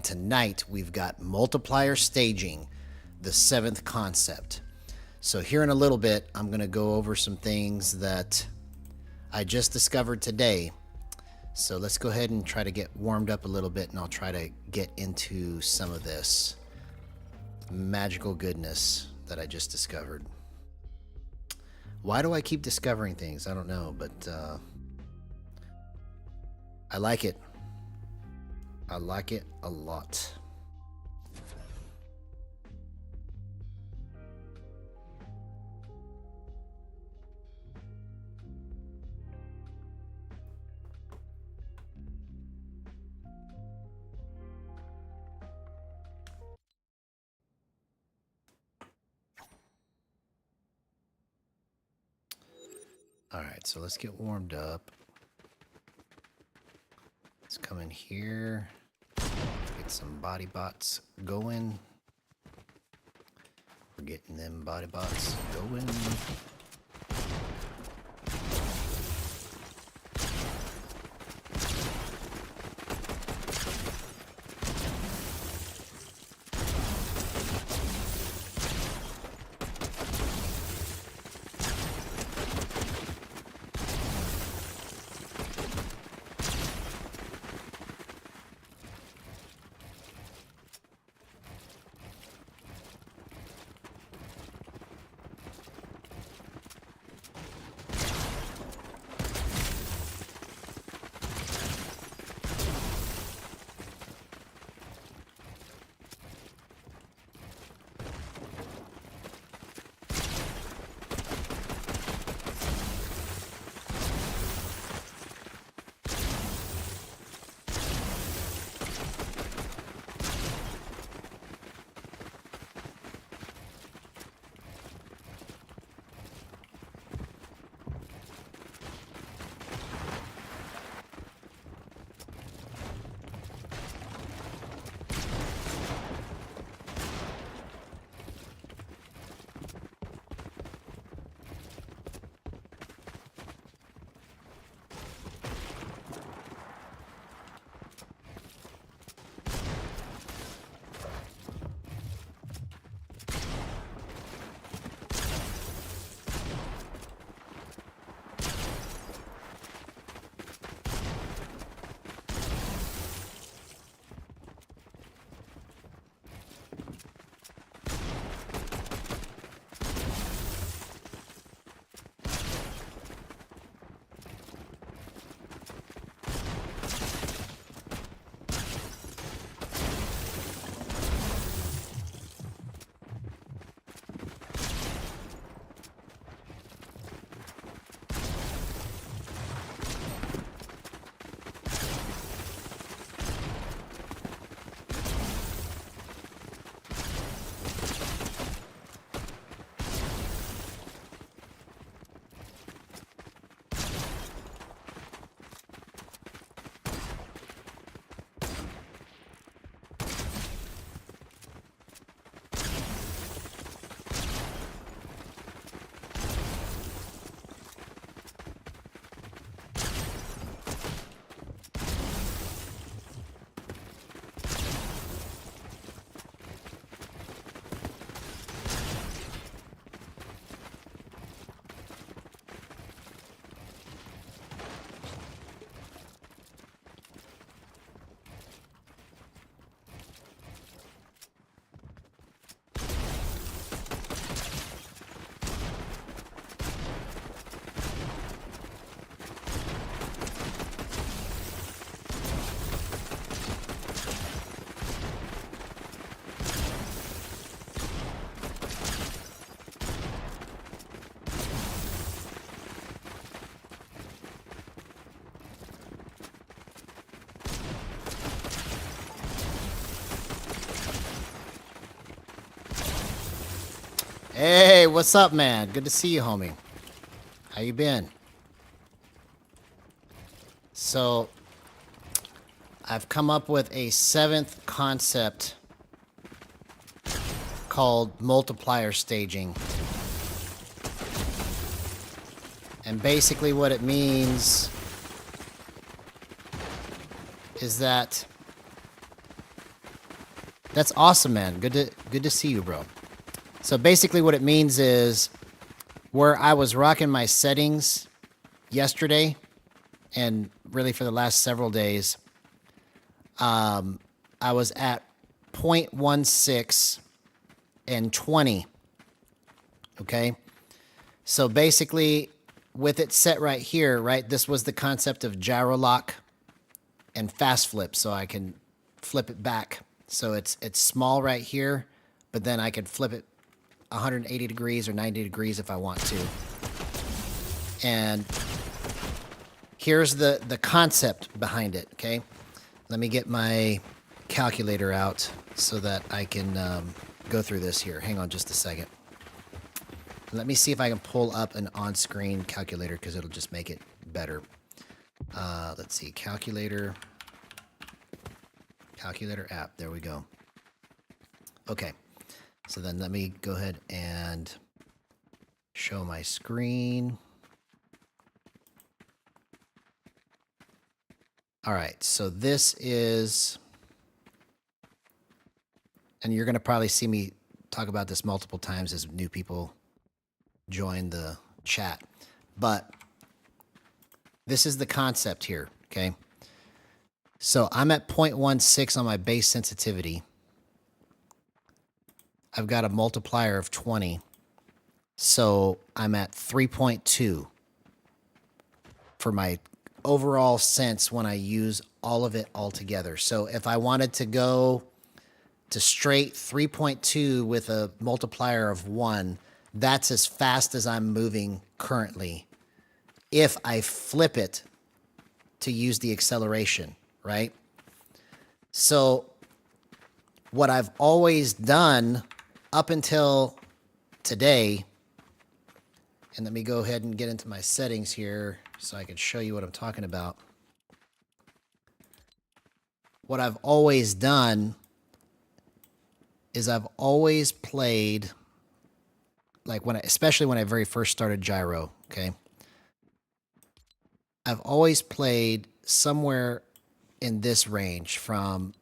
Tonight we've got multiplier staging, the 7th concept. So here in a little bit, I'm going to go over some things that I just discovered today. So let's go ahead and try to get warmed up a little bit, and I'll try to get into some of this magical goodness that I just discovered. Why do I keep discovering things? I don't know, but I like it. I like it a lot. All right, so let's get warmed up. Let's come in here. Get some body bots going. We're getting them body bots going. Hey, what's up, man? Good to see you, homie. How you been? So, I've come up with a 7th concept called multiplier staging. And basically what it means is that That's awesome, man. Good to see you, bro. So basically what it means is where I was rocking my settings yesterday and really for the last several days, I was at 0.16 and 20. Okay. So basically with it set right here, right, this was the concept of gyro lock and fast flip. So I can flip it back. So it's small right here, but then I could flip it 180 degrees or 90 degrees if I want to. And here's the concept behind it, okay? Let me get my calculator out so that I can go through this here. Hang on just a second. Let me see if I can pull up an on-screen calculator because it'll just make it better. Let's see, calculator app. There we go. Okay, so then let me go ahead and show my screen. All right, so this is, and you're going to probably see me talk about this multiple times as new people join the chat, but this is the concept here, okay? So I'm at 0.16 on my base sensitivity. I've got a multiplier of 20. So I'm at 3.2 for my overall sense when I use all of it all together. So if I wanted to go to straight 3.2 with a multiplier of 1, that's as fast as I'm moving currently. If I flip it to use the acceleration, right? So what I've always done up until today, and let me go ahead and get into my settings here so I can show you what I'm talking about. What I've always done is I've always played, like especially when I very first started gyro, okay? I've always played somewhere in this range from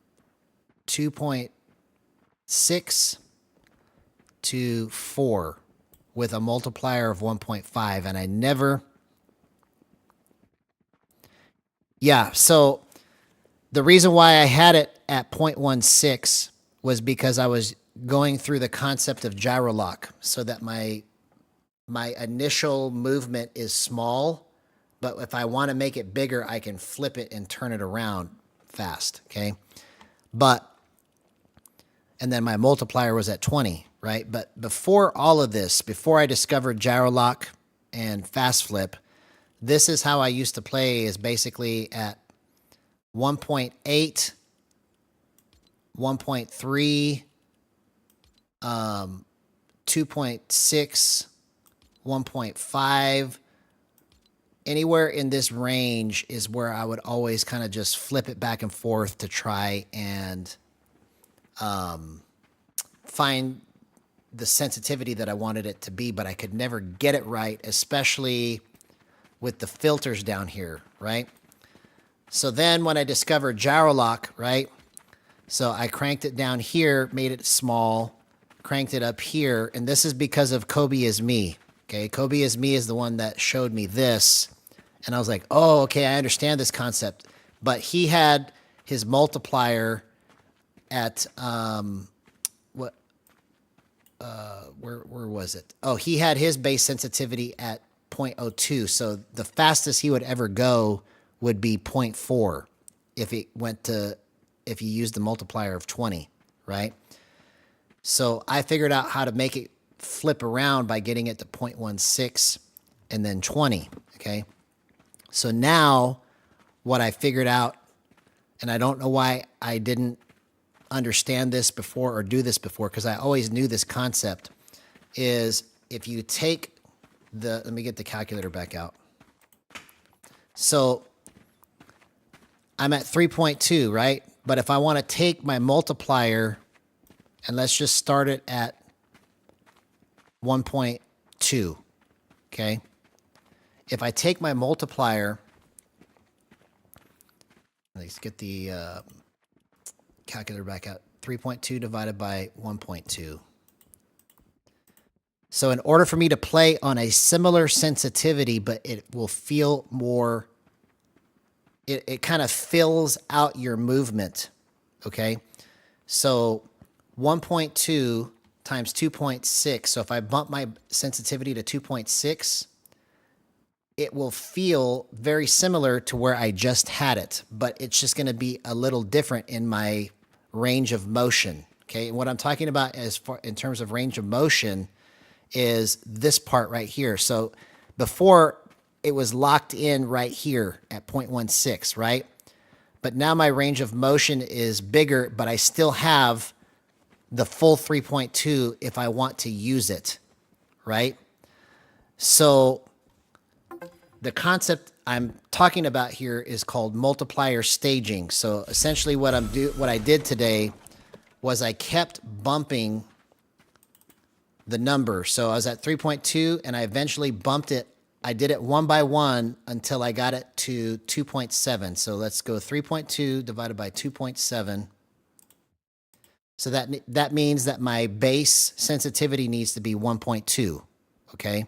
2.6 to 4 with a multiplier of 1.5, and I never... Yeah, so the reason why I had it at 0.16 was because I was going through the concept of gyro lock so that my initial movement is small, but if I want to make it bigger, I can flip it and turn it around fast, okay? And then my multiplier was at 20, right? But before all of this, before I discovered gyro lock and fast flip, this is how I used to play, is basically at 1.8, 1.3, 2.6, 1.5. Anywhere in this range is where I would always kind of just flip it back and forth to try and find the sensitivity that I wanted it to be, but I could never get it right, especially with the filters down here, right? So then when I discovered gyro lock, right? So I cranked it down here, made it small, cranked it up here, and this is because of Kobe Is Me, okay? Kobe Is Me is the one that showed me this, and I was like, oh, okay, I understand this concept. But he had his multiplier at, where was it? Oh, he had his base sensitivity at 0.02. So the fastest he would ever go would be 0.4 if he used the multiplier of 20, right? So I figured out how to make it flip around by getting it to 0.16 and then 20, okay? So now what I figured out, and I don't know why I didn't understand this before or do this before, because I always knew this concept, is if you take let me get the calculator back out. So I'm at 3.2, right? But if I want to take my multiplier, and let's just start it at 1.2, okay? If I take my multiplier, let's get the calculator back out, 3.2 divided by 1.2. So in order for me to play on a similar sensitivity, but it will feel more, it kind of fills out your movement, okay? So 1.2 times 2.6, so if I bump my sensitivity to 2.6, it will feel very similar to where I just had it, but it's just going to be a little different in my range of motion, okay? And what I'm talking about as far in terms of range of motion is this part right here. So before it was locked in right here at 0.16, right? But now my range of motion is bigger, but I still have the full 3.2 if I want to use it, right? So the concept I'm talking about here is called multiplier staging. So essentially what I did today was I kept bumping the number. So I was at 3.2 and I eventually bumped it. I did it one by one until I got it to 2.7. So let's go 3.2 divided by 2.7. So that means that my base sensitivity needs to be 1.2, okay?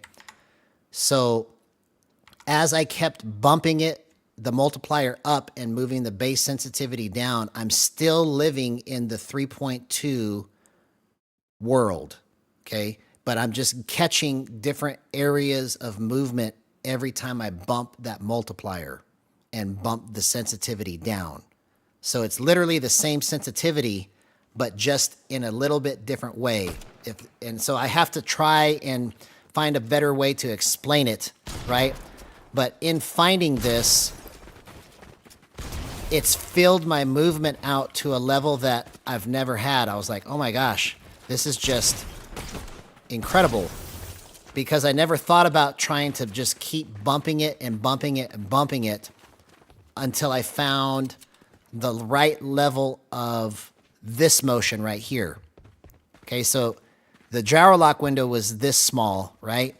So as I kept bumping it, the multiplier up and moving the base sensitivity down, I'm still living in the 3.2 world, okay? But I'm just catching different areas of movement every time I bump that multiplier and bump the sensitivity down. So it's literally the same sensitivity, but just in a little bit different way. And so I have to try and find a better way to explain it, right? But in finding this, it's filled my movement out to a level that I've never had. I was like, oh my gosh, this is just incredible, because I never thought about trying to just keep bumping it and bumping it and bumping it until I found the right level of this motion right here. Okay, so the gyro lock window was this small, right?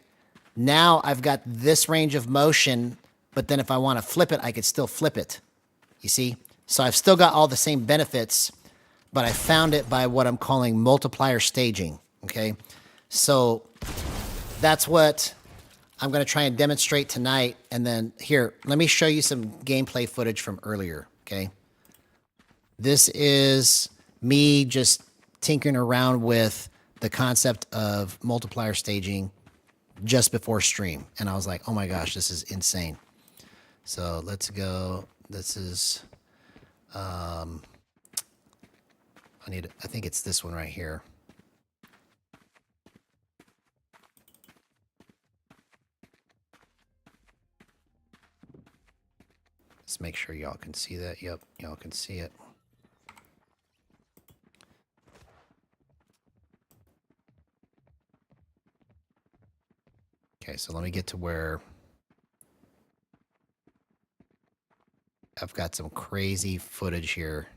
Now I've got this range of motion, but then if I want to flip it, I could still flip it. You see? So I've still got all the same benefits, but I found it by what I'm calling multiplier staging, okay? So that's what I'm going to try and demonstrate tonight. And then here, let me show you some gameplay footage from earlier, okay? This is me just tinkering around with the concept of multiplier staging just before stream. And I was like, oh my gosh, this is insane. So let's go. This is, I think it's this one right here. Let's make sure y'all can see that. Yep, y'all can see it. Okay, so let me get to where I've got some crazy footage here.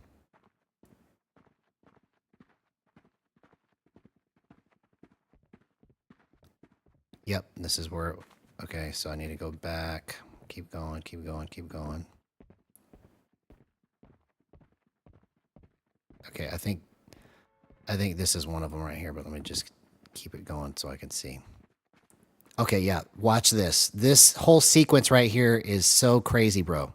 Yep, this is where, okay, so I need to go back. Keep going, keep going, keep going. Okay, I think this is one of them right here, but let me just keep it going so I can see. Okay, yeah, watch this. This whole sequence right here is so crazy, bro.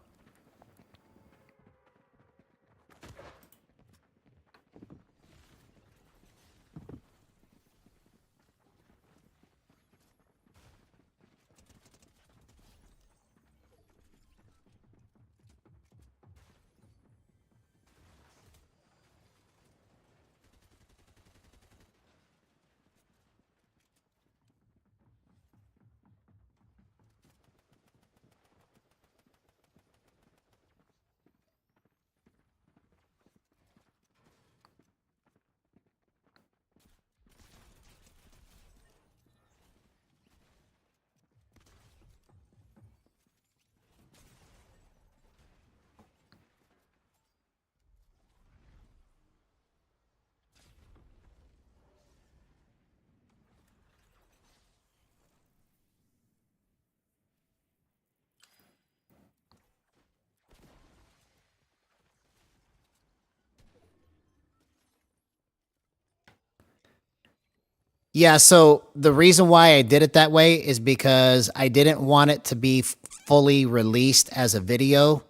Yeah, so the reason why I did it that way is because I didn't want it to be fully released as a video.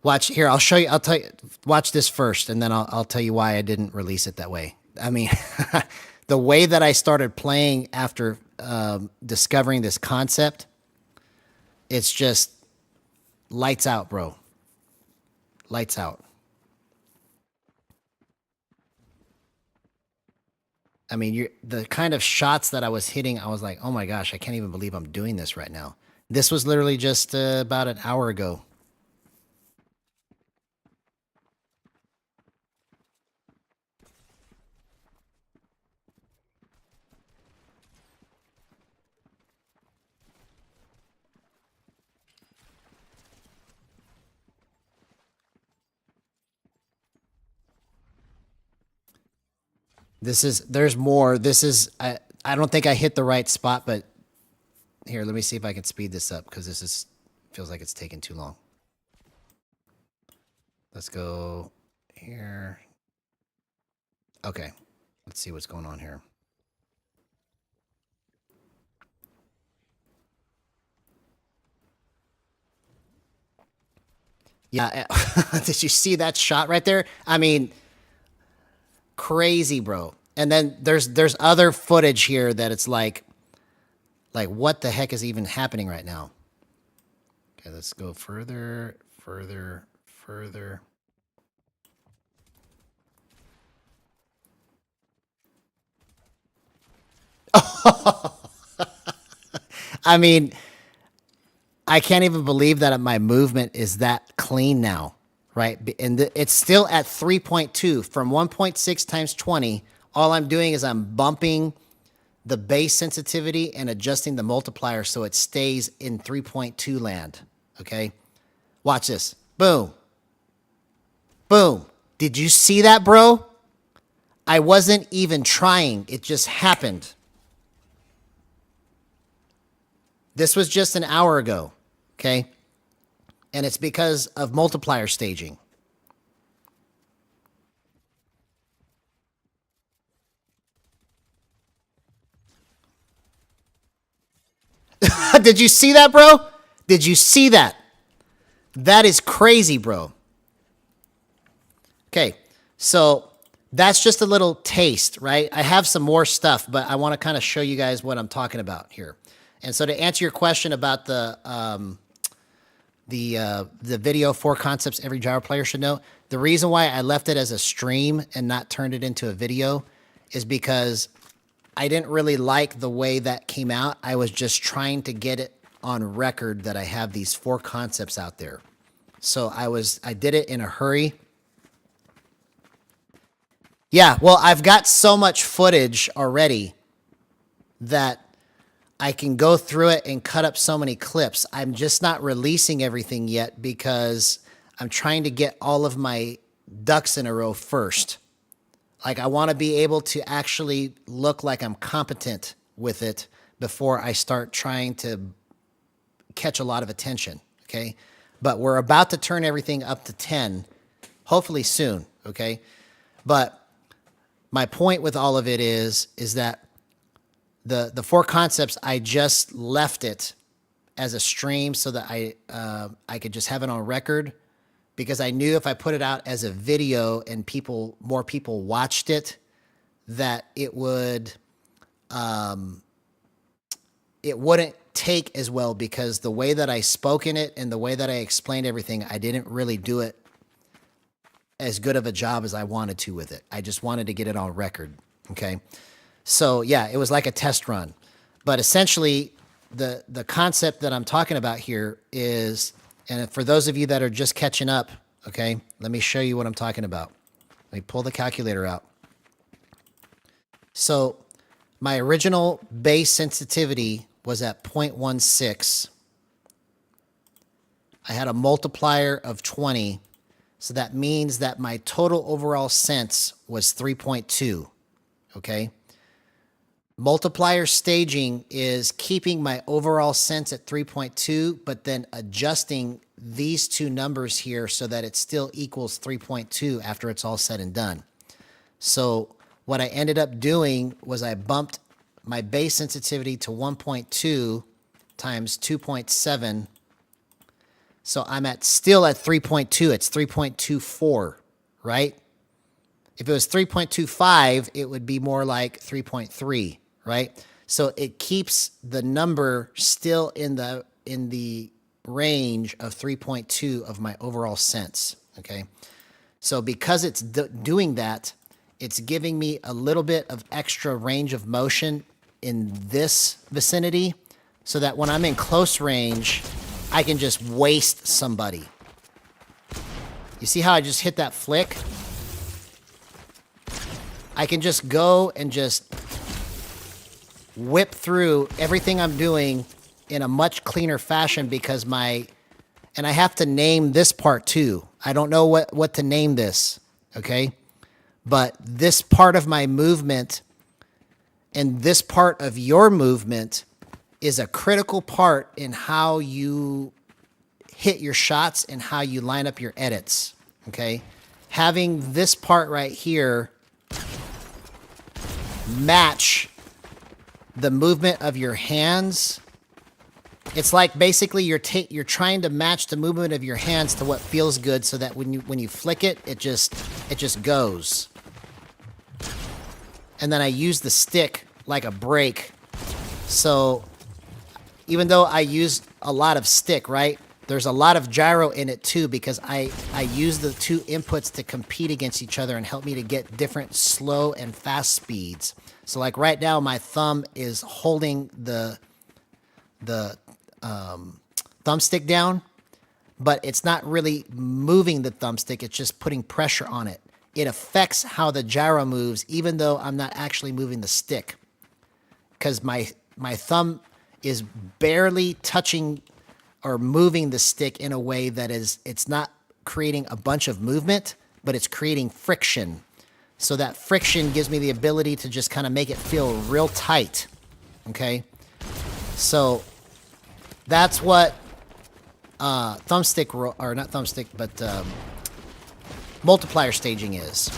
Watch here, I'll show you, I'll tell you, watch this first, and then I'll tell you why I didn't release it that way. I mean, the way that I started playing after discovering this concept, it's just lights out, bro. Lights out. I mean, the kind of shots that I was hitting, I was like, oh my gosh, I can't even believe I'm doing this right now. This was literally just about an hour ago. There's more. I don't think I hit the right spot, but here, let me see if I can speed this up because feels like it's taking too long. Let's go here. Okay, let's see what's going on here. Yeah, did you see that shot right there? I mean, crazy, bro. And then there's other footage here that it's like what the heck is even happening right now? Okay, let's go further, further, further. I mean, I can't even believe that my movement is that clean now, right? And it's still at 3.2 from 1.6 times 20. All I'm doing is I'm bumping the base sensitivity and adjusting the multiplier so it stays in 3.2 land. Okay, watch this. Boom, boom. Did you see that, bro? I wasn't even trying. It just happened. This was just an hour ago, okay? And it's because of multiplier staging. Did you see that, bro? Did you see that? That is crazy, bro. Okay, so that's just a little taste, right? I have some more stuff, but I want to kind of show you guys what I'm talking about here. And so to answer your question about the video 4 concepts every gyro player should know, the reason why I left it as a stream and not turned it into a video is because I didn't really like the way that came out. I was just trying to get it on record that I have these 4 concepts out there. So I did it in a hurry. Yeah, well, I've got so much footage already that I can go through it and cut up so many clips. I'm just not releasing everything yet because I'm trying to get all of my ducks in a row first. Like, I want to be able to actually look like I'm competent with it before I start trying to catch a lot of attention, okay? But we're about to turn everything up to 10, hopefully soon, okay? But my point with all of it is that the 4 concepts, I just left it as a stream so that I could just have it on record, because I knew if I put it out as a video and more people watched it, that it wouldn't take as well, because the way that I spoke in it and the way that I explained everything, I didn't really do it as good of a job as I wanted to with it. I just wanted to get it on record. Okay. So yeah, it was like a test run, but essentially the concept that I'm talking about here is, and for those of you that are just catching up, okay, let me show you what I'm talking about. Let me pull the calculator out. So my original base sensitivity was at 0.16. I had a multiplier of 20. So that means that my total overall sense was 3.2, okay? Multiplier staging is keeping my overall sense at 3.2, but then adjusting these 2 numbers here so that it still equals 3.2 after it's all said and done. So what I ended up doing was I bumped my base sensitivity to 1.2 times 2.7. So I'm still at 3.2. It's 3.24, right? If it was 3.25, it would be more like 3.3, right? So it keeps the number still in the range of 3.2 of my overall sense, okay? So because it's doing that, it's giving me a little bit of extra range of motion in this vicinity so that when I'm in close range, I can just waste somebody. You see how I just hit that flick? I can just go and just whip through everything I'm doing in a much cleaner fashion because and I have to name this part too. I don't know what to name this, okay? But this part of my movement and this part of your movement is a critical part in how you hit your shots and how you line up your edits, okay? Having this part right here match the movement of your hands. It's like basically you're trying to match the movement of your hands to what feels good so that when you flick it, it just goes. And then I use the stick like a brake. So even though I use a lot of stick, right? There's a lot of gyro in it too because I use the two inputs to compete against each other and help me to get different slow and fast speeds. So like right now, my thumb is holding the thumbstick down, but it's not really moving the thumbstick. It's just putting pressure on it. It affects how the gyro moves, even though I'm not actually moving the stick, because my thumb is barely touching or moving the stick in a way that it's not creating a bunch of movement, but it's creating friction. So that friction gives me the ability to just kind of make it feel real tight, okay? So that's what thumbstick, or not thumbstick, but multiplier staging is.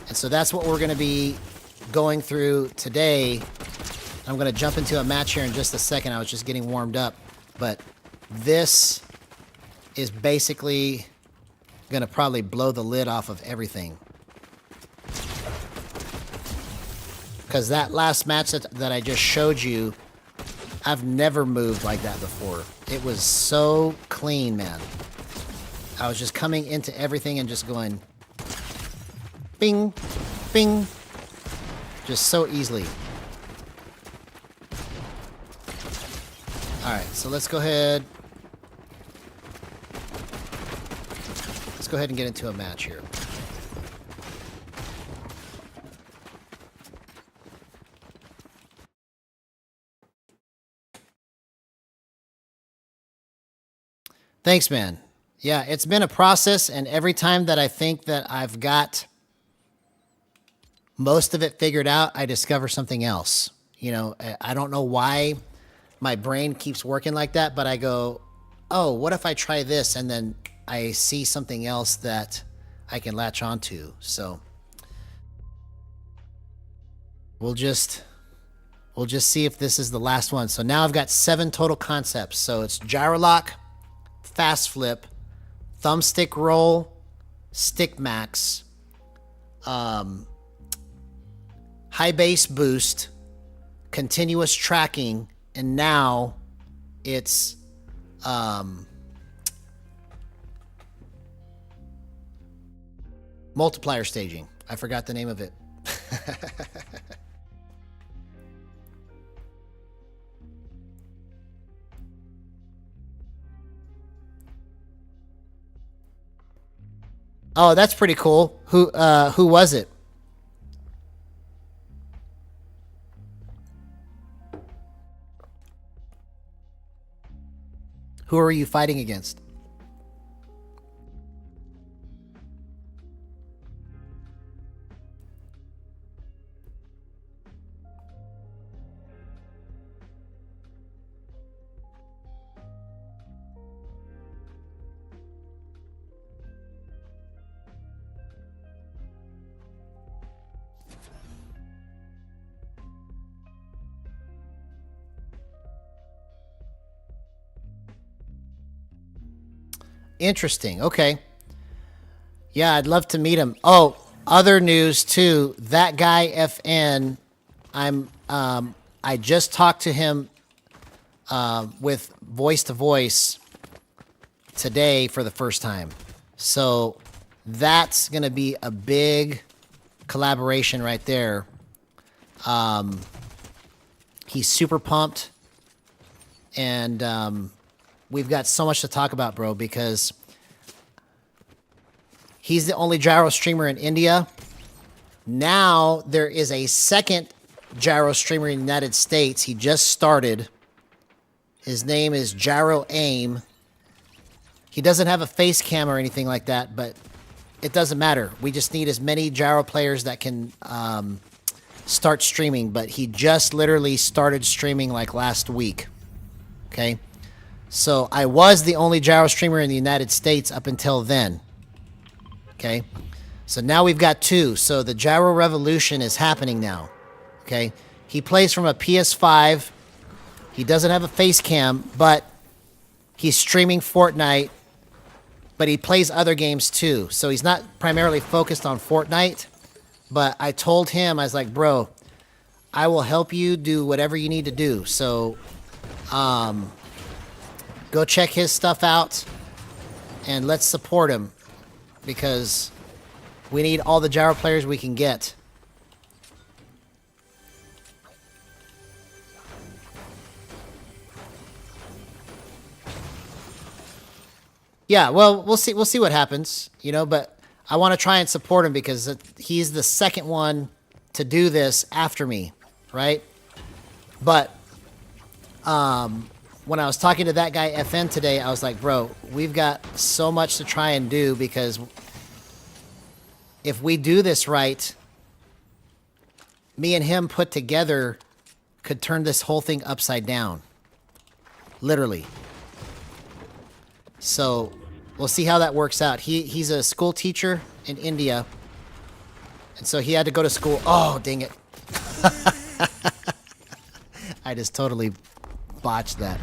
And so that's what we're going to be going through today. I'm going to jump into a match here in just a second. I was just getting warmed up. But this is basically going to probably blow the lid off of everything. Because that last match that I just showed you, I've never moved like that before. It was so clean, man. I was just coming into everything and just going bing, bing, just so easily. All right, so let's go ahead. Let's go ahead and get into a match here. Thanks, man. Yeah, it's been a process, and every time that I think that I've got most of it figured out, I discover something else. You know, I don't know why my brain keeps working like that, but I go, oh, what if I try this? And then I see something else that I can latch onto. So we'll just see if this is the last one. So now I've got 7 total concepts. So it's gyro lock, fast flip, thumbstick roll, stick max, high bass boost, continuous tracking, and now it's multiplier staging. I forgot the name of it. Oh, that's pretty cool. Who was it? Who are you fighting against? Interesting. Okay. Yeah, I'd love to meet him. Oh, other news too. That guy FN. I just talked to him with voice to voice today for the first time. So that's going to be a big collaboration right there. He's super pumped. And we've got so much to talk about, bro, because he's the only gyro streamer in India. Now there is a second gyro streamer in the United States. He just started. His name is Gyro Aim. He doesn't have a face cam or anything like that, but it doesn't matter. We just need as many gyro players that can start streaming. But he just literally started streaming like last week. Okay? So I was the only gyro streamer in the United States up until then. Okay? So now we've got two. So the gyro revolution is happening now. Okay? He plays from a PS5. He doesn't have a face cam, but he's streaming Fortnite. But he plays other games too. So he's not primarily focused on Fortnite. But I told him, I was like, bro, I will help you do whatever you need to do. So go check his stuff out and let's support him because we need all the gyro players we can get. Yeah, well, we'll see what happens, you know, but I want to try and support him because he's the second one to do this after me, right? But when I was talking to that guy FN today, I was like, bro, we've got so much to try and do because if we do this right, me and him put together could turn this whole thing upside down. Literally. So we'll see how that works out. He's a school teacher in India. And so he had to go to school. Oh, dang it. I just totally botched that.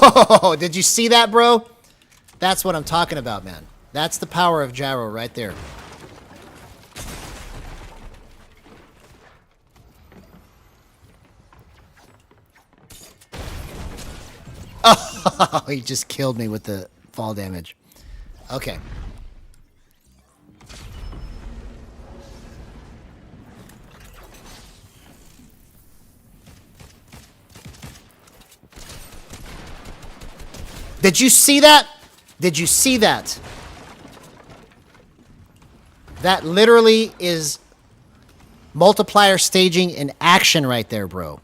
Oh, did you see that, bro? That's what I'm talking about, man. That's the power of gyro right there. Oh, he just killed me with the fall damage. Okay. Did you see that? Did you see that? That literally is multiplier staging in action right there, bro.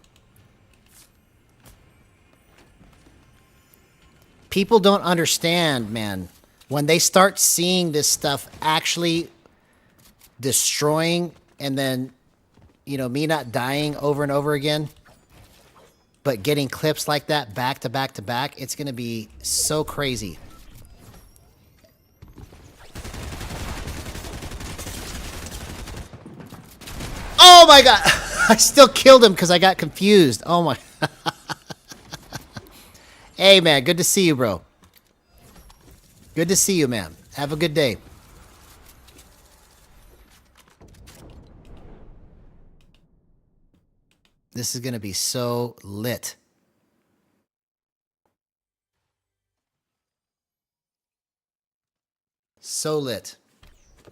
People don't understand, man. When they start seeing this stuff actually destroying and then, you know, me not dying over and over again, but getting clips like that back to back to back, it's going to be so crazy. Oh my god! I still killed him because I got confused. Oh my... Hey man, good to see you, bro. Good to see you, man. Have a good day. This is going to be so lit. So lit. All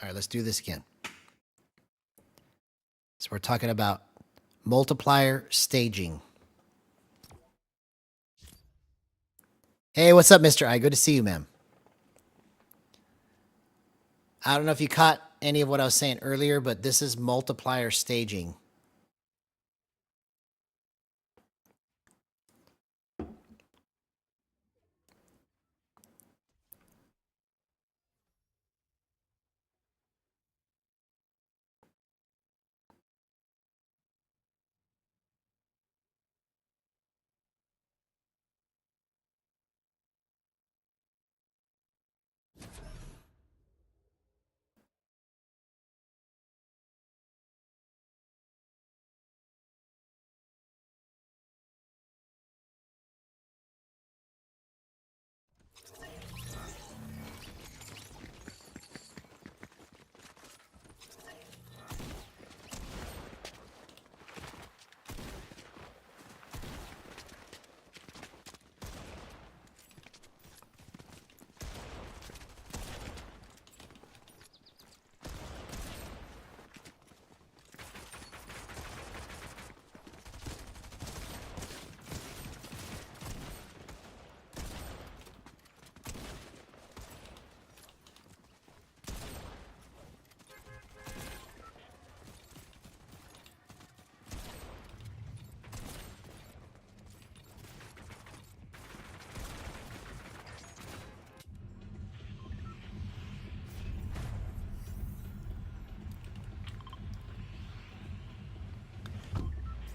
right, let's do this again. So we're talking about multiplier staging. Hey, what's up, Mr. I? Good to see you, man. I don't know if you caught any of what I was saying earlier, but this is multiplier staging.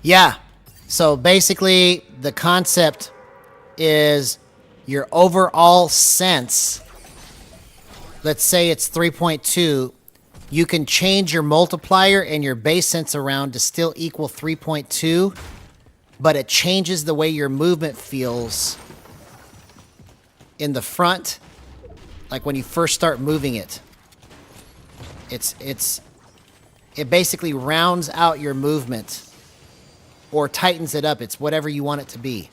Yeah. So basically, the concept is your overall sense. Let's say it's 3.2. You can change your multiplier and your base sense around to still equal 3.2, but it changes the way your movement feels in the front, like when you first start moving it. It basically rounds out your movement or tightens it up. It's whatever you want it to be.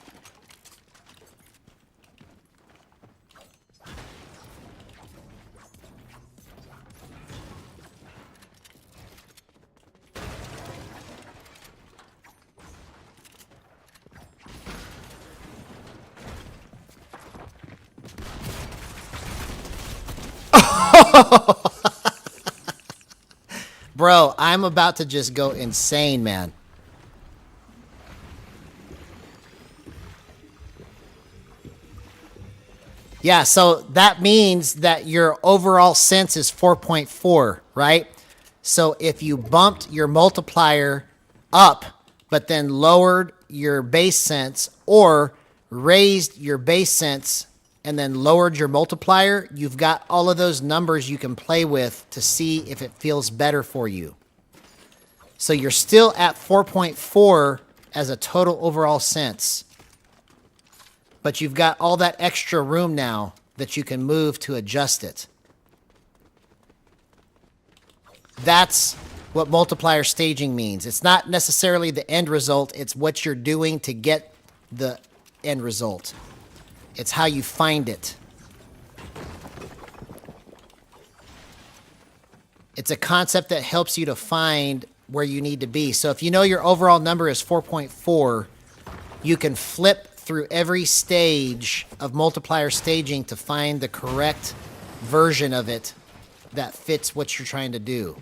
Bro, I'm about to just go insane, man. Yeah, so that means that your overall sense is 4.4, right? So if you bumped your multiplier up, but then lowered your base sense, or raised your base sense and then lowered your multiplier, you've got all of those numbers you can play with to see if it feels better for you. So you're still at 4.4 as a total overall sense, but you've got all that extra room now that you can move to adjust it. That's what multiplier staging means. It's not necessarily the end result, it's what you're doing to get the end result. It's how you find it. It's a concept that helps you to find where you need to be. So if you know your overall number is 4.4, you can flip through every stage of multiplier staging to find the correct version of it that fits what you're trying to do.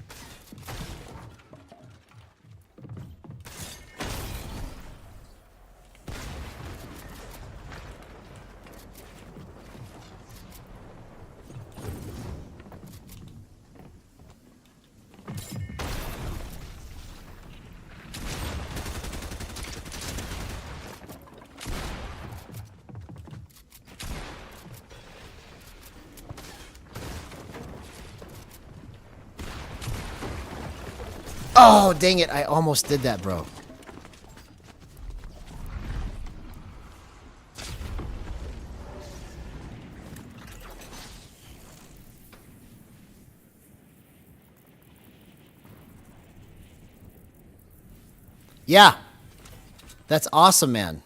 Oh, dang it. I almost did that, bro. Yeah. That's awesome, man.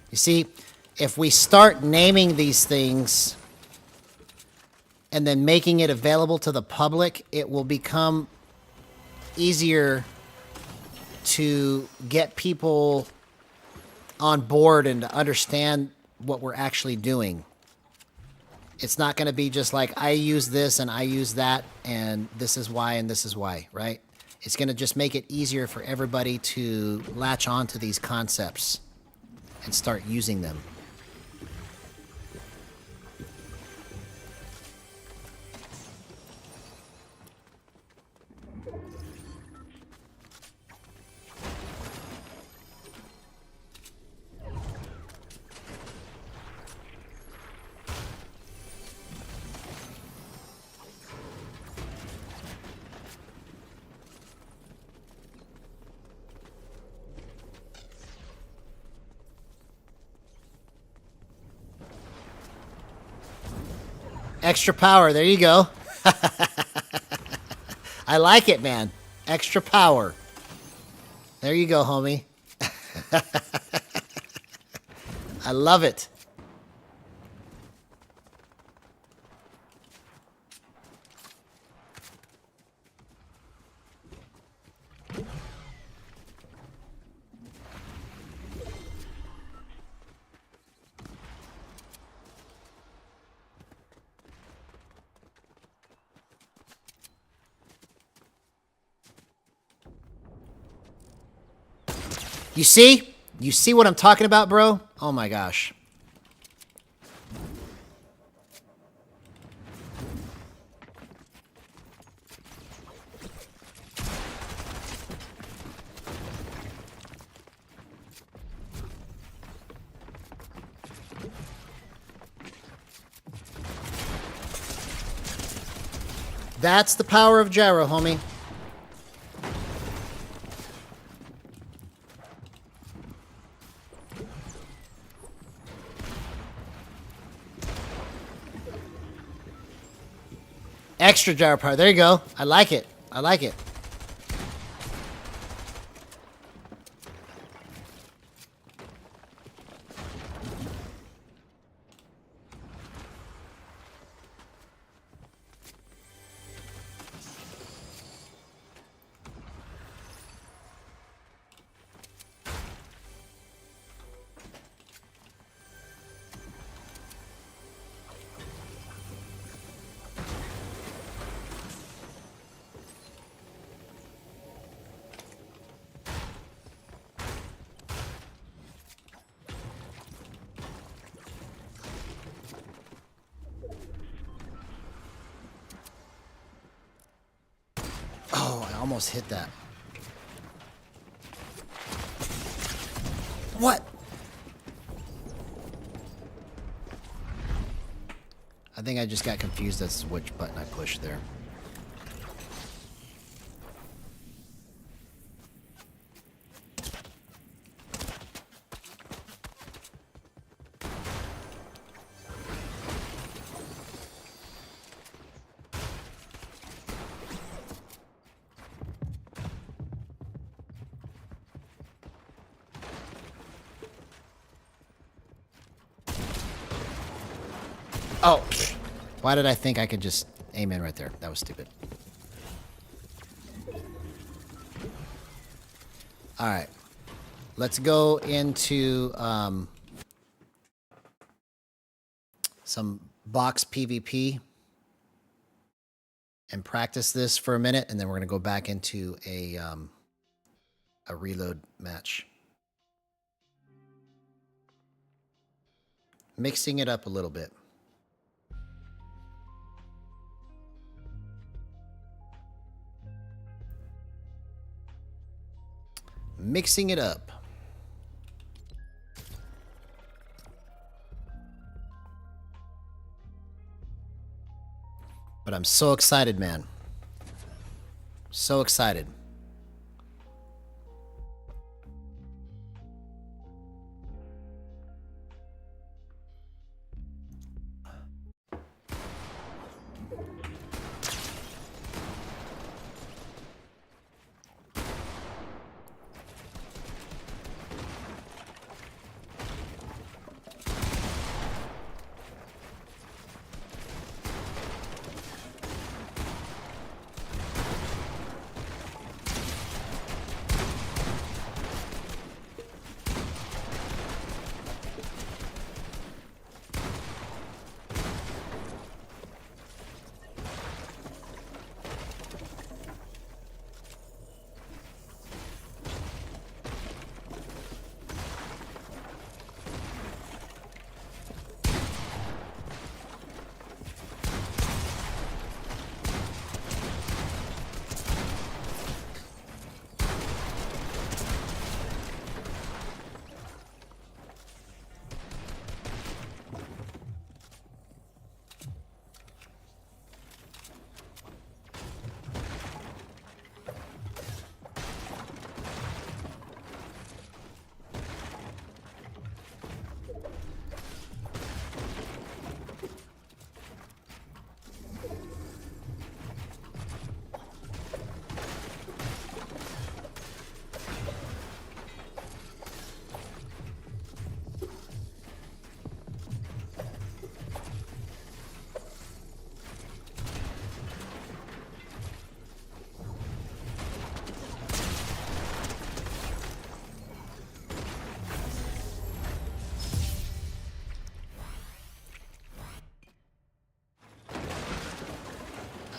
You see, if we start naming these things and then making it available to the public, it will become easier to get people on board and to understand what we're actually doing. It's not going to be just like, I use this and I use that and this is why and this is why, right? It's going to just make it easier for everybody to latch on to these concepts and start using them. Extra power, there you go. I like it, man. Extra power. There you go, homie. I love it. You see? You see what I'm talking about, bro? Oh my gosh. That's the power of gyro, homie. Extra gyro power. There you go. I like it. I like it. Oh, I almost hit that. What? I think I just got confused as to which button I pushed there. Oh, why did I think I could just aim in right there? That was stupid. All right, let's go into some box PvP and practice this for a minute, and then we're gonna go back into a reload match. Mixing it up a little bit. Mixing it up. But I'm so excited, man. So excited.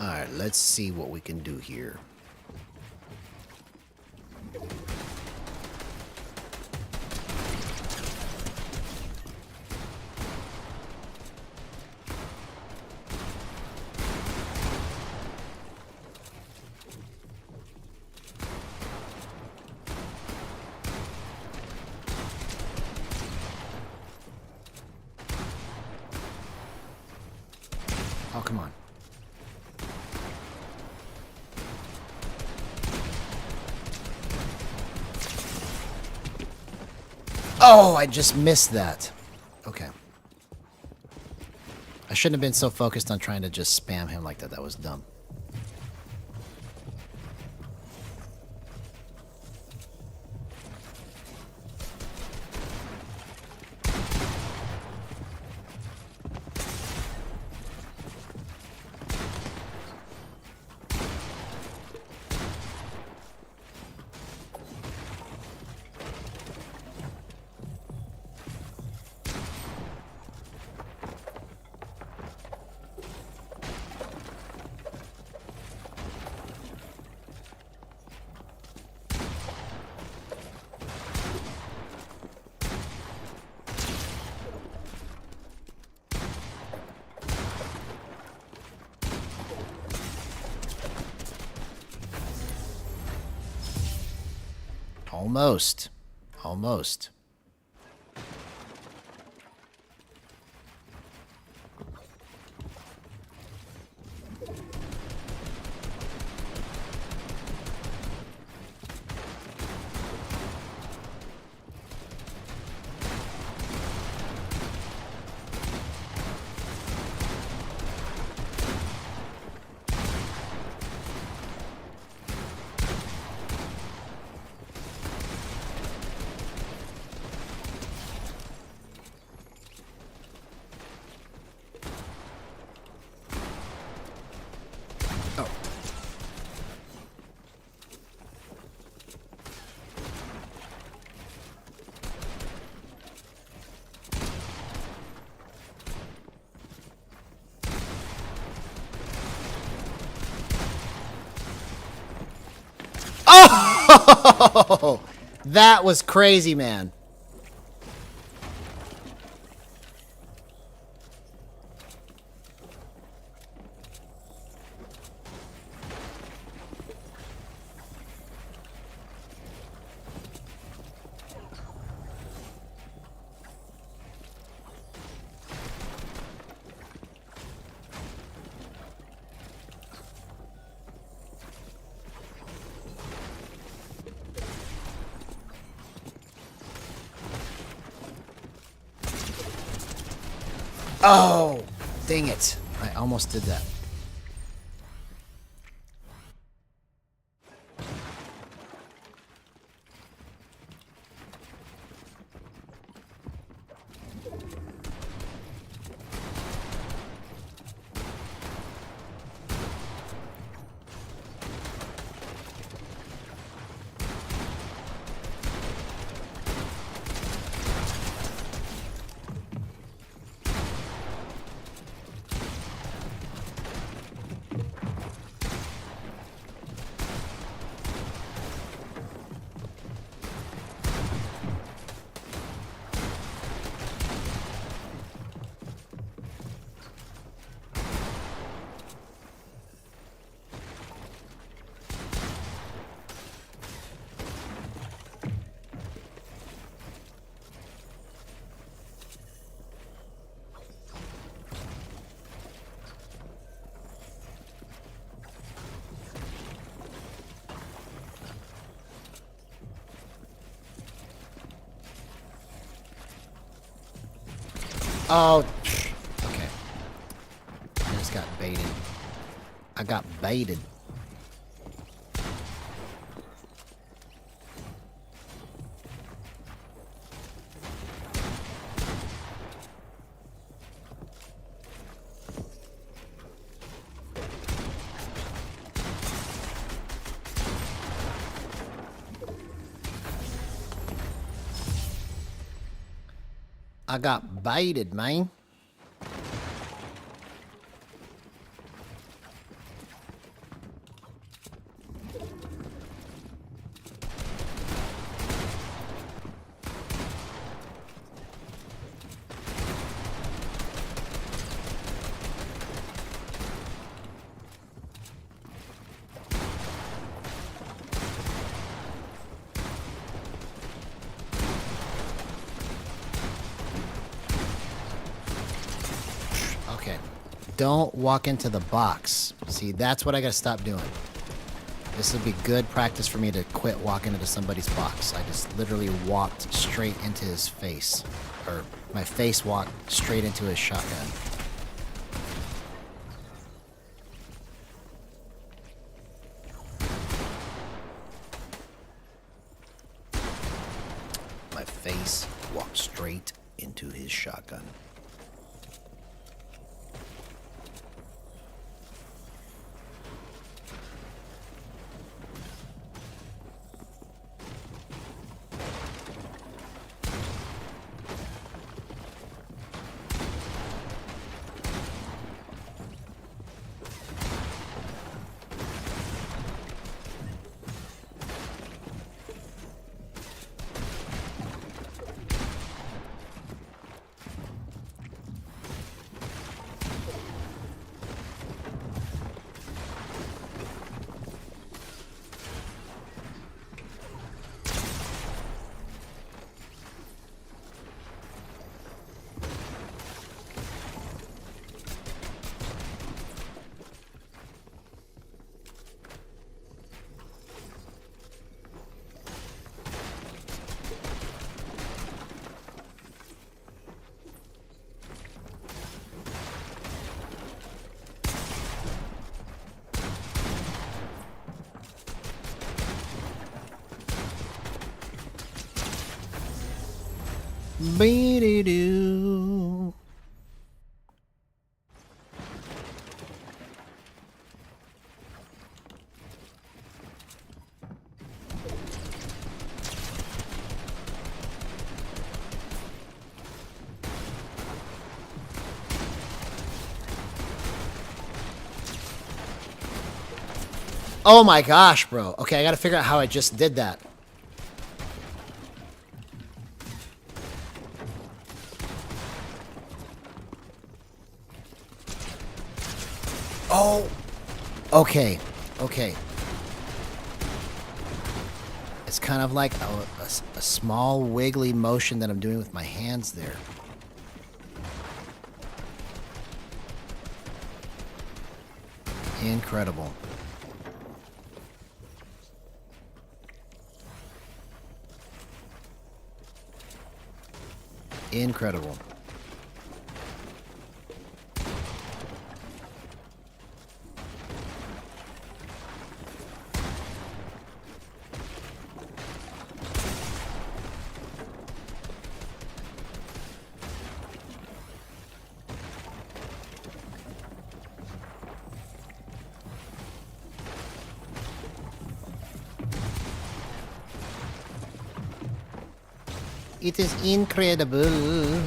Alright, let's see what we can do here. Oh, come on. Oh, I just missed that. Okay. I shouldn't have been so focused on trying to just spam him like that. That was dumb. Almost. Almost. Oh, that was crazy, man. Oh, dang it. I almost did that. Oh, okay. I just got baited. I got baited. I got baited, man. Okay. Don't walk into the box. See, that's what I gotta stop doing. This would be good practice for me to quit walking into somebody's box. I just literally walked straight into his face. Or my face walked straight into his shotgun. My face walked straight into his shotgun. Be-de-doo. Oh my gosh, bro. Okay, I gotta figure out how I just did that. Oh, okay, okay. It's kind of like a small wiggly motion that I'm doing with my hands there. Incredible. Incredible. It is incredible.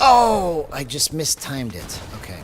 Oh, I just mistimed it. Okay.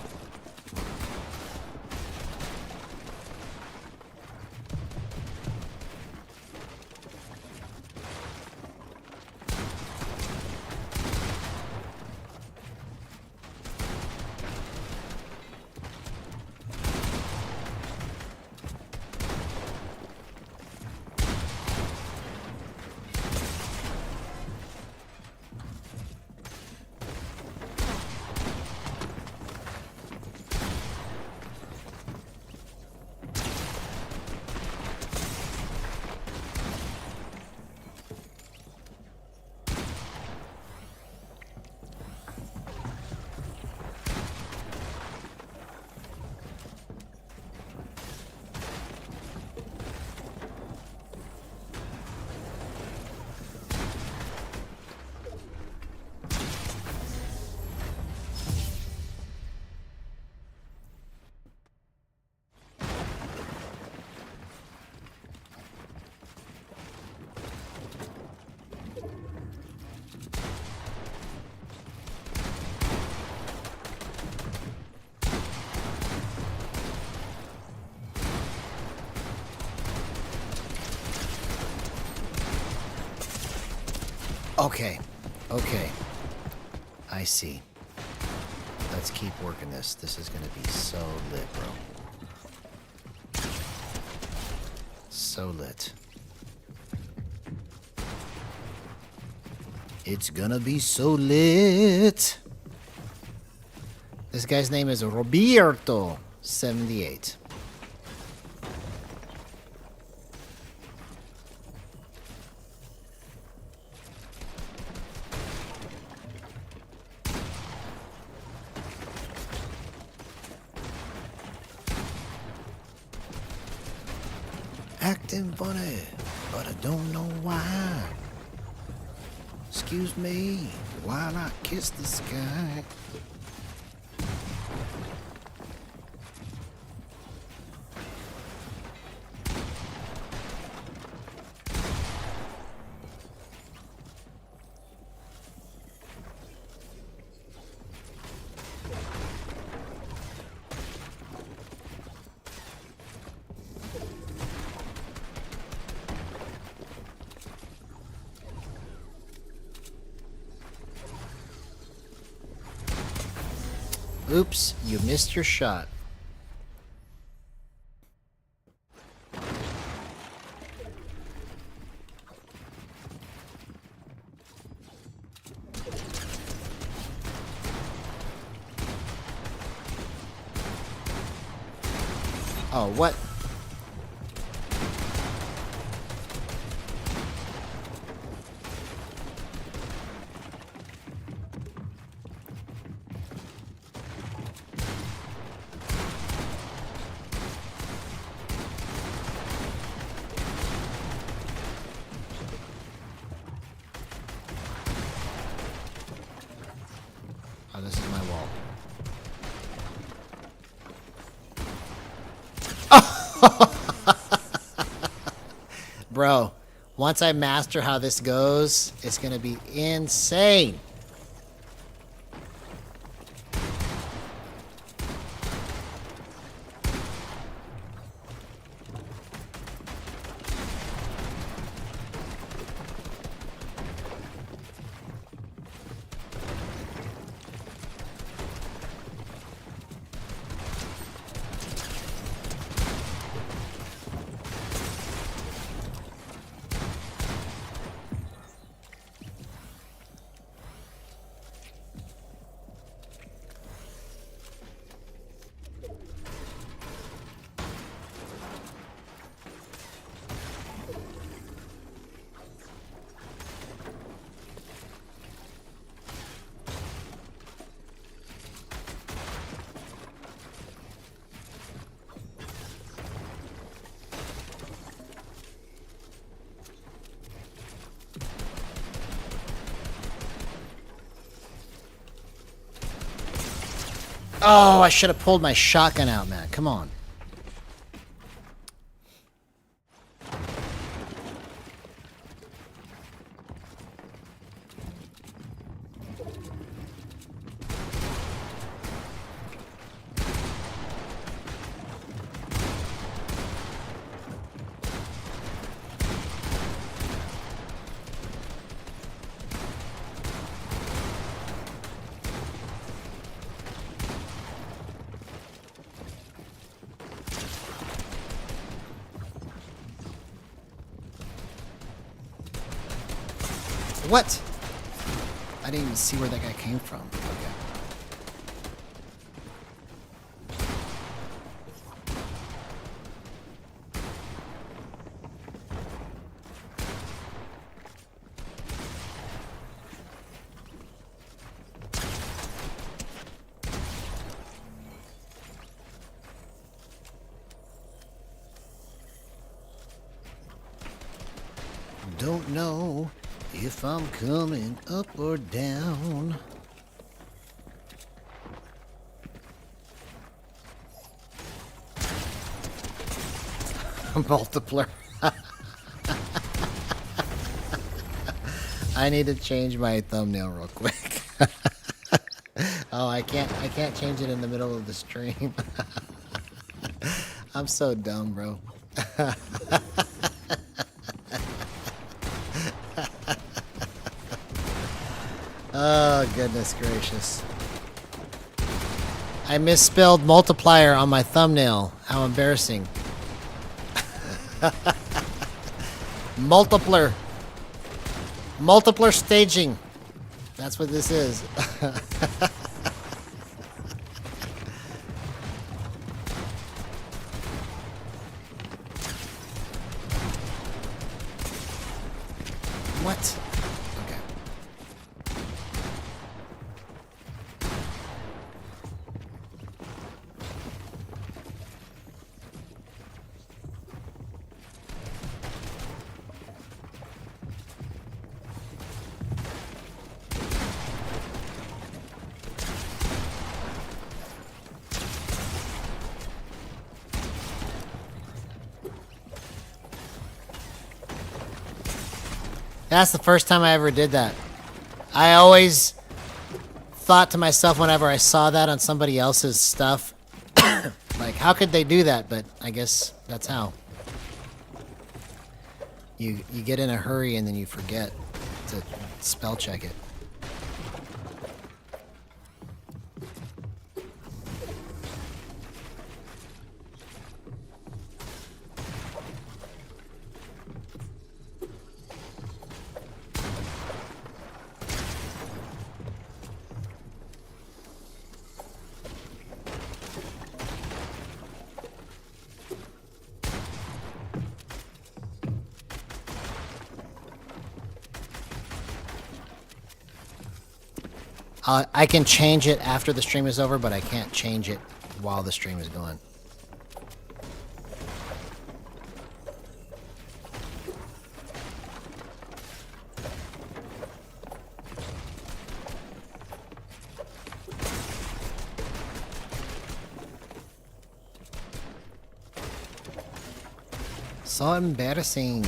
Okay. Okay. I see. Let's keep working this. This is gonna be so lit, bro. So lit. It's gonna be so lit. This guy's name is Roberto 78. Acting funny, but I don't know why. Excuse me while I kiss the sky. Oops, you missed your shot. Oh, what? Oh, this is my wall. Bro, once I master how this goes, it's gonna be insane. Oh, I should have pulled my shotgun out, man. Come on. What? I didn't even see where that guy came from. Okay. Don't know if I'm coming up or down. Multiplier. I need to change my thumbnail real quick. Oh, I can't change it in the middle of the stream. I'm so dumb, bro. Oh, goodness gracious. I misspelled multiplier on my thumbnail. How embarrassing. Multiplier. Multiplier staging. That's what this is. What? Okay. That's the first time I ever did that. I always thought to myself whenever I saw that on somebody else's stuff, like, how could they do that? But I guess that's how. You get in a hurry and then you forget to spell check it. I can change it after the stream is over, but I can't change it while the stream is going. So embarrassing.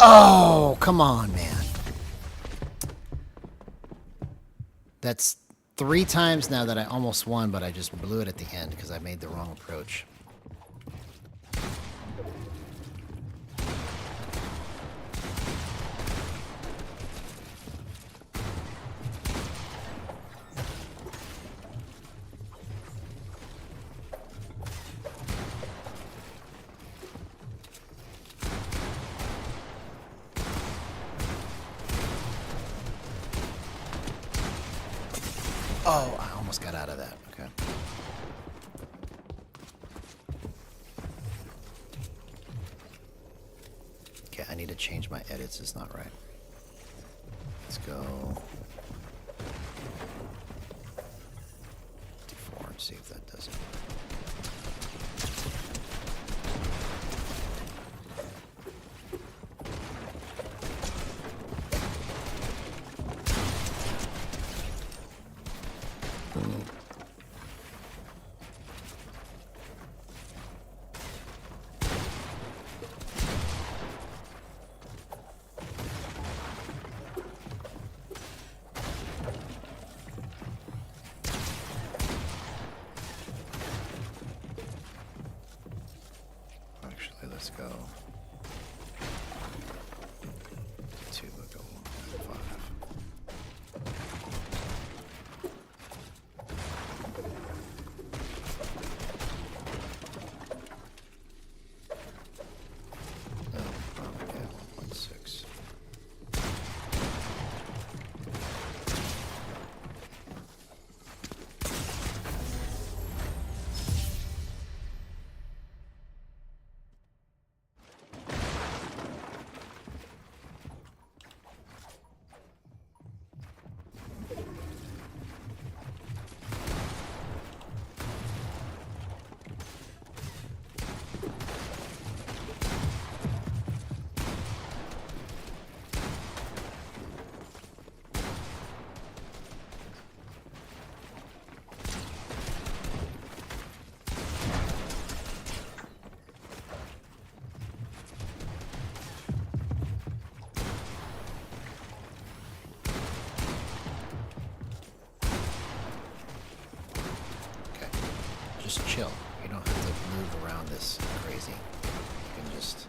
Oh, come on, man. That's 3 times now that I almost won, but I just blew it at the end because I made the wrong approach. Oh, I almost got out of that. Okay. Okay, I need to change my edits. It's not right. Let's go. D4 and see if that does it. Let's go. 2, we'll go 5. Just chill. You don't have to move around this crazy. You can just...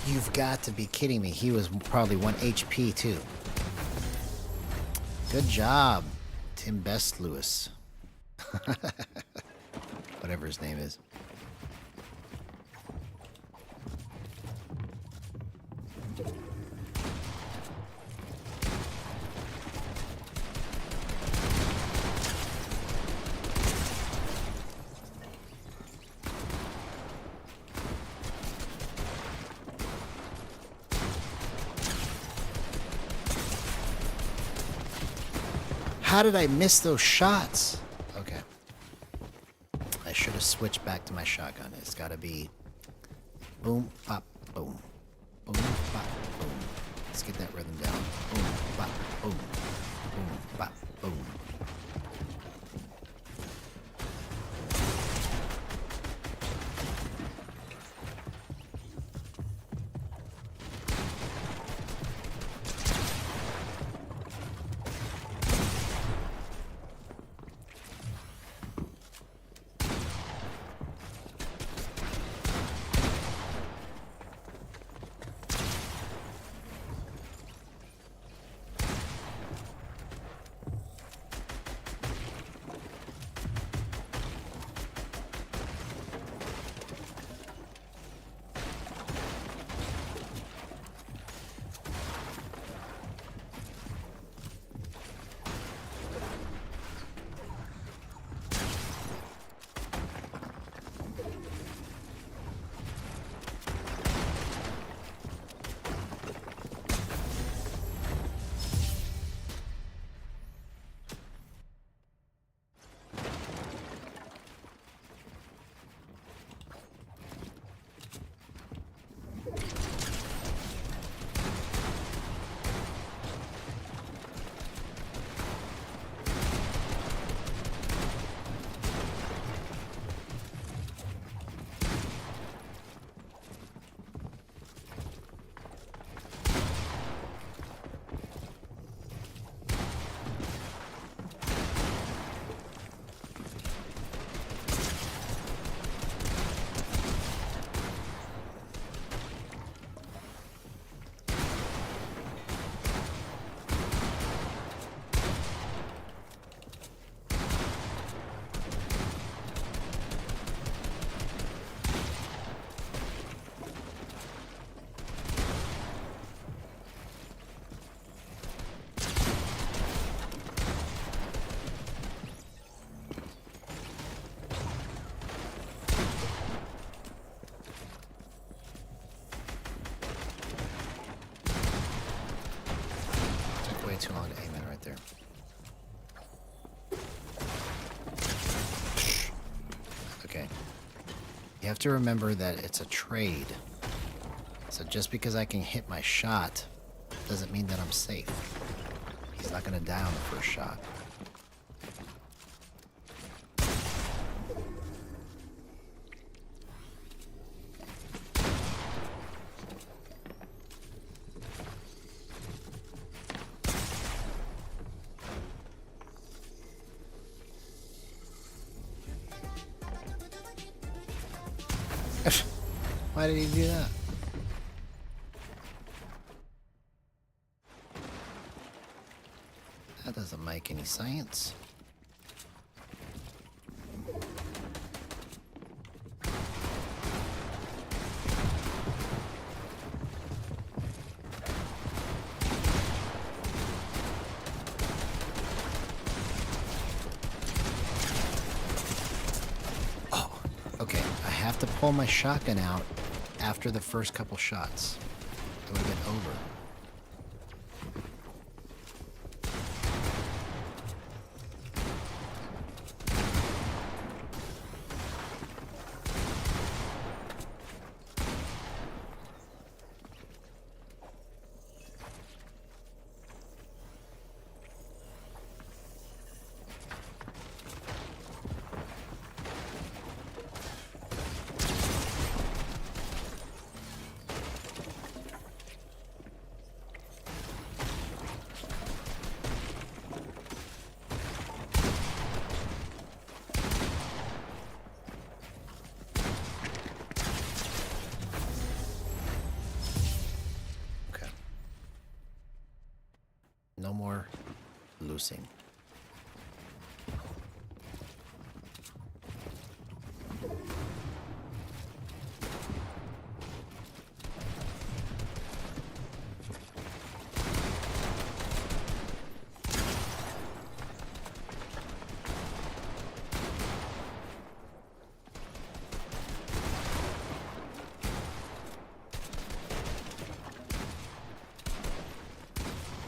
You've got to be kidding me. He was probably 1 HP too. Good job, Tim Best Lewis. Whatever his name is. How did I miss those shots? Okay. I should have switched back to my shotgun. It's got to be boom, pop, boom. Boom, pop, boom. Let's get that rhythm down. Boom, pop, boom. Boom, pop, boom. too long to aim in right there. Okay. You have to remember that it's a trade. So just because I can hit my shot doesn't mean that I'm safe. He's not going to die on the first shot. Why did he do that? That doesn't make any sense. Oh, okay. I have to pull my shotgun out after the first couple shots. It would have been over. No more loosing.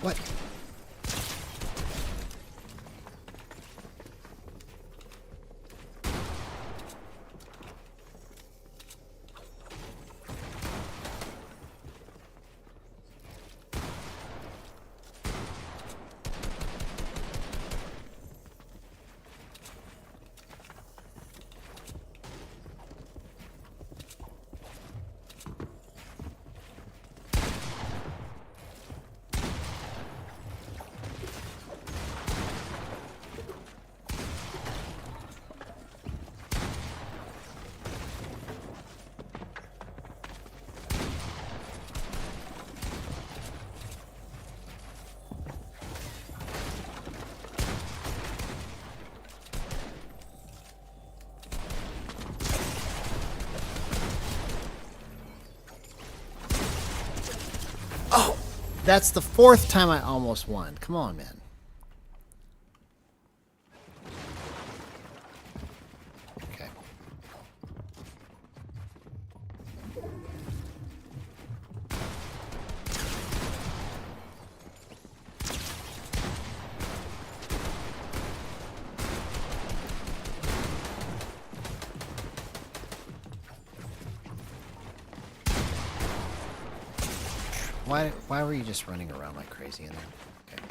What? Oh, that's the fourth time I almost won. Come on, man. Okay. Why were you just running around like crazy in there? Okay.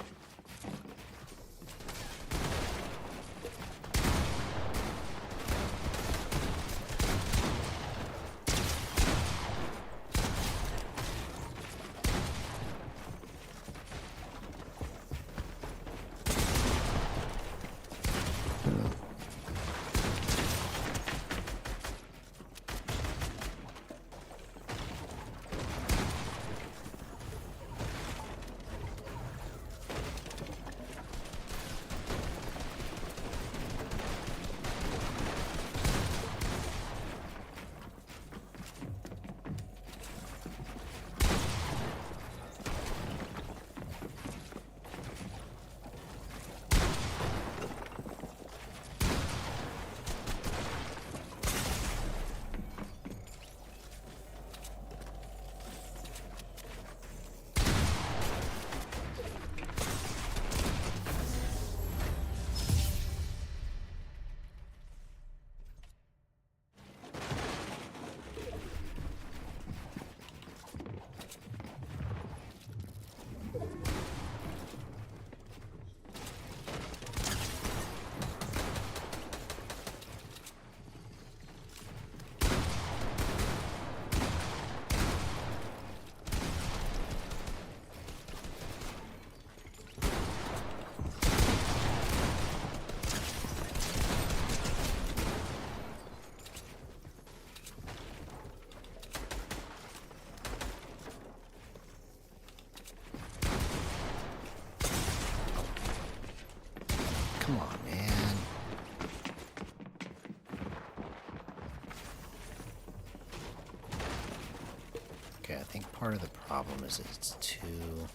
Part of the problem is it's too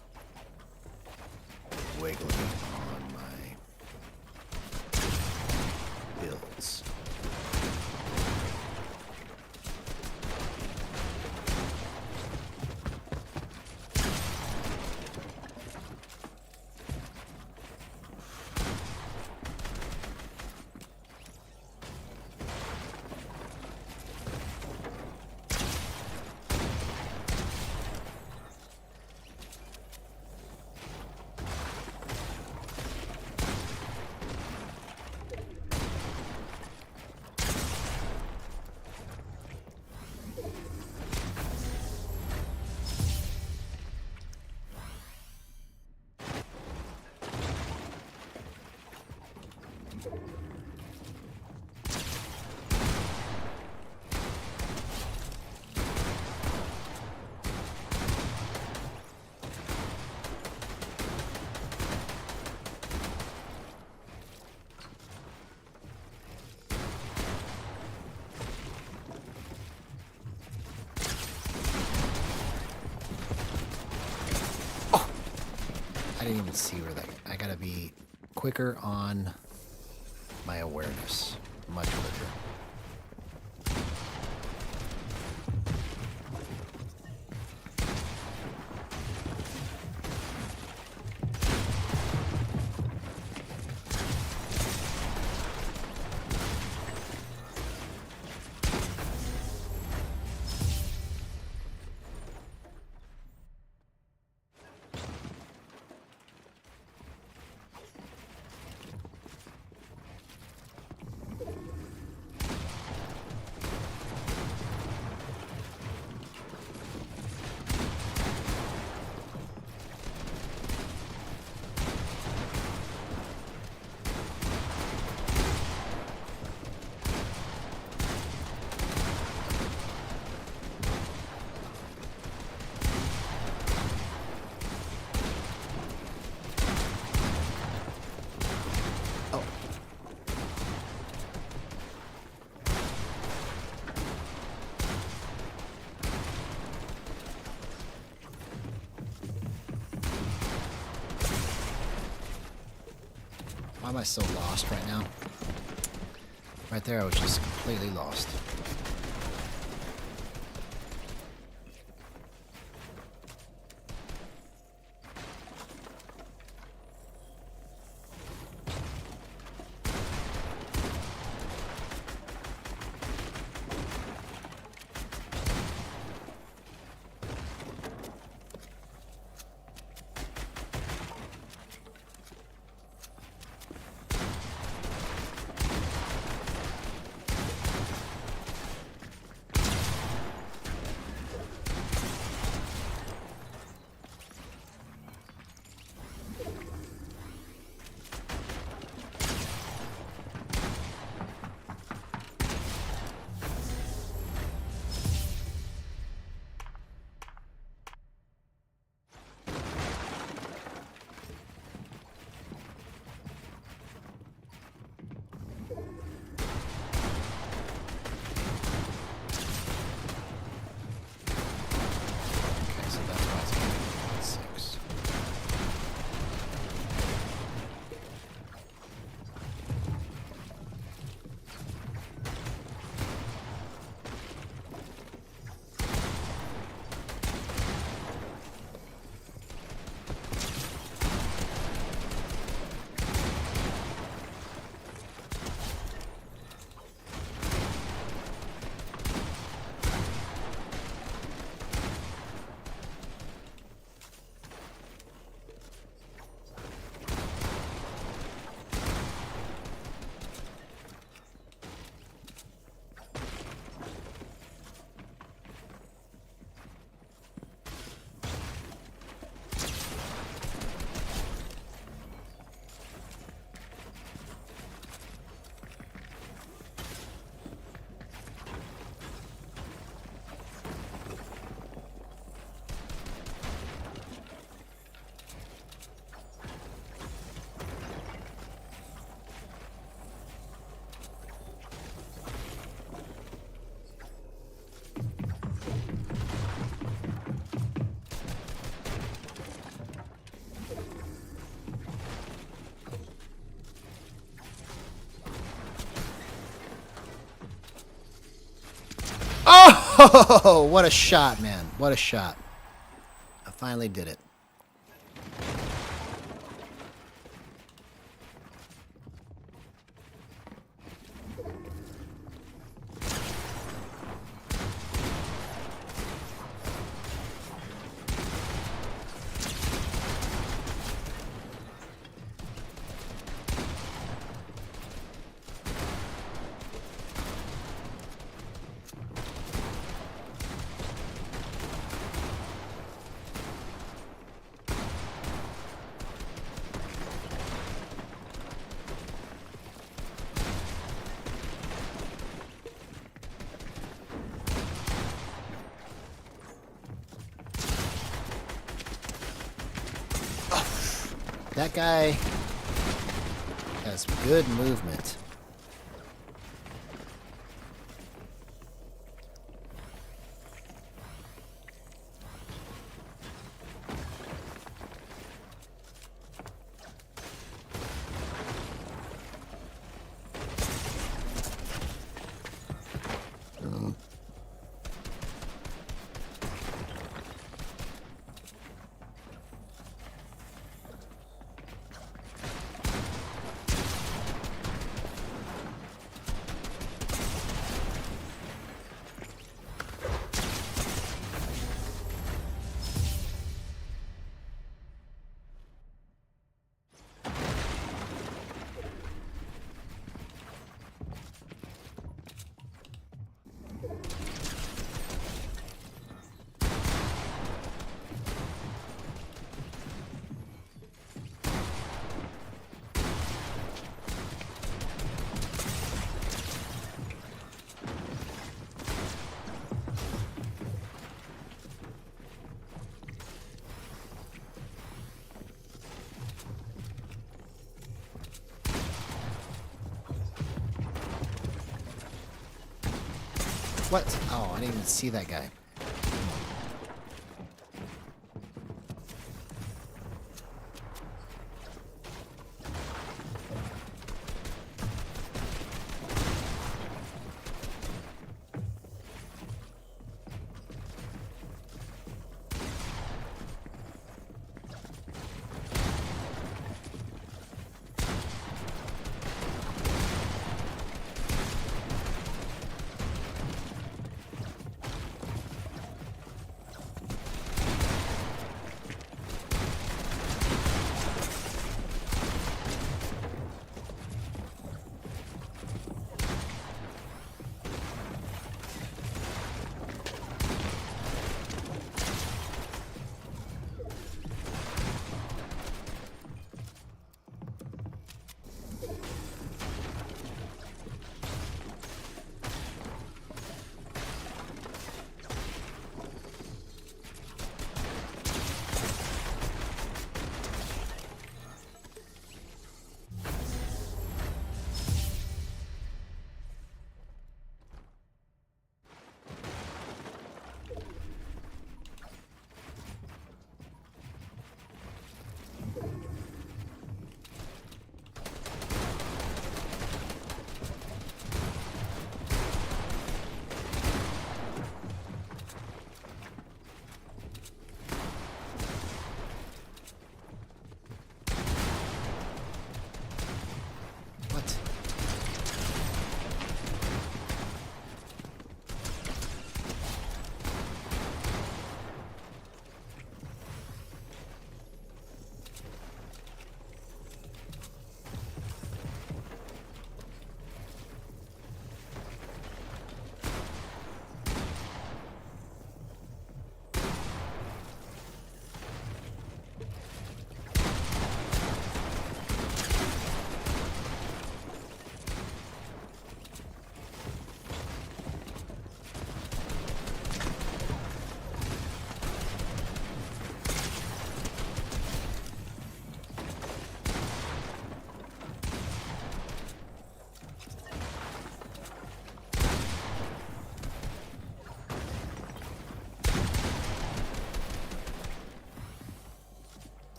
wiggly on my builds. I didn't even see where that... I gotta be quicker on my awareness. Much quicker. Why am I so lost right now? Right there, I was just completely lost. Oh, what a shot, man. What a shot. I finally did it. That guy has good movement. What? Oh, I didn't even see that guy.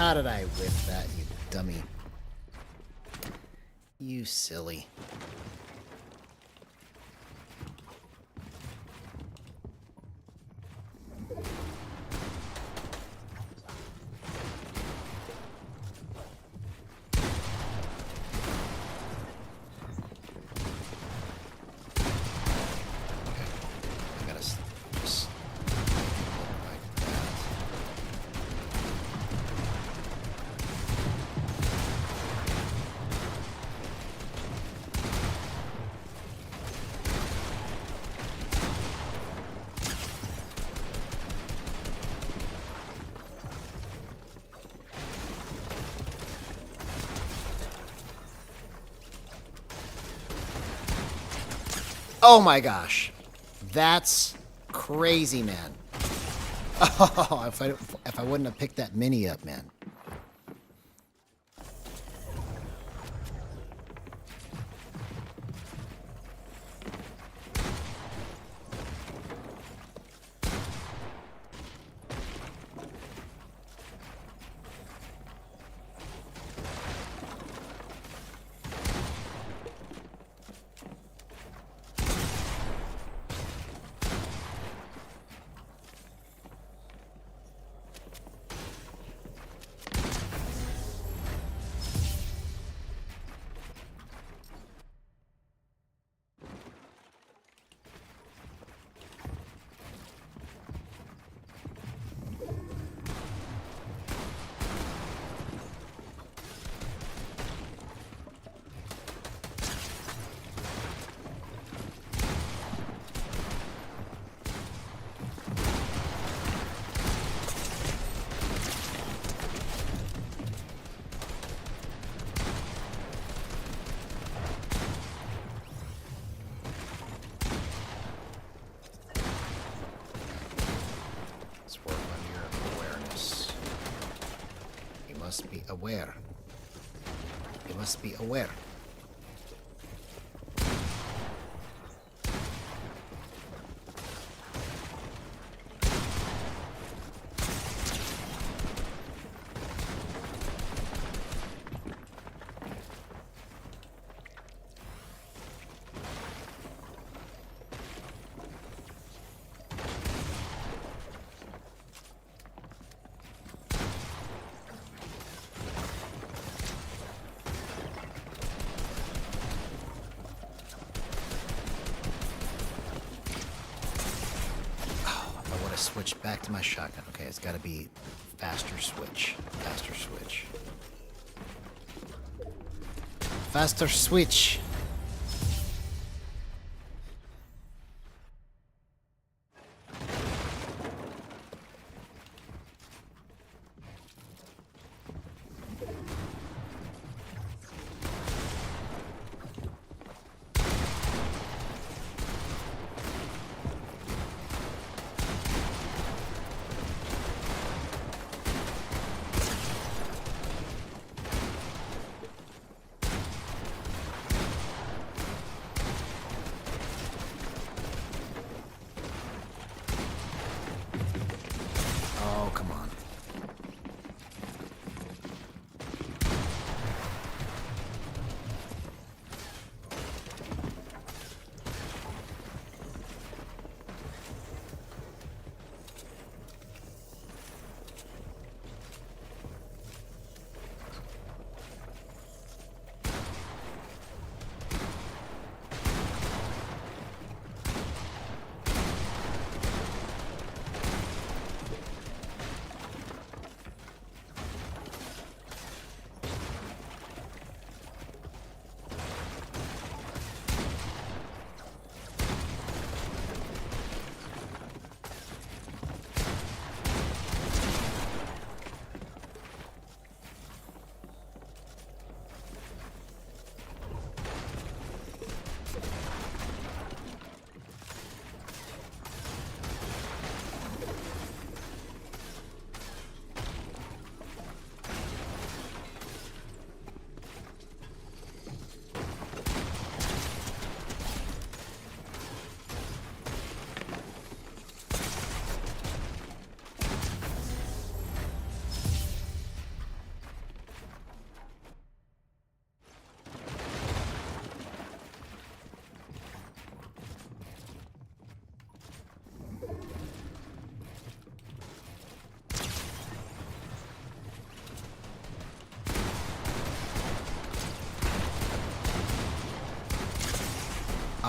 How did I whiff that, you dummy? You silly. Oh my gosh. That's crazy, man. Oh, if I wouldn't have picked that mini up, man. Must be aware. You must be aware. Switch back to my shotgun. Okay, it's got to be faster switch. Faster switch. Faster switch.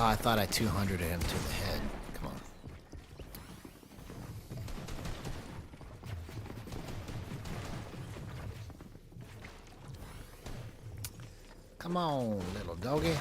Oh, I thought I 200'd him to the head. Come on. Come on, little doggy.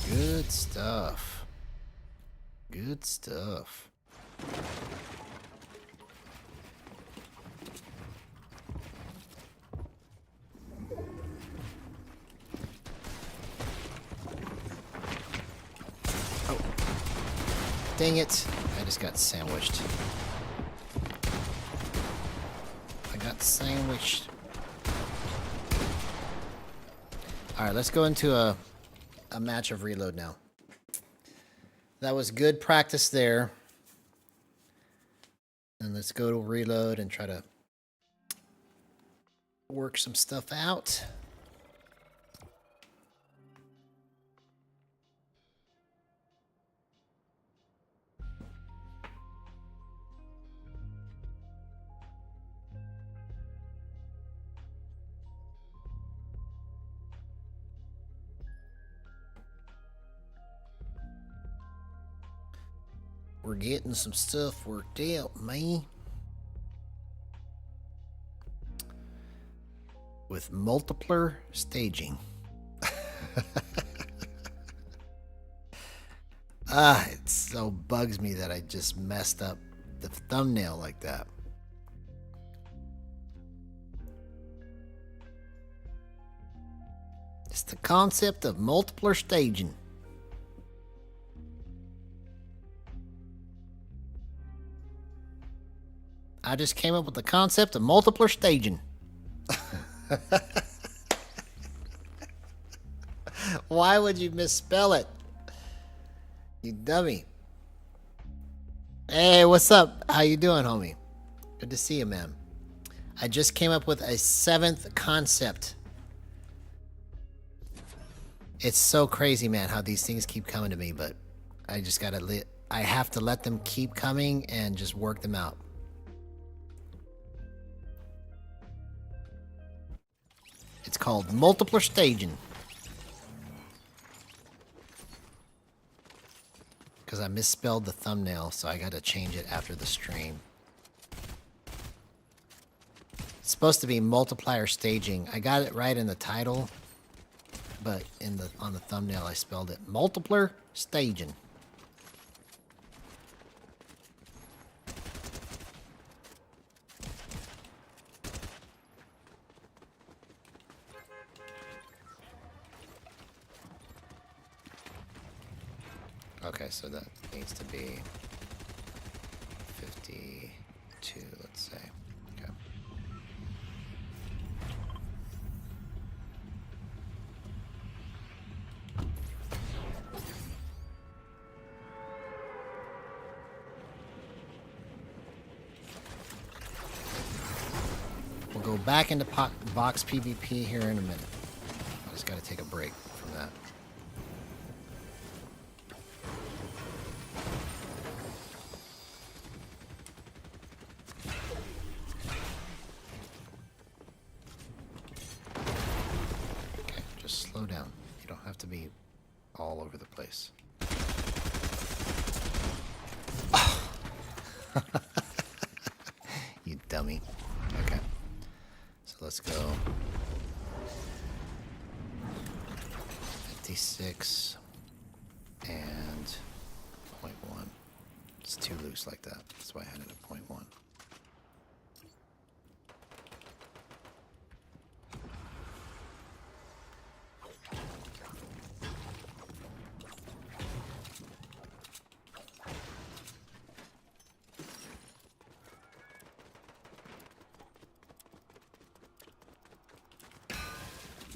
Good stuff. Good stuff. Oh. Dang it. I just got sandwiched. I got sandwiched. Alright, let's go into a match of reload now. That was good practice there. And let's go to reload and try to work some stuff out. We're getting some stuff worked out, man. With multiplier staging. It so bugs me that I just messed up the thumbnail like that. It's the concept of multiplier staging. I just came up with the concept of multiplier staging. Why would you misspell it? You dummy. Hey, what's up? How you doing, homie? Good to see you, man. I just came up with a 7th concept. It's so crazy, man, how these things keep coming to me, but I just gotta I have to let them keep coming and just work them out. It's called multiplier staging. Because I misspelled the thumbnail, so I got to change it after the stream. It's supposed to be multiplier staging. I got it right in the title, but on the thumbnail I spelled it multiplier staging. Okay, so that needs to be 52, let's say. Okay. We'll go back into box PvP here in a minute. I just got to take a break from that. Slow down. You don't have to be all over the place. Oh. You dummy. Okay. So let's go. 56 and 0.1. It's too loose like that. That's why I had it at 0.1.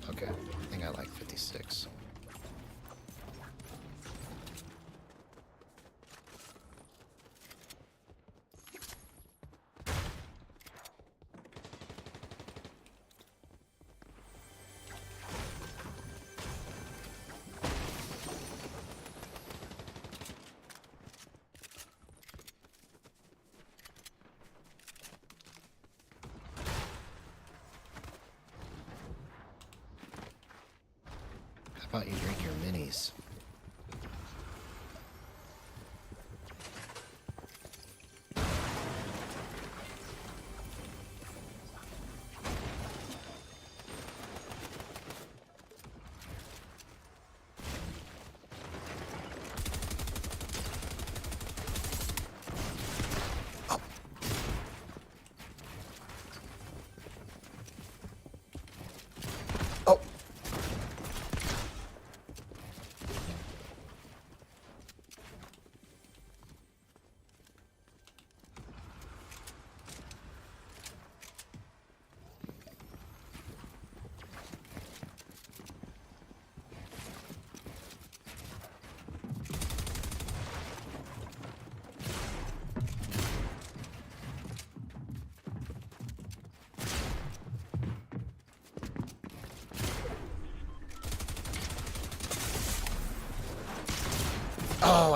Okay, I think I like 56. How about you drink your minis?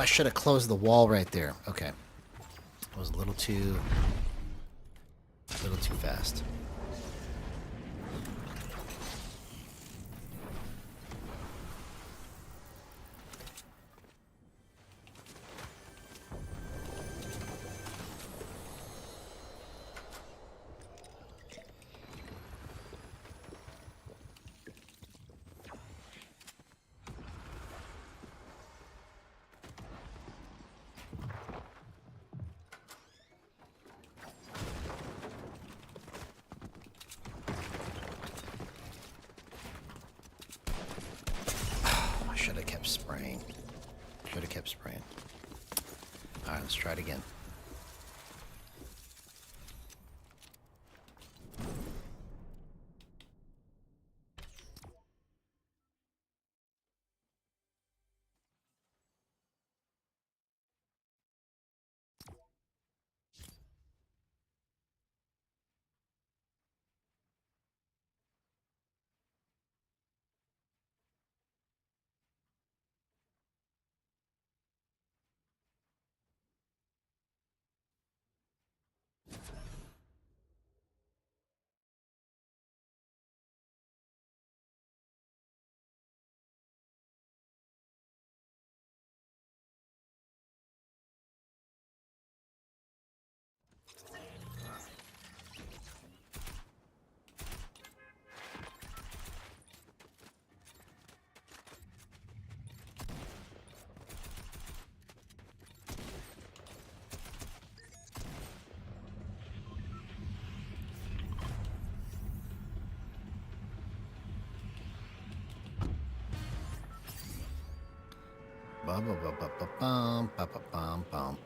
should have closed the wall right there. Okay. I was a little too fast. Should have kept spraying. Should have kept spraying. Alright, let's try it again. Bum, bum, bum, bum, bum, bum, bum, bum, bum.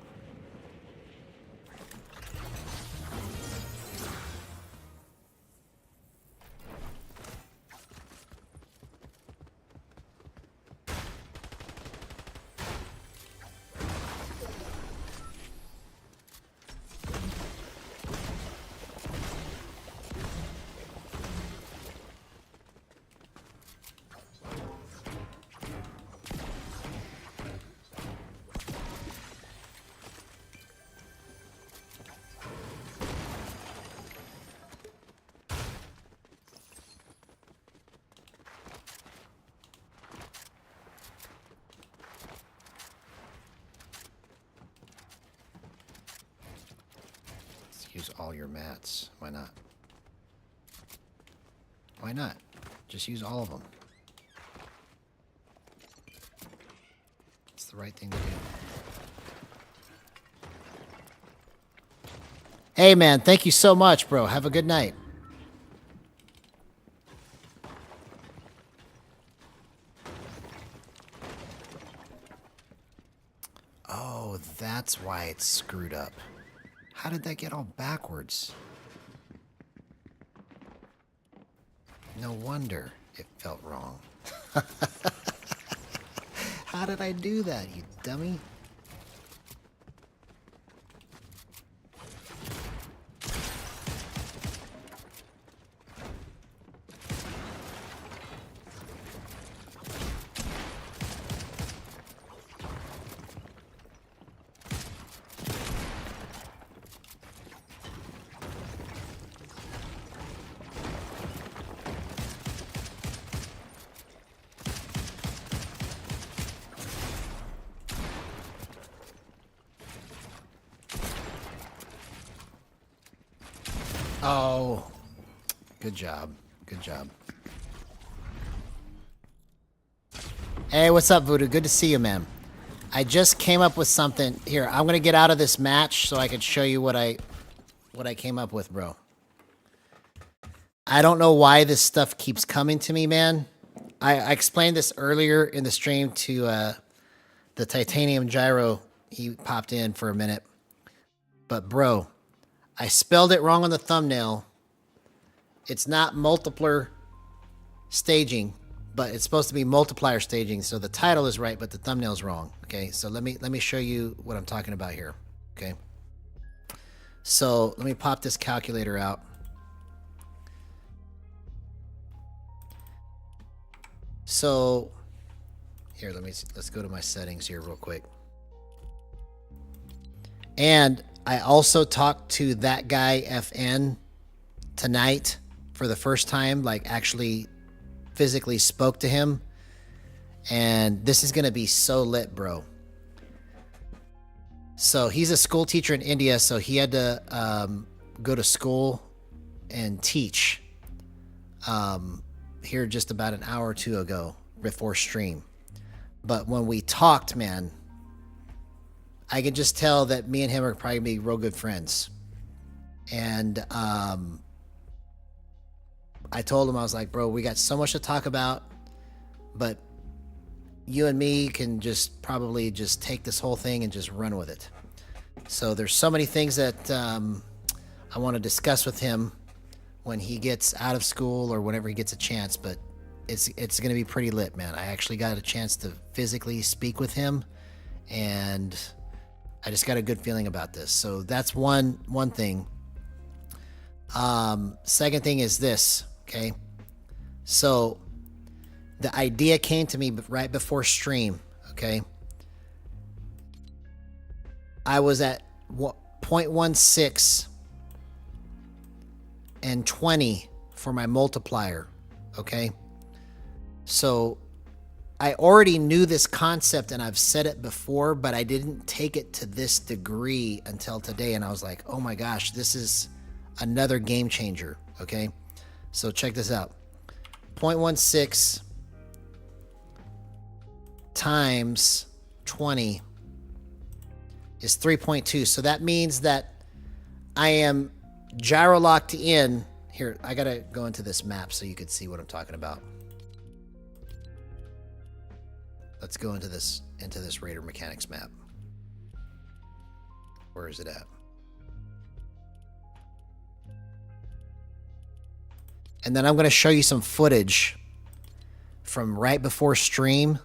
Use all your mats. Why not? Why not? Just use all of them. It's the right thing to do. Hey man, thank you so much, bro. Have a good night. Oh, that's why it's screwed up. How did that get all backwards? No wonder it felt wrong. How did I do that, you dummy? Oh, good job. Good job. Hey, what's up, Voodoo? Good to see you, man. I just came up with something. Here, I'm going to get out of this match so I can show you what I came up with, bro. I don't know why this stuff keeps coming to me, man. I explained this earlier in the stream to the titanium gyro. He popped in for a minute. But, bro, I spelled it wrong on the thumbnail. It's not multiplier staging, but it's supposed to be multiplier staging. So the title is right, but the thumbnail is wrong. Okay, so let me show you what I'm talking about here. Okay, so let me pop this calculator out. So here, let's go to my settings here real quick. And I also talked to that guy FN tonight for the first time, like actually physically spoke to him. And this is going to be so lit, bro. So he's a school teacher in India, so he had to go to school and teach here just about an hour or two ago before stream. But when we talked, man, I could just tell that me and him are probably be real good friends. And I told him, I was like, bro, we got so much to talk about, but you and me can just probably just take this whole thing and just run with it. So there's so many things that I want to discuss with him when he gets out of school or whenever he gets a chance, but it's going to be pretty lit, man. I actually got a chance to physically speak with him, and I just got a good feeling about this. So that's one thing. Second thing is this, okay? So the idea came to me right before stream, okay? I was at 0.16 and 20 for my multiplier, okay? So I already knew this concept and I've said it before, but I didn't take it to this degree until today. And I was like, oh my gosh, this is another game changer, okay? So check this out. 0.16 times 20 is 3.2. So that means that I am gyro locked in. Here, I gotta go into this map so you can see what I'm talking about. Let's go into this Raider Mechanics map. Where is it at? And then I'm going to show you some footage from right before stream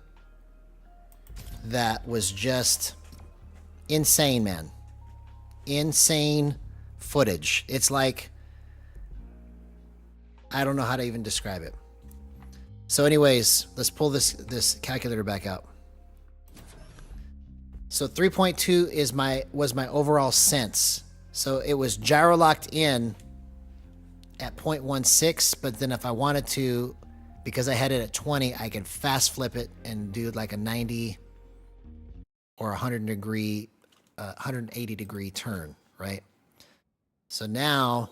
that was just insane, man. Insane footage. It's like, I don't know how to even describe it. So anyways, let's pull this calculator back out. So 3.2 was my overall sense. So it was gyro locked in at 0.16, but then if I wanted to, because I had it at 20, I could fast flip it and do like a 90 or 180 degree turn, right? So now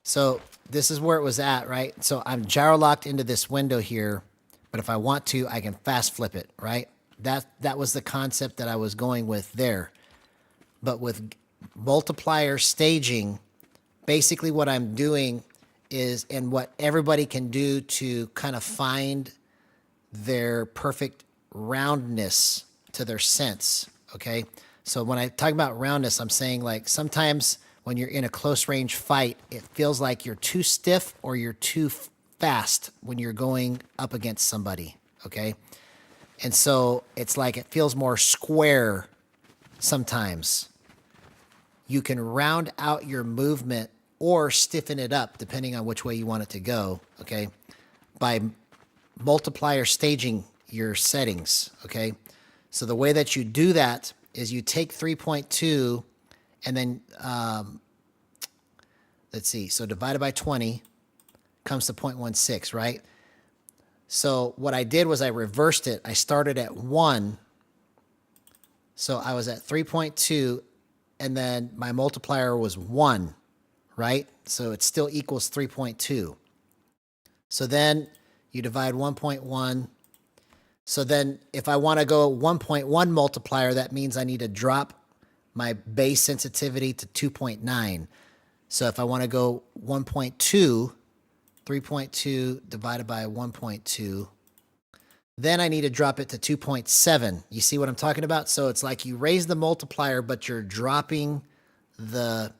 so this is where it was at, right? So I'm gyro locked into this window here, but if I want to, I can fast flip it, right? That was the concept that I was going with there. But with multiplier staging, basically what I'm doing is, and what everybody can do to kind of find their perfect roundness to their sense, okay? So when I talk about roundness, I'm saying like sometimes when you're in a close range fight, it feels like you're too stiff or you're too fast when you're going up against somebody, okay? And so it's like it feels more square sometimes. You can round out your movement or stiffen it up depending on which way you want it to go, okay? By multiplier staging your settings, okay? So the way that you do that is you take 3.2 and then, let's see, so divided by 20 comes to 0.16, right? So what I did was I reversed it. I started at 1. So I was at 3.2, and then my multiplier was 1, right? So it still equals 3.2. So then you divide 1.1. So then if I want to go 1.1 multiplier, that means I need to drop my base sensitivity to 2.9. So if I want to go 1.2, 3.2 divided by 1.2, then I need to drop it to 2.7. You see what I'm talking about? So it's like you raise the multiplier, but you're dropping the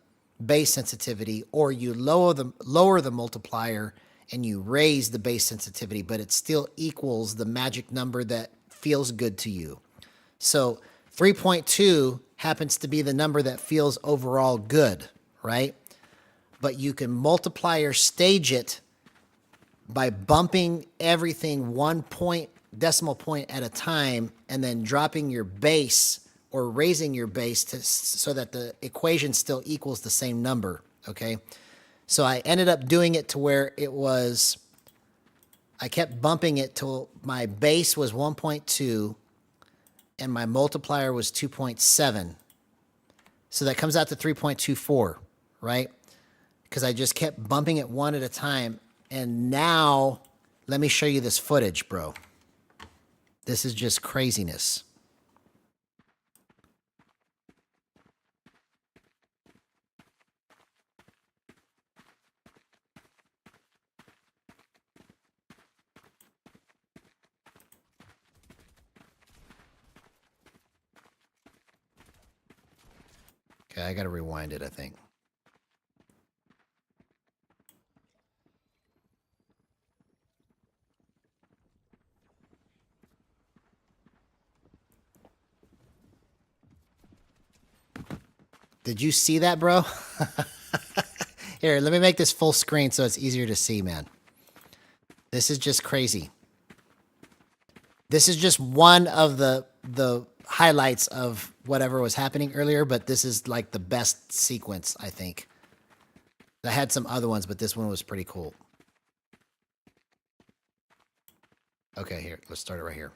base sensitivity, or you lower the multiplier and you raise the base sensitivity, but it still equals the magic number that feels good to you. So 3.2 happens to be the number that feels overall good, right? But you can multiply or stage it by bumping everything one decimal point at a time and then dropping your base or raising your base so that the equation still equals the same number, okay? So I ended up doing it to where I kept bumping it till my base was 1.2 and my multiplier was 2.7. So that comes out to 3.24, right? Because I just kept bumping it one at a time. And now, let me show you this footage, bro. This is just craziness. Okay, I gotta rewind it, I think. Did you see that, bro? Here, let me make this full screen so it's easier to see, man. This is just crazy. This is just one of the highlights of whatever was happening earlier, but this is like the best sequence, I think. I had some other ones, but this one was pretty cool. Okay, here, let's start it right here.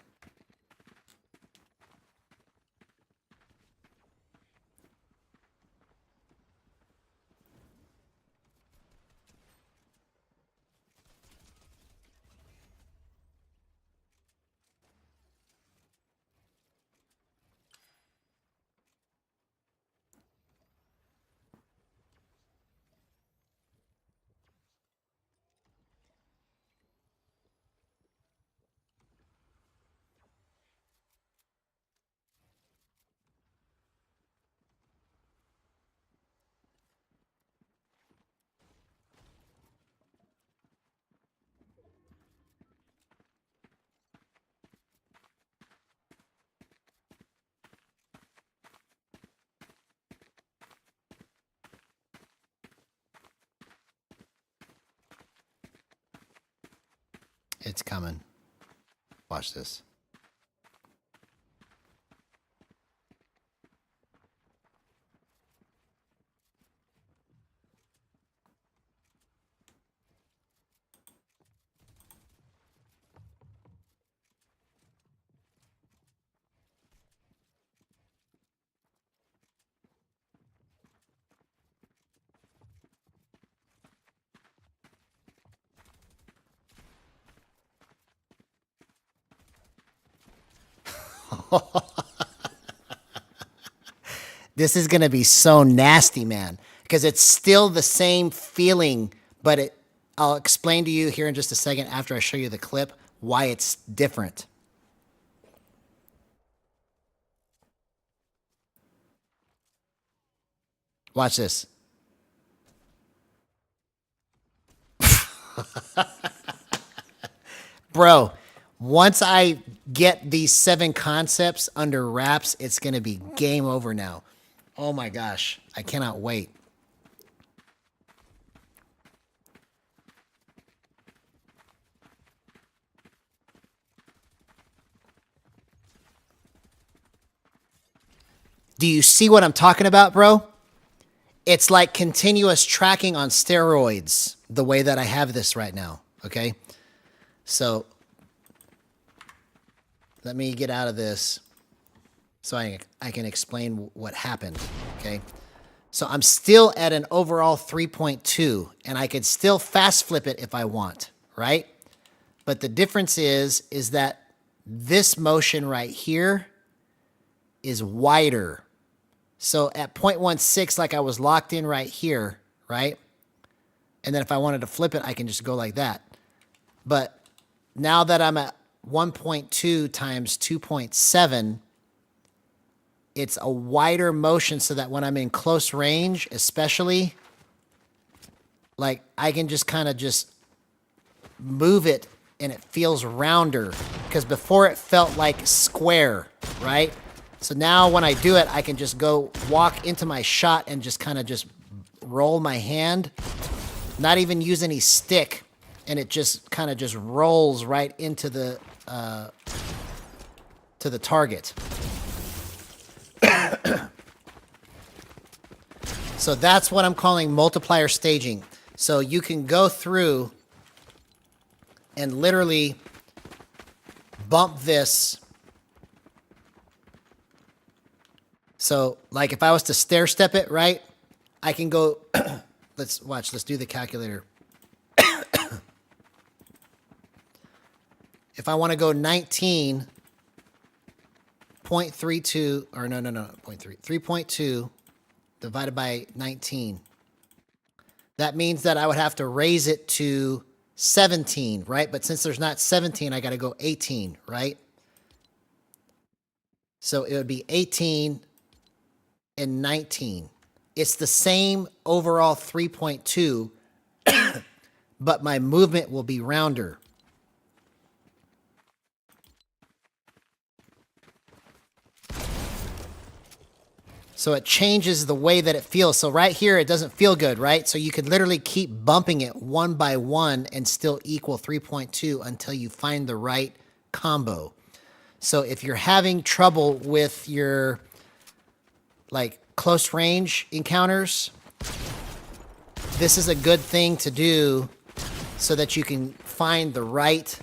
It's coming. Watch this. This is going to be so nasty, man, because it's still the same feeling, but I'll explain to you here in just a second after I show you the clip why it's different. Watch this. Bro, once I get these 7 concepts under wraps, it's going to be game over now. Oh my gosh, I cannot wait. Do you see what I'm talking about, bro? It's like continuous tracking on steroids, the way that I have this right now, okay? So let me get out of this so I can explain what happened, okay? So I'm still at an overall 3.2, and I could still fast flip it if I want, right? But the difference is that this motion right here is wider. So at 0.16, like I was locked in right here, right? And then if I wanted to flip it, I can just go like that. But now that I'm at 1.2 times 2.7, it's a wider motion so that when I'm in close range, especially, like I can just kind of just move it and it feels rounder, because before it felt like square, right? So now when I do it, I can just go walk into my shot and just kind of just roll my hand, not even use any stick, and it just kind of just rolls right into the to the target. So that's what I'm calling multiplier staging. So you can go through and literally bump this. So like if I was to stair step it, right? I can go, let's do the calculator. If I want to go 19.32, or no, 0.3, 3.2 divided by 19. That means that I would have to raise it to 17, right? But since there's not 17, I got to go 18, right? So it would be 18 and 19. It's the same overall 3.2, but my movement will be rounder. So it changes the way that it feels. So right here, it doesn't feel good, right? So you could literally keep bumping it one by one and still equal 3.2 until you find the right combo. So if you're having trouble with your like close range encounters, this is a good thing to do so that you can find the right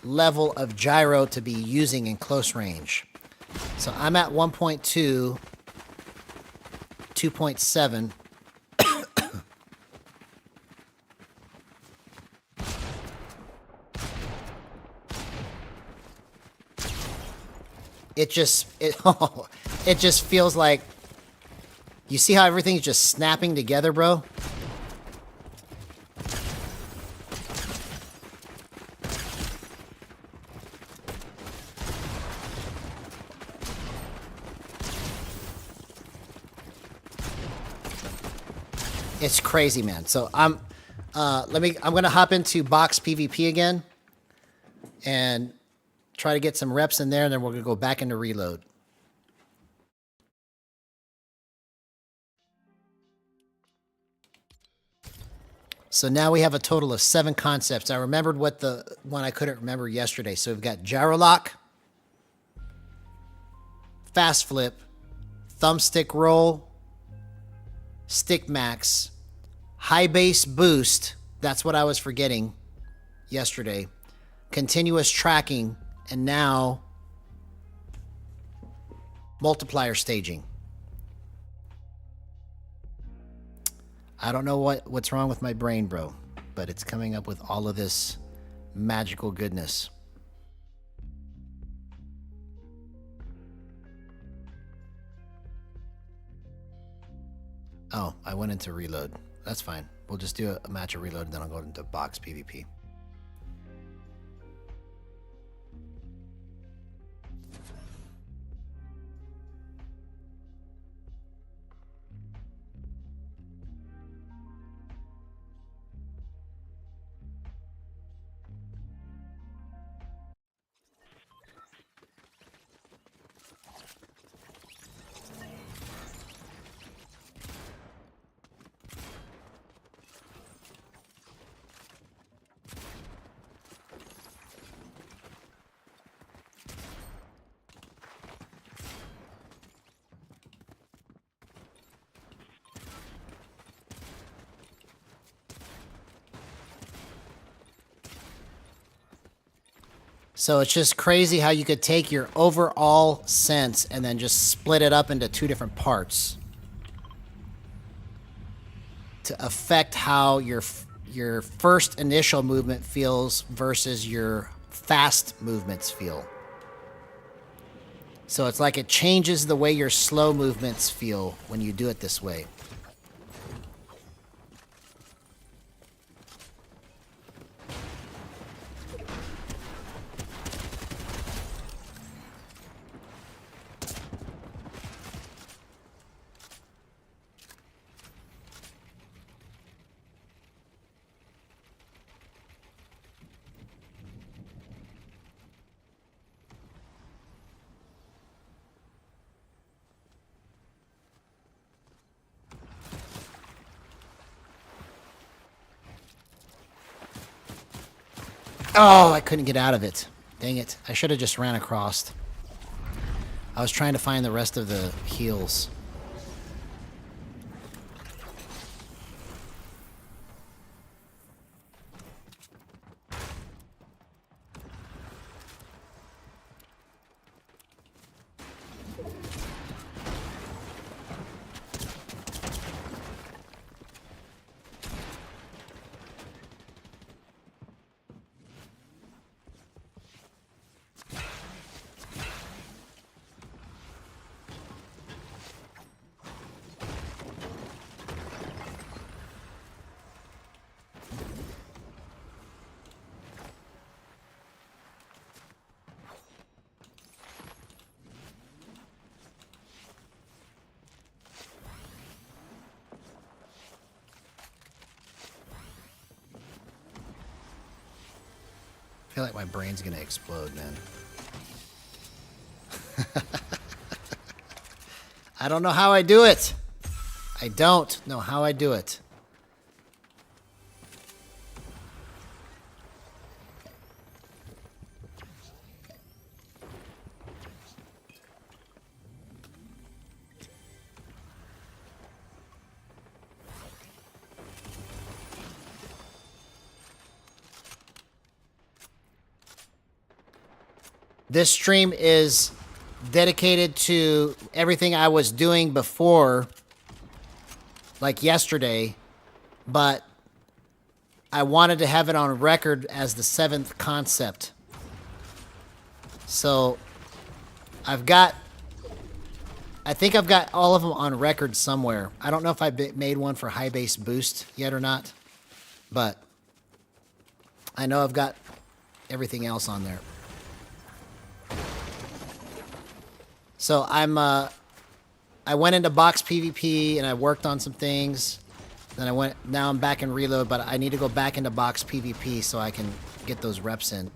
level of gyro to be using in close range. So I'm at 1.2, 2.7. It just feels like, you see how everything's just snapping together, bro? It's crazy, man. So I'm gonna hop into box PvP again and try to get some reps in there, and then we're gonna go back into reload. So now we have a total of 7 concepts. I remembered what the one I couldn't remember yesterday. So we've got gyro lock, fast flip, thumbstick roll, stick max, high base boost. That's what I was forgetting yesterday. Continuous tracking, and now multiplier staging. I don't know what's wrong with my brain, bro, but it's coming up with all of this magical goodness. Oh, I went into reload. That's fine. We'll just do a match of reload, and then I'll go into box PvP. So it's just crazy how you could take your overall sense and then just split it up into 2 different parts to affect how your first initial movement feels versus your fast movements feel. So it's like it changes the way your slow movements feel when you do it this way. Oh, I couldn't get out of it. Dang it. I should have just ran across. I was trying to find the rest of the heals. I feel like my brain's gonna explode, man. I don't know how I do it. I don't know how I do it. This stream is dedicated to everything I was doing before, like yesterday, but I wanted to have it on record as the 7th concept. So I think I've got all of them on record somewhere. I don't know if I made one for high base boost yet or not, but I know I've got everything else on there. So I went into box PvP and I worked on some things. Then now I'm back in reload, but I need to go back into box PvP so I can get those reps in.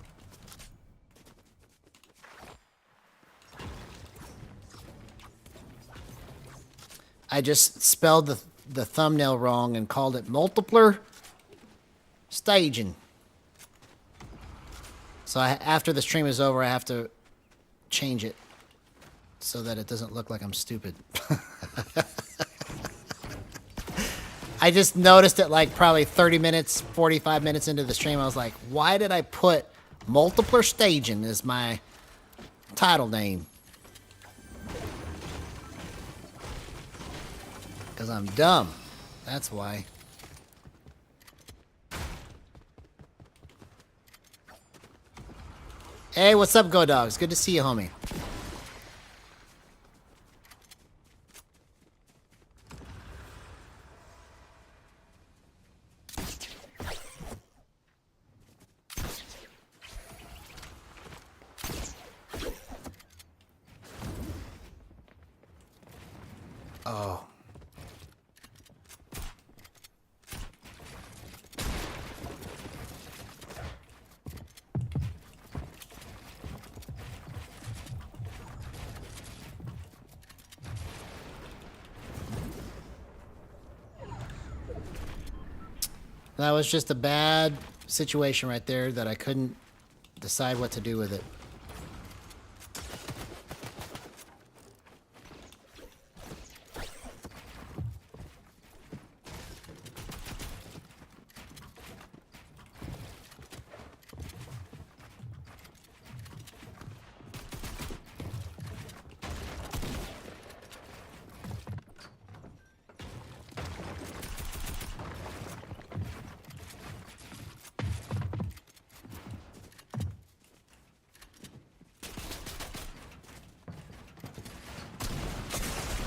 I just spelled the thumbnail wrong and called it Multiplier Staging. So after the stream is over, I have to change it so that it doesn't look like I'm stupid. I just noticed it like probably 30 minutes, 45 minutes into the stream. I was like, why did I put Multiplier Staging as my title name? Because I'm dumb. That's why. Hey, what's up, Go Dogs? Good to see you, homie. Oh. That was just a bad situation right there that I couldn't decide what to do with it.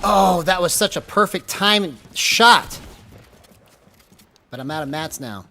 Oh, that was such a perfect time shot. But I'm out of mats now.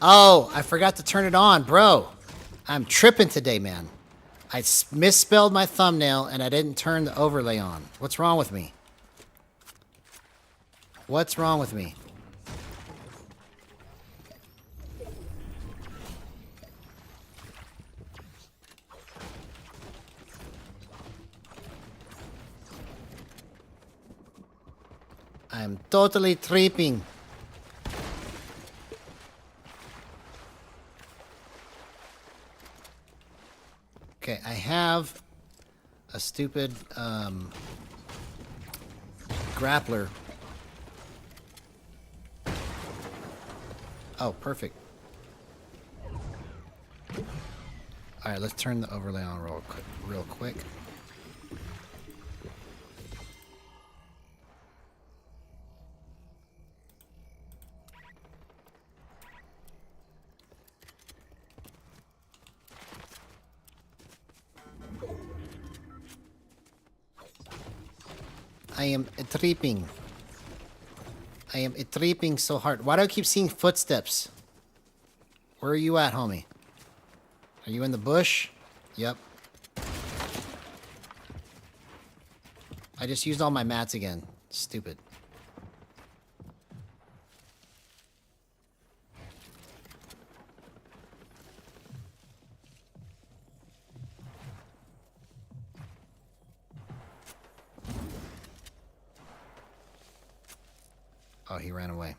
Oh, I forgot to turn it on, bro. I'm tripping today, man. I misspelled my thumbnail and I didn't turn the overlay on. What's wrong with me? What's wrong with me? I'm totally tripping. Okay, I have a stupid grappler. Oh, perfect. All right, let's turn the overlay on real quick. I am tripping. I am tripping so hard. Why do I keep seeing footsteps? Where are you at, homie? Are you in the bush? Yep. I just used all my mats again. Stupid. Oh, he ran away.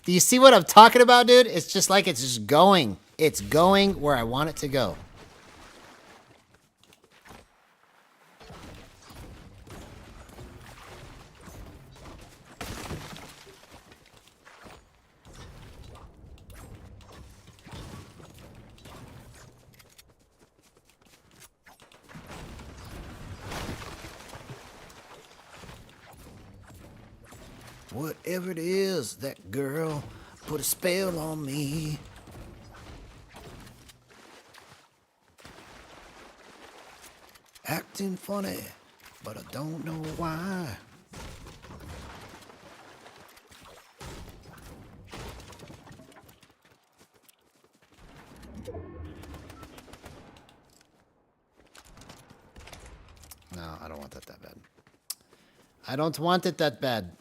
Do you see what I'm talking about, dude? It's just like it's just going. It's going where I want it to go. Whatever it is, that girl put a spell on me. Acting funny, but I don't know why. No, I don't want that bad. I don't want it that bad.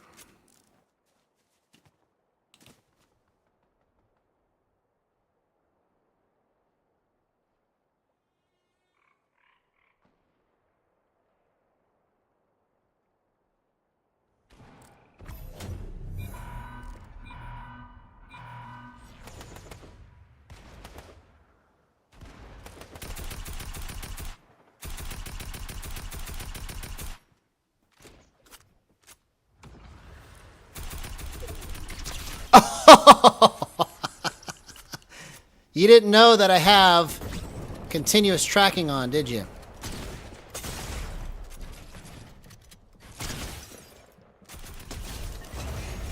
You didn't know that I have continuous tracking on, did you?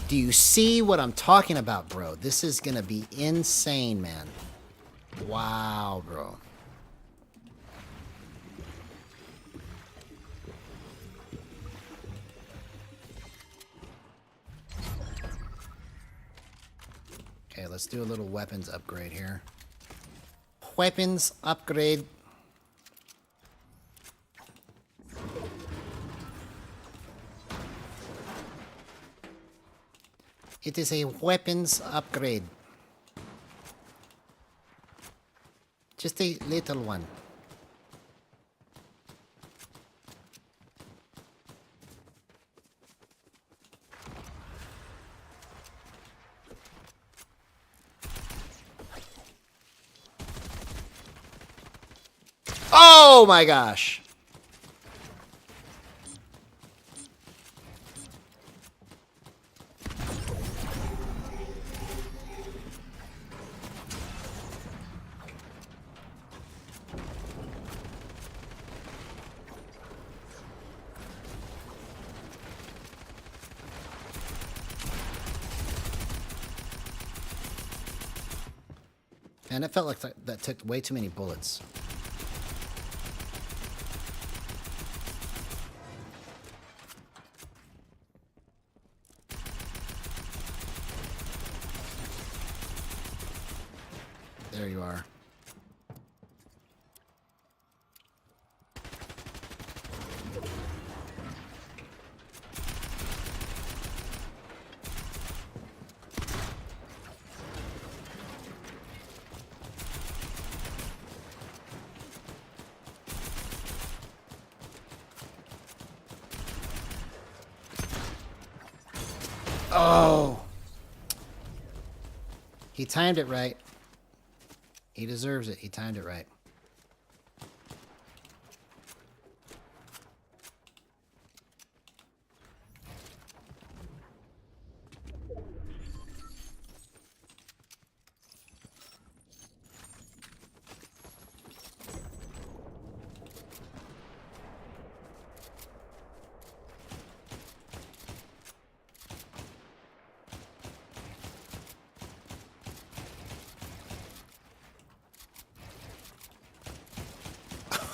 Do you see what I'm talking about, bro? This is gonna be insane, man. Wow, bro. Okay, let's do a little weapons upgrade here. Weapons upgrade. It is a weapons upgrade. Just a little one. Oh my gosh. And it felt like that took way too many bullets. There you are. Oh! He timed it right. He deserves it. He timed it right.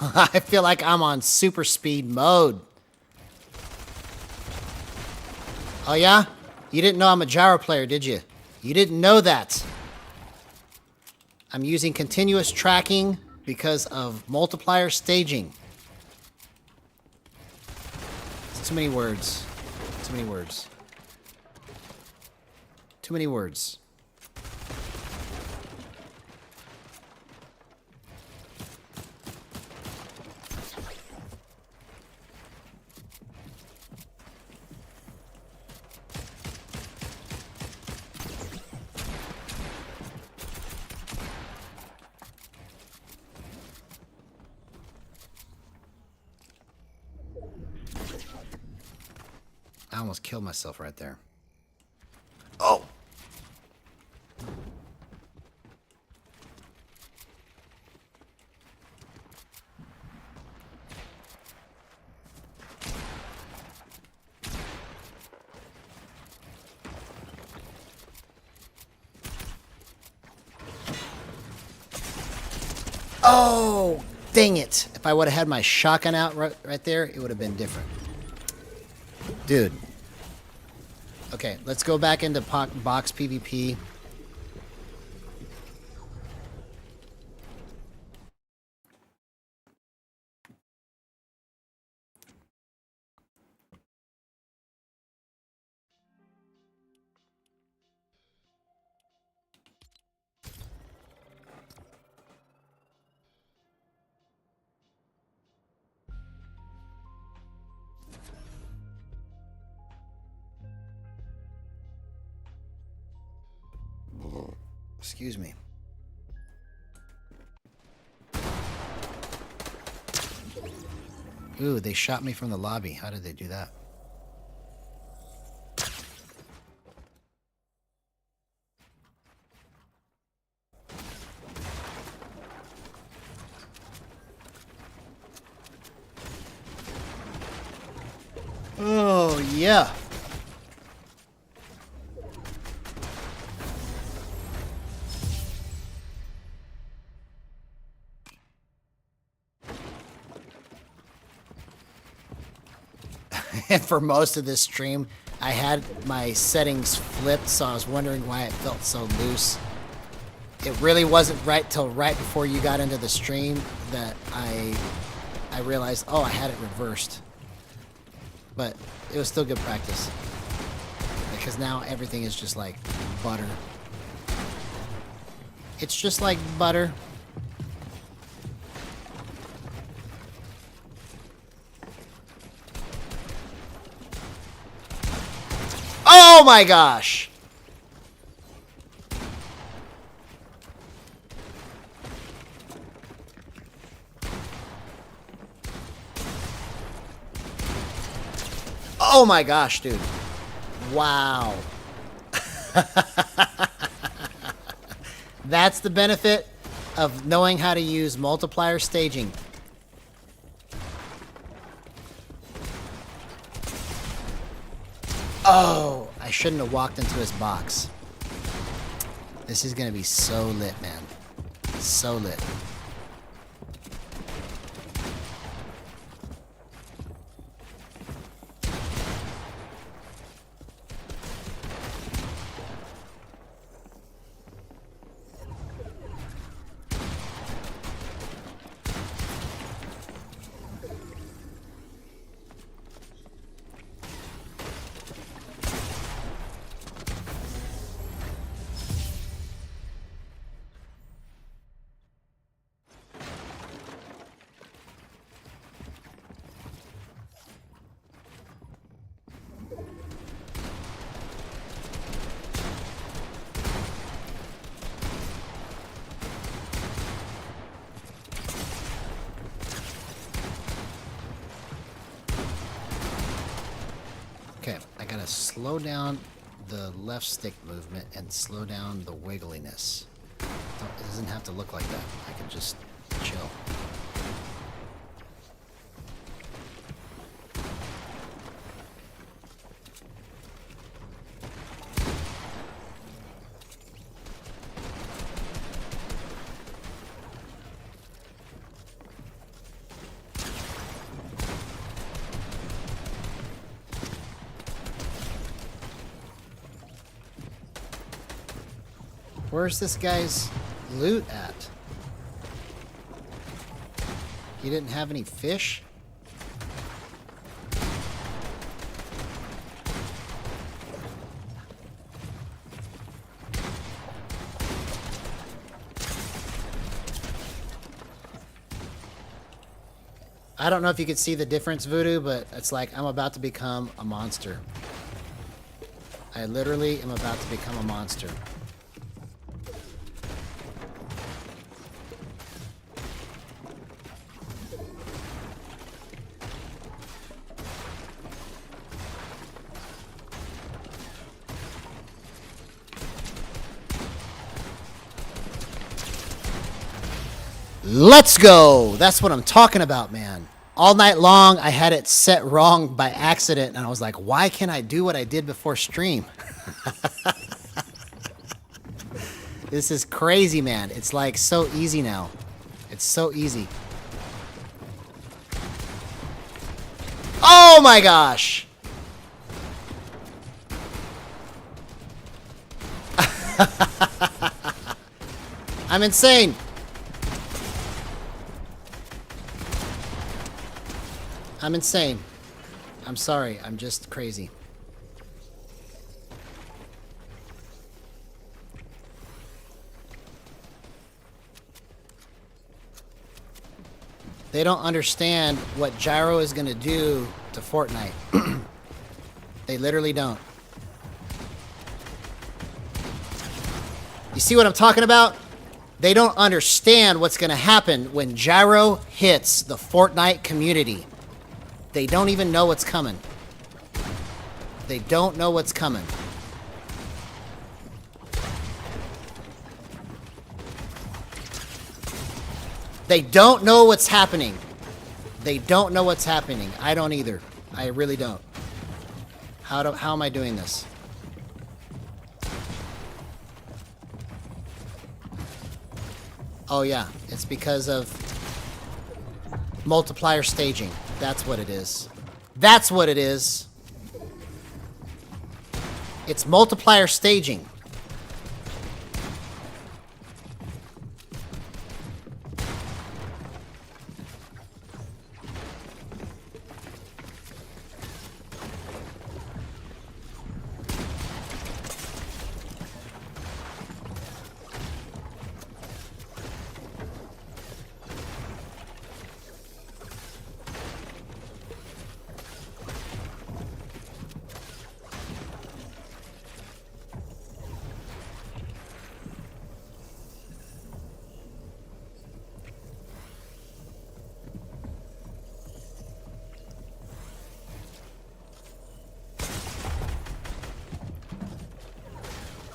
I feel like I'm on super speed mode. Oh yeah? You didn't know I'm a gyro player, did you? You didn't know that. I'm using continuous tracking because of multiplier staging. It's too many words. Too many words. Too many words. I almost killed myself right there. Oh! Oh! Dang it! If I would have had my shotgun out right there, it would have been different. Dude. Okay, let's go back into box PvP. Excuse me. Ooh, they shot me from the lobby. How did they do that? Oh, yeah. And for most of this stream, I had my settings flipped, so I was wondering why it felt so loose. It really wasn't right till right before you got into the stream that I realized, oh, I had it reversed. But it was still good practice. Because now everything is just like butter. It's just like butter. Oh my gosh! Oh my gosh, dude. Wow. That's the benefit of knowing how to use multiplier staging. Oh, I shouldn't have walked into his box. This is gonna be so lit, man. So lit. Okay, I gotta slow down the left stick movement and slow down the wiggliness. It doesn't have to look like that. I can just chill. Where's this guy's loot at? He didn't have any fish? I don't know if you could see the difference, Voodoo, but it's like I'm about to become a monster. I literally am about to become a monster. Let's go! That's what I'm talking about, man. All night long, I had it set wrong by accident, and I was like, why can't I do what I did before stream? This is crazy, man. It's like so easy now. It's so easy. Oh my gosh! I'm insane. I'm insane. I'm sorry. I'm just crazy. They don't understand what Gyro is going to do to Fortnite. They literally don't. You see what I'm talking about? They don't understand what's going to happen when Gyro hits the Fortnite community. They don't even know what's coming. They don't know what's coming. They don't know what's happening. They don't know what's happening. I don't either. I really don't. How am I doing this? Oh yeah, it's because of multiplier staging. That's what it is. That's what it is. It's multiplier staging.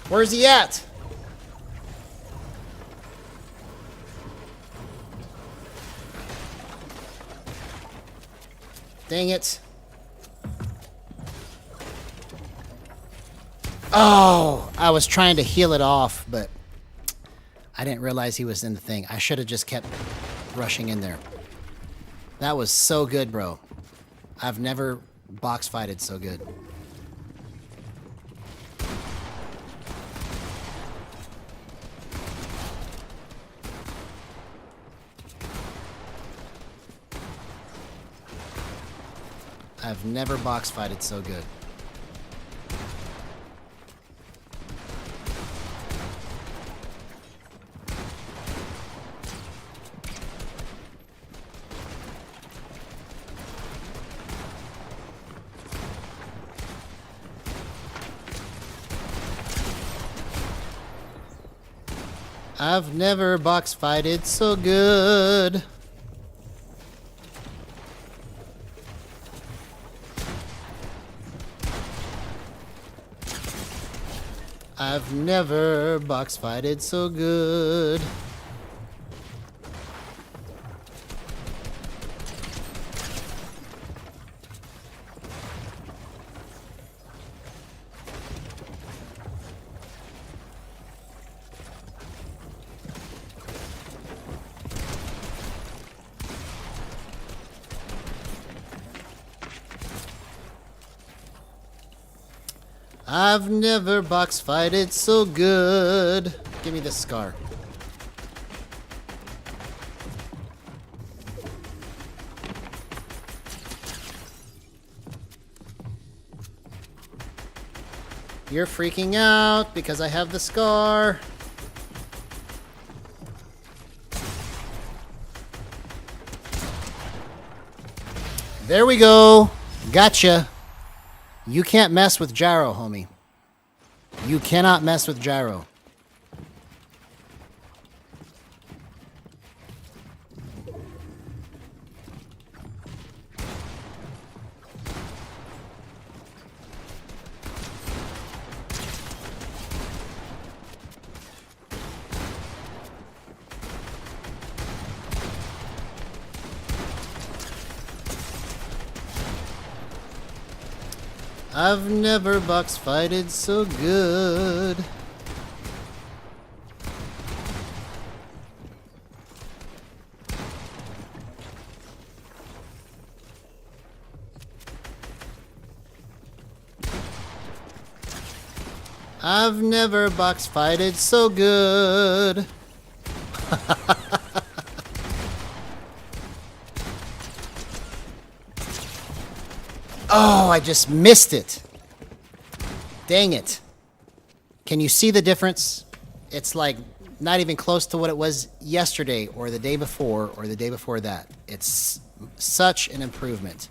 Where's he at? Dang it. Oh, I was trying to heal it off, but I didn't realize he was in the thing. I should have just kept rushing in there. That was so good, bro. I've never box fighted so good. I've never box fighted so good. I've never box fighted so good. I've never box fighted so good. I've never box fighted so good. Give me this scar. You're freaking out because I have the scar. There we go. Gotcha. You can't mess with Gyro, homie. You cannot mess with Gyro. I've never box fighted so good. I've never box fighted so good. Oh, I just missed it. Dang it. Can you see the difference? It's like not even close to what it was yesterday or the day before or the day before that. It's such an improvement.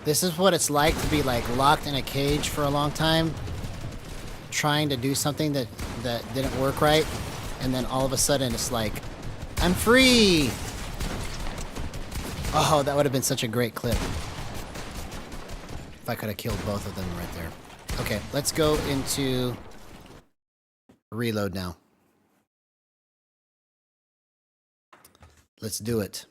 This is what it's like to be like locked in a cage for a long time, trying to do something that didn't work right, and then all of a sudden it's like, I'm free! Oh, that would have been such a great clip. If I could have killed both of them right there. Okay, let's go into reload now. Let's do it.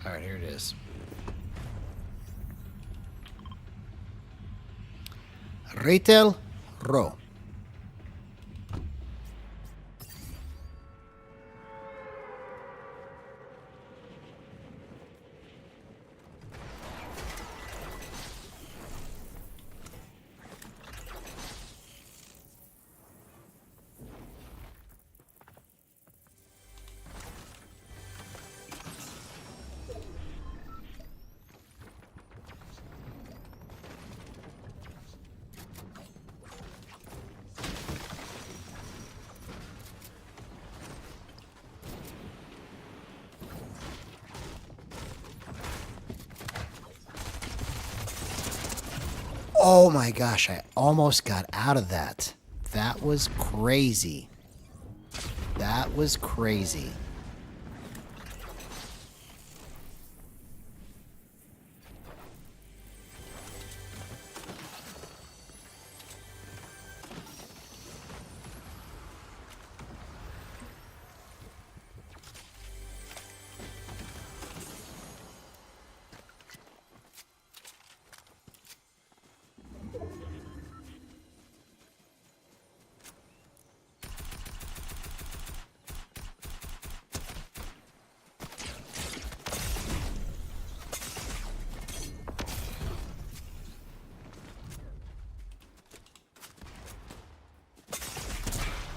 Alright, here it is. Retail Row. Oh my gosh, I almost got out of that. That was crazy. That was crazy.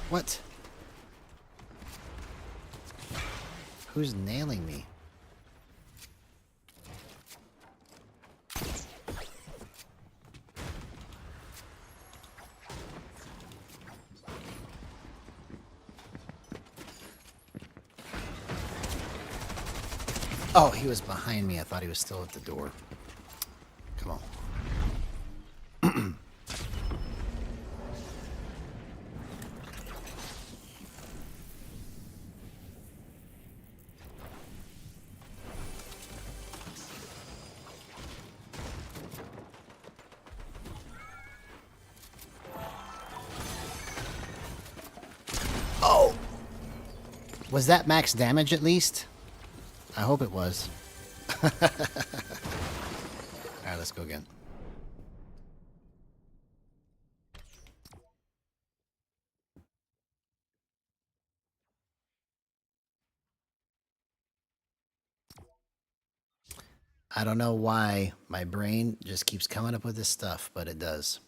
What? Who's nailing me? Oh, he was behind me. I thought he was still at the door. Come on. Oh! Was that max damage at least? I hope it was. Alright, let's go again. I don't know why my brain just keeps coming up with this stuff, but it does.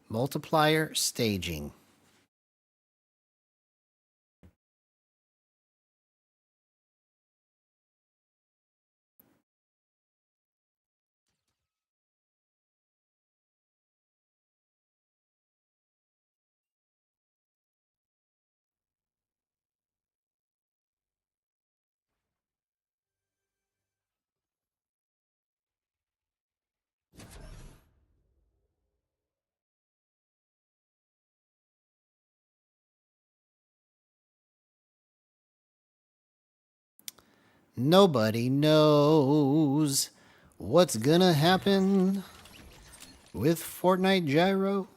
Multiplier staging. Nobody knows what's gonna happen with Fortnite Gyro.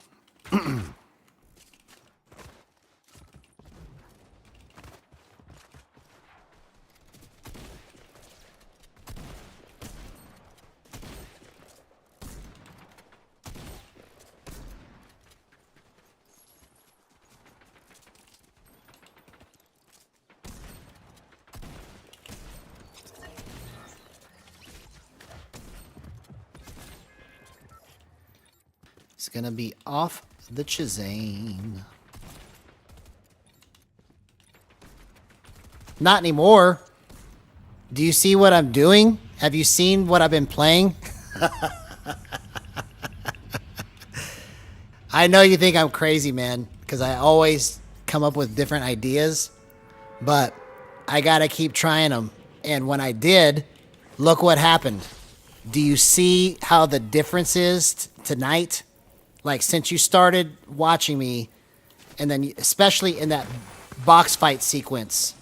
It's gonna be off the Chazane. Not anymore. Do you see what I'm doing? Have you seen what I've been playing? I know you think I'm crazy, man, because I always come up with different ideas, but I gotta keep trying them. And when I did, look what happened. Do you see how the difference is tonight? Like, since you started watching me, and then especially in that box fight sequence.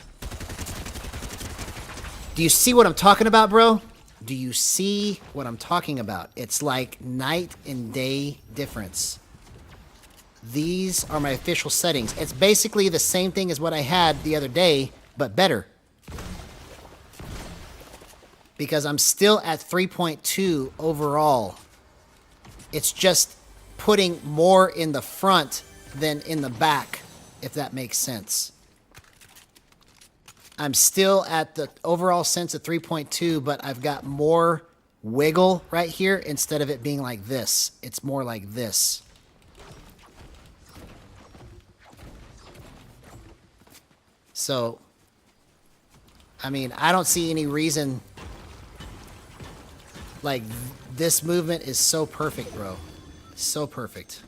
Do you see what I'm talking about, bro? Do you see what I'm talking about? It's like night and day difference. These are my official settings. It's basically the same thing as what I had the other day, but better. because I'm still at 3.2 overall. It's just putting more in the front than in the back, if that makes sense. I'm still at the overall sense of 3.2, but I've got more wiggle right here instead of it being like this. It's more like this. So, I mean, I don't see any reason. Like, this movement is so perfect, bro. So perfect.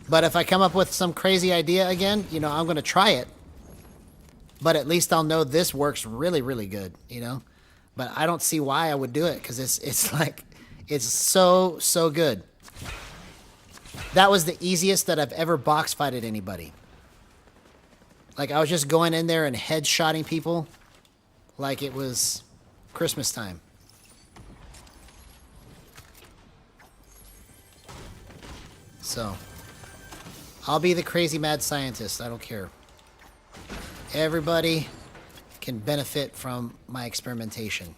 But if I come up with some crazy idea again, you know, I'm going to try it. But at least I'll know this works really, really good, you know? But I don't see why I would do it, because it's like, it's so, so good. That was the easiest that I've ever box fighted anybody. Like, I was just going in there and headshotting people like it was Christmas time. So, I'll be the crazy mad scientist. I don't care. Everybody can benefit from my experimentation.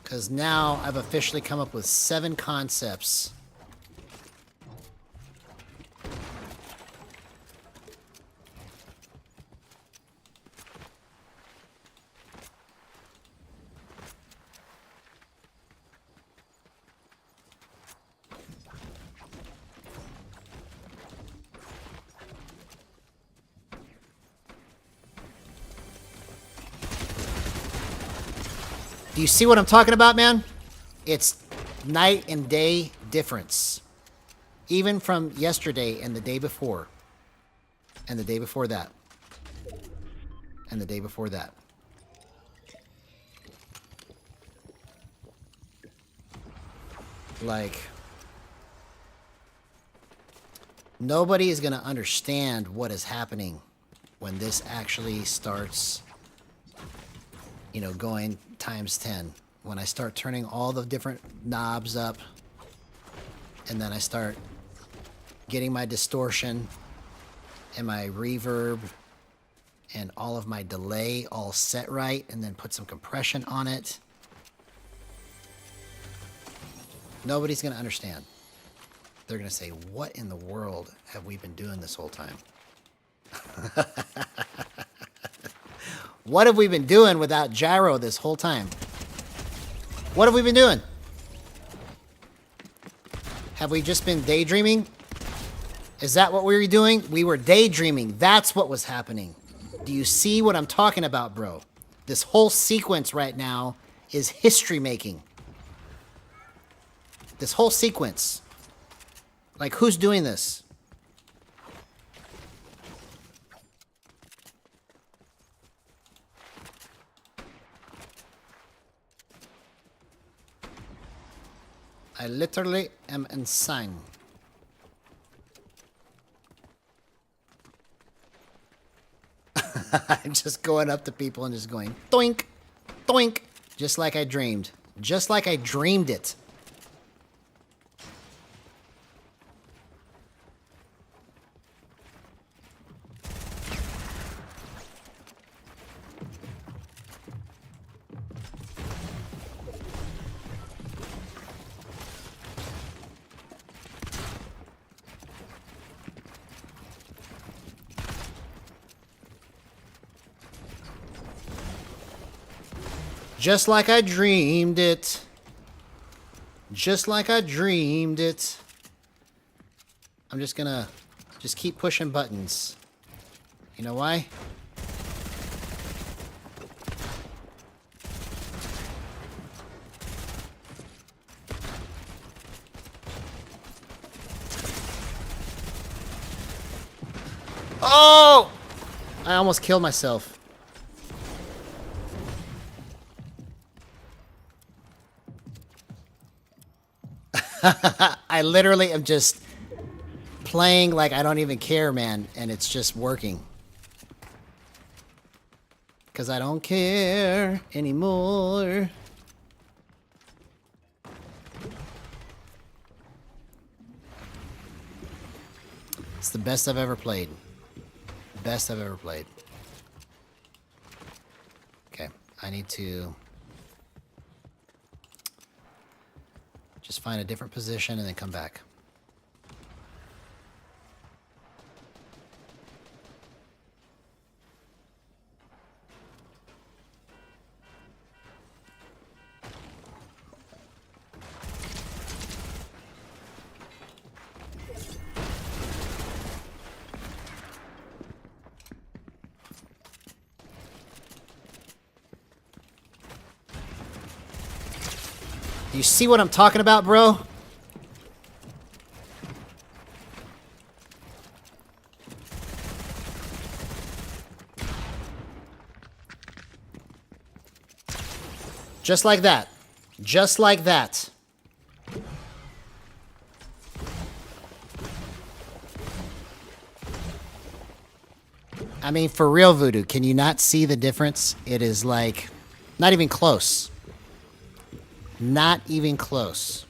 Because now I've officially come up with 7 concepts. Do you see what I'm talking about, man? It's night and day difference. Even from yesterday and the day before. And the day before that. And the day before that. Like, nobody is going to understand what is happening when this actually starts, you know, going times 10. When I start turning all the different knobs up, and then I start getting my distortion and my reverb and all of my delay all set right, and then put some compression on it. Nobody's going to understand. They're going to say, what in the world have we been doing this whole time? What have we been doing without gyro this whole time? What have we been doing? Have we just been daydreaming? Is that what we were doing? We were daydreaming. That's what was happening. Do you see what I'm talking about, bro? This whole sequence right now is history making. This whole sequence. Like, who's doing this? I literally am insane. I'm just going up to people and just going, doink, doink, just like I dreamed. Just like I dreamed it. Just like I dreamed it. Just like I dreamed it. I'm just gonna just keep pushing buttons. You know why? Oh! I almost killed myself. I literally am just playing like I don't even care, man, and it's just working. Because I don't care anymore. It's the best I've ever played. Best I've ever played. Okay, I need to just find a different position and then come back. You see what I'm talking about, bro? Just like that. Just like that. I mean, for real, Voodoo, can you not see the difference? It is like, not even close. Not even close.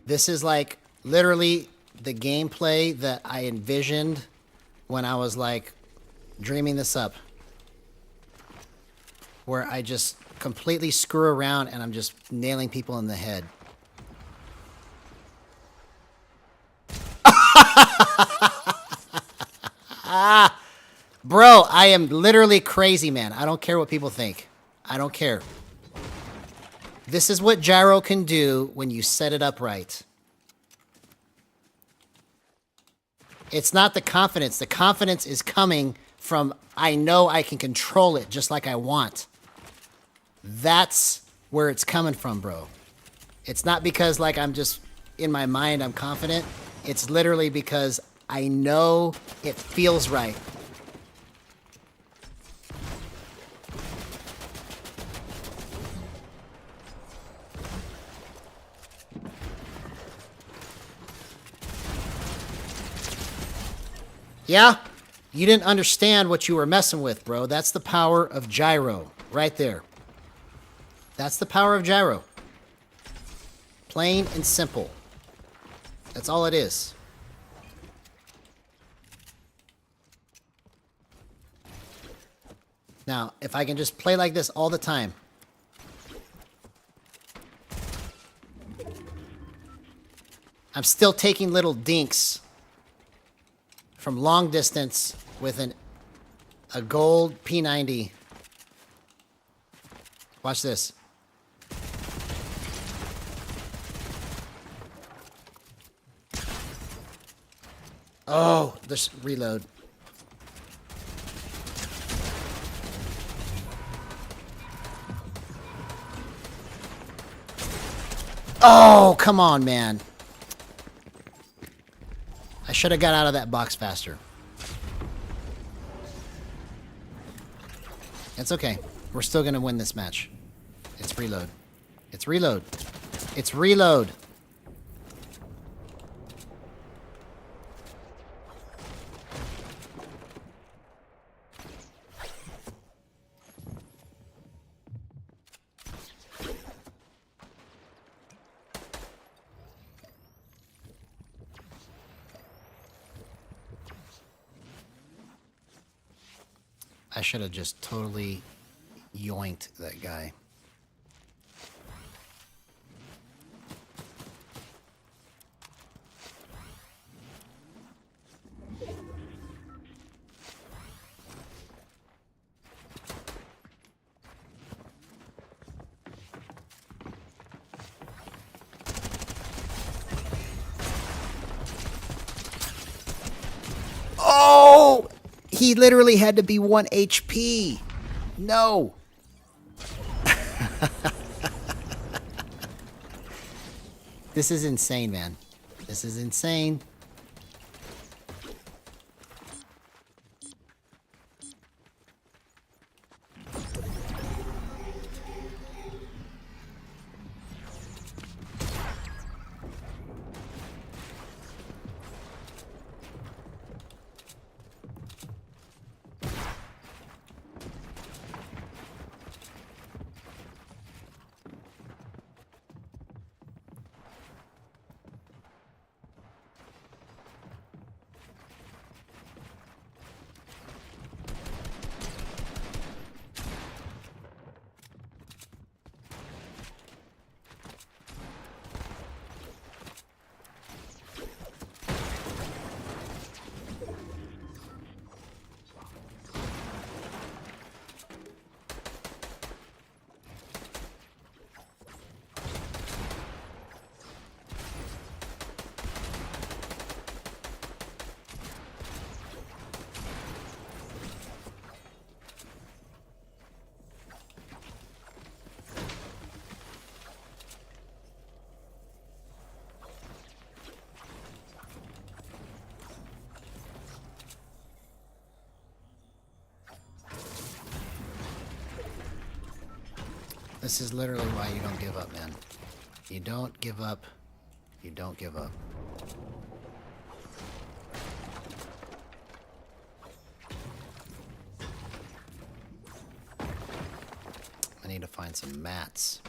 This is like literally the gameplay that I envisioned when I was like dreaming this up. Where I just completely screw around and I'm just nailing people in the head. Bro, I am literally crazy, man. I don't care what people think. I don't care. This is what Gyro can do when you set it up right. It's not the confidence. The confidence is coming from, I know I can control it just like I want. That's where it's coming from, bro. It's not because, like, I'm just, in my mind, I'm confident. It's literally because I know it feels right. Yeah? You didn't understand what you were messing with, bro. That's the power of Gyro. Right there. That's the power of Gyro. Plain and simple. That's all it is. Now, if I can just play like this all the time. I'm still taking little dinks from long distance with a gold P90. Watch this. Oh, just reload. Oh, come on, man. I should have got out of that box faster. It's okay. We're still going to win this match. It's reload. It's reload. It's reload. I should have just totally yoinked that guy. Oh! He literally had to be 1 HP. No. This is insane, man. This is insane. This is literally why you don't give up, man. You don't give up. You don't give up. I need to find some mats.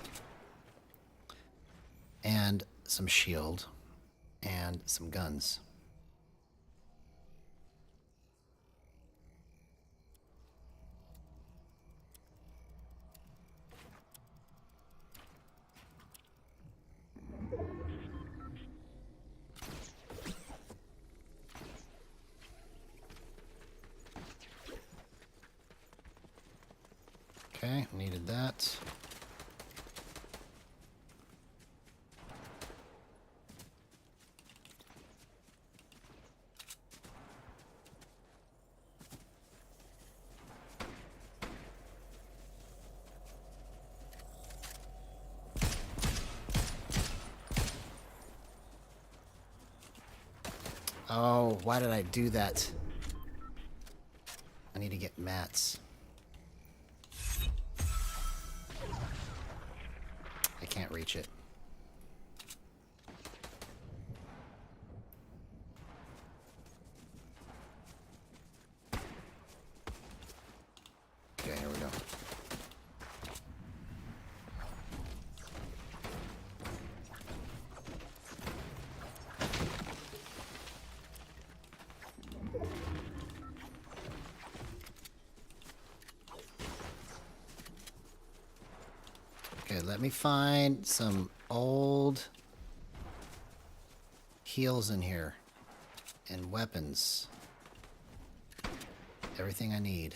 And some shield. And some guns. Okay, needed that. Oh, why did I do that? I need to get mats. I can't reach it. Okay, here we go. Okay, let me find some old heals in here and weapons. Everything I need.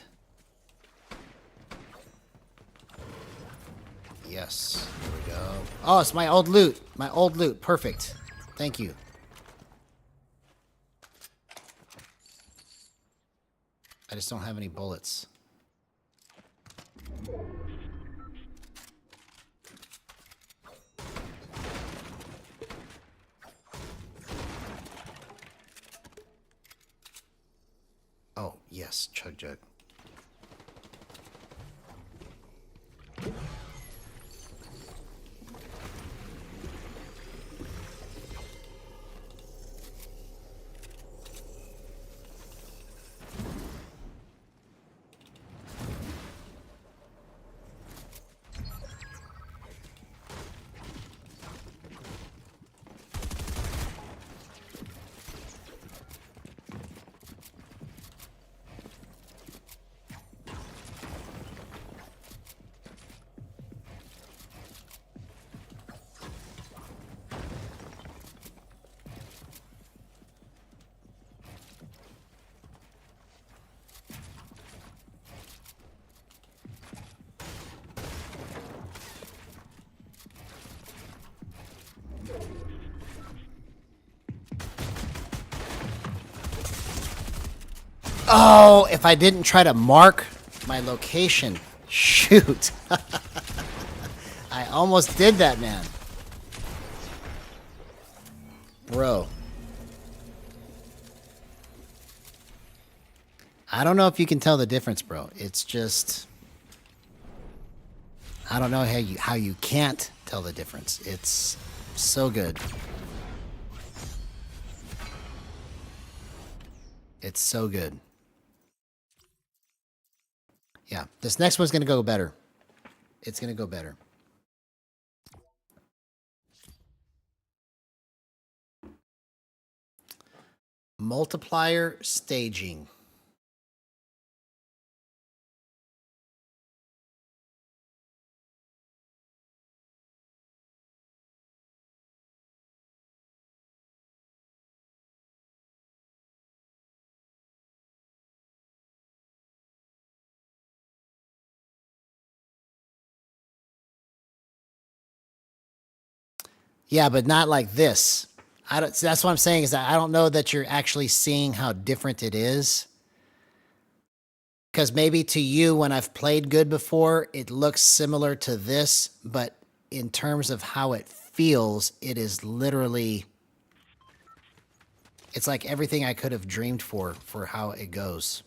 Yes, here we go. Oh, it's my old loot. My old loot. Perfect. Thank you. I just don't have any bullets. Oh, yes, chug jug. Oh, if I didn't try to mark my location. Shoot. I almost did that, man. Bro. I don't know if you can tell the difference, bro. It's just... I don't know how you can't tell the difference. It's so good. It's so good. Yeah, this next one's going to go better. It's going to go better. Multiplier staging. Yeah, but not like this. I don't, that's what I'm saying is that I don't know that you're actually seeing how different it is. Because maybe to you, when I've played good before, it looks similar to this, but in terms of how it feels, it is literally... It's like everything I could have dreamed for how it goes.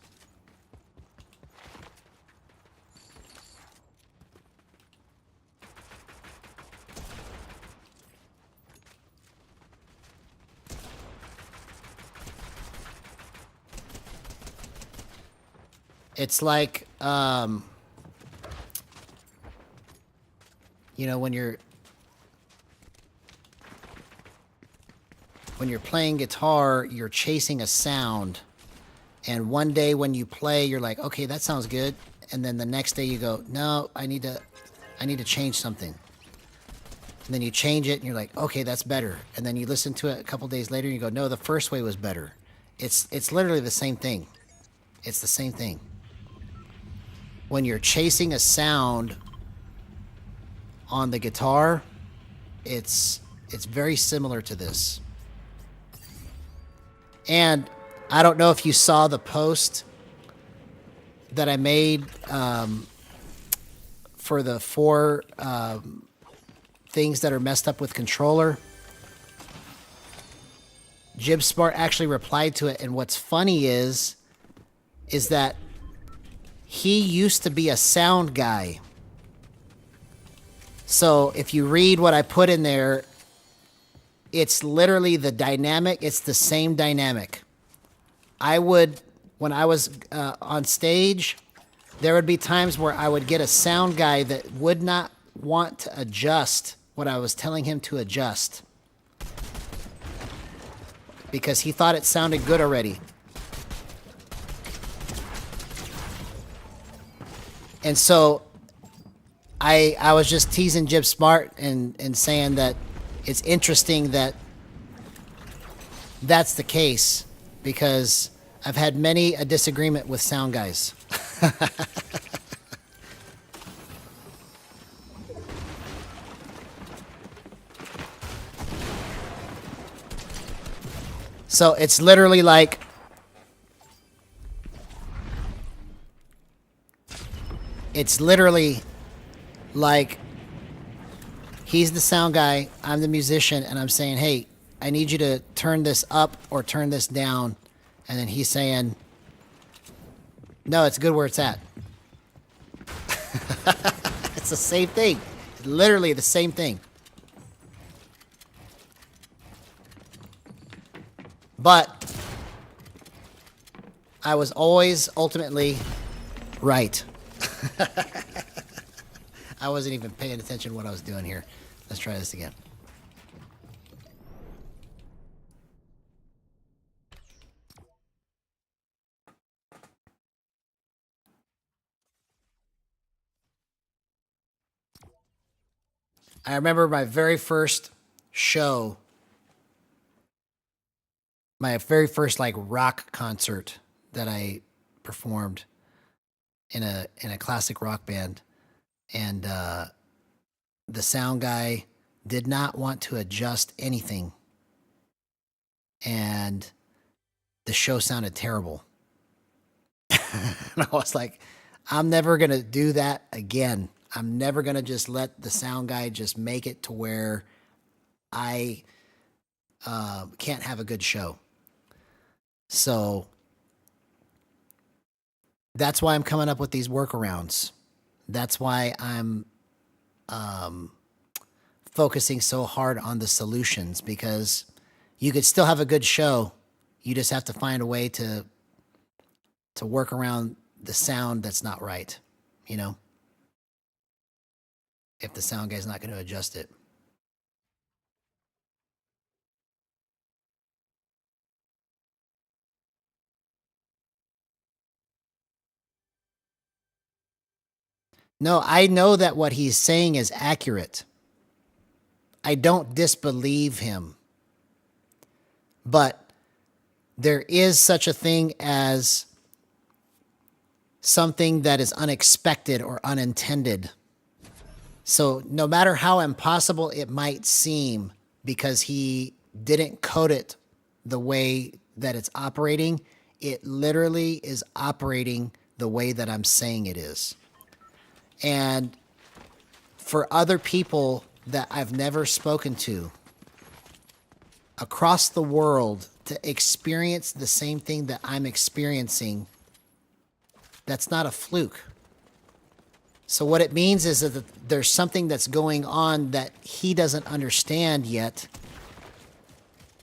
It's like, you know, when you're playing guitar, you're chasing a sound. And one day when you play, you're like, okay, that sounds good. And then the next day you go, no, I need to change something. And then you change it and you're like, okay, that's better. And then you listen to it a couple days later and you go, no, the first way was better. It's literally the same thing. It's the same thing. When you're chasing a sound on the guitar, it's very similar to this. And I don't know if you saw the post that I made for the 4 things that are messed up with controller. JibSmart actually replied to it, and what's funny is that he used to be a sound guy. So if you read what I put in there, it's literally the dynamic. It's the same dynamic. When I was on stage, there would be times where I would get a sound guy that would not want to adjust what I was telling him to adjust, because he thought it sounded good already. And so I was just teasing Jib Smart and saying that it's interesting that that's the case, because I've had many a disagreement with sound guys. So it's literally like, he's the sound guy, I'm the musician, and I'm saying, hey, I need you to turn this up or turn this down. And then he's saying, no, it's good where it's at. It's the same thing. Literally the same thing. But I was always ultimately right. I wasn't even paying attention to what I was doing here. Let's try this again. I remember my very first show, my very first like rock concert that I performed in a classic rock band, and the sound guy did not want to adjust anything, and the show sounded terrible. And I was like, I'm never gonna do that again. I'm never going to just let the sound guy just make it to where I can't have a good show. So that's why I'm coming up with these workarounds. That's why I'm focusing so hard on the solutions, because you could still have a good show. You just have to find a way to work around the sound that's not right, you know? If the sound guy's not going to adjust it. No, I know that what he's saying is accurate. I don't disbelieve him. But there is such a thing as something that is unexpected or unintended. So no matter how impossible it might seem, because he didn't code it the way that it's operating, it literally is operating the way that I'm saying it is. And for other people that I've never spoken to across the world to experience the same thing that I'm experiencing, that's not a fluke. So what it means is that there's something that's going on that he doesn't understand yet,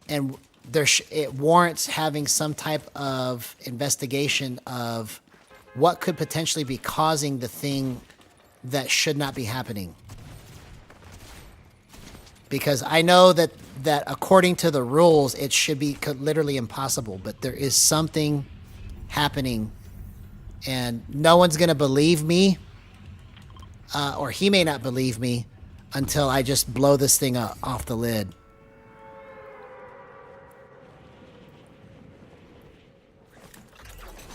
and it warrants having some type of investigation of what could potentially be causing the thing that should not be happening. Because I know that according to the rules, it should be literally impossible, but there is something happening, and no one's going to believe me, or he may not believe me until I just blow this thing off the lid.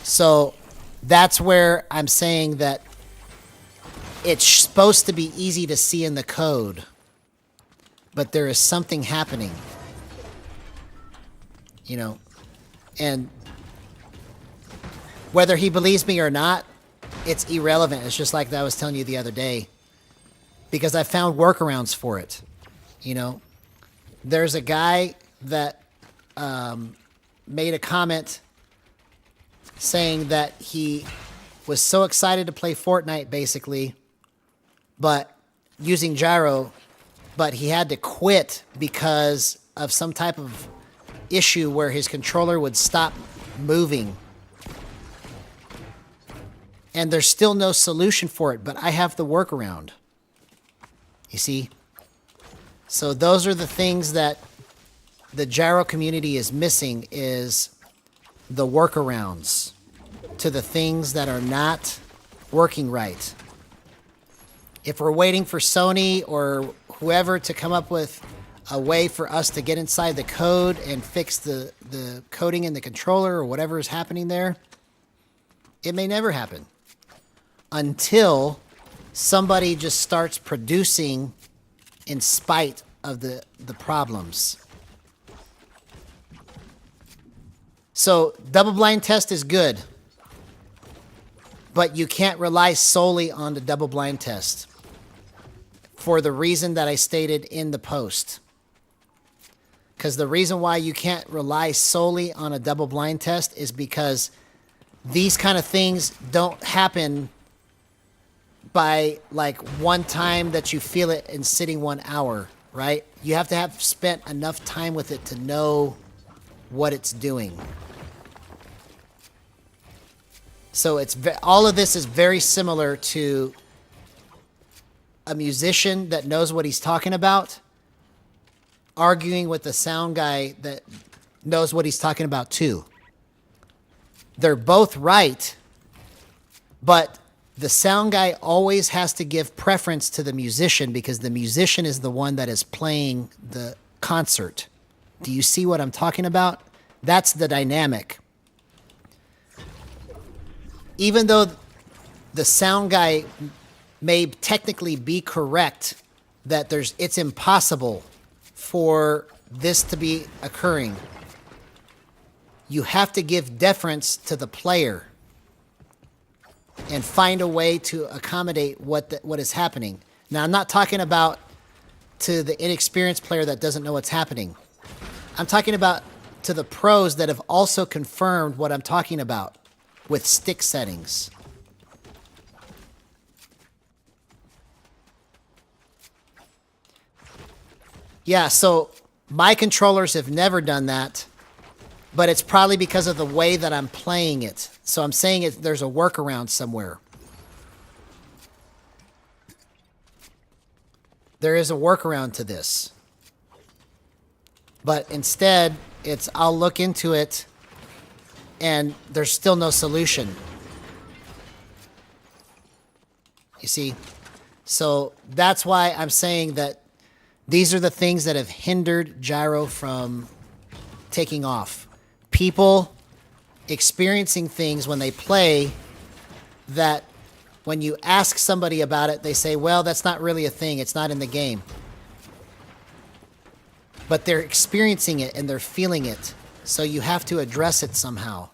So that's where I'm saying that it's supposed to be easy to see in the code, but there is something happening, you know, and whether he believes me or not, it's irrelevant. It's just like that I was telling you the other day, because I found workarounds for it. You know, there's a guy that made a comment saying that he was so excited to play Fortnite, basically, but using gyro, but he had to quit because of some type of issue where his controller would stop moving. And there's still no solution for it, but I have the workaround. You see? So those are the things that the gyro community is missing, is the workarounds to the things that are not working right. If we're waiting for Sony or whoever to come up with a way for us to get inside the code and fix the coding in the controller or whatever is happening there, it may never happen until somebody just starts producing in spite of the problems. So double blind test is good, but you can't rely solely on the double blind test for the reason that I stated in the post. Because the reason why you can't rely solely on a double blind test is because these kind of things don't happen by like one time that you feel it in sitting 1 hour, right? You have to have spent enough time with it to know what it's doing. So it's all of this is very similar to a musician that knows what he's talking about arguing with the sound guy that knows what he's talking about too. They're both right, but the sound guy always has to give preference to the musician because the musician is the one that is playing the concert. Do you see what I'm talking about? That's the dynamic. Even though the sound guy may technically be correct that it's impossible for this to be occurring, you have to give deference to the player and find a way to accommodate what is happening. Now, I'm not talking about to the inexperienced player that doesn't know what's happening. I'm talking about to the pros that have also confirmed what I'm talking about with stick settings. Yeah, so my controllers have never done that, but it's probably because of the way that I'm playing it. So I'm saying there's a workaround somewhere. There is a workaround to this. But instead, I'll look into it, and there's still no solution. You see? So that's why I'm saying that these are the things that have hindered gyro from taking off. People experiencing things when they play that when you ask somebody about it, they say, well, that's not really a thing. It's not in the game. But they're experiencing it and they're feeling it. So you have to address it somehow.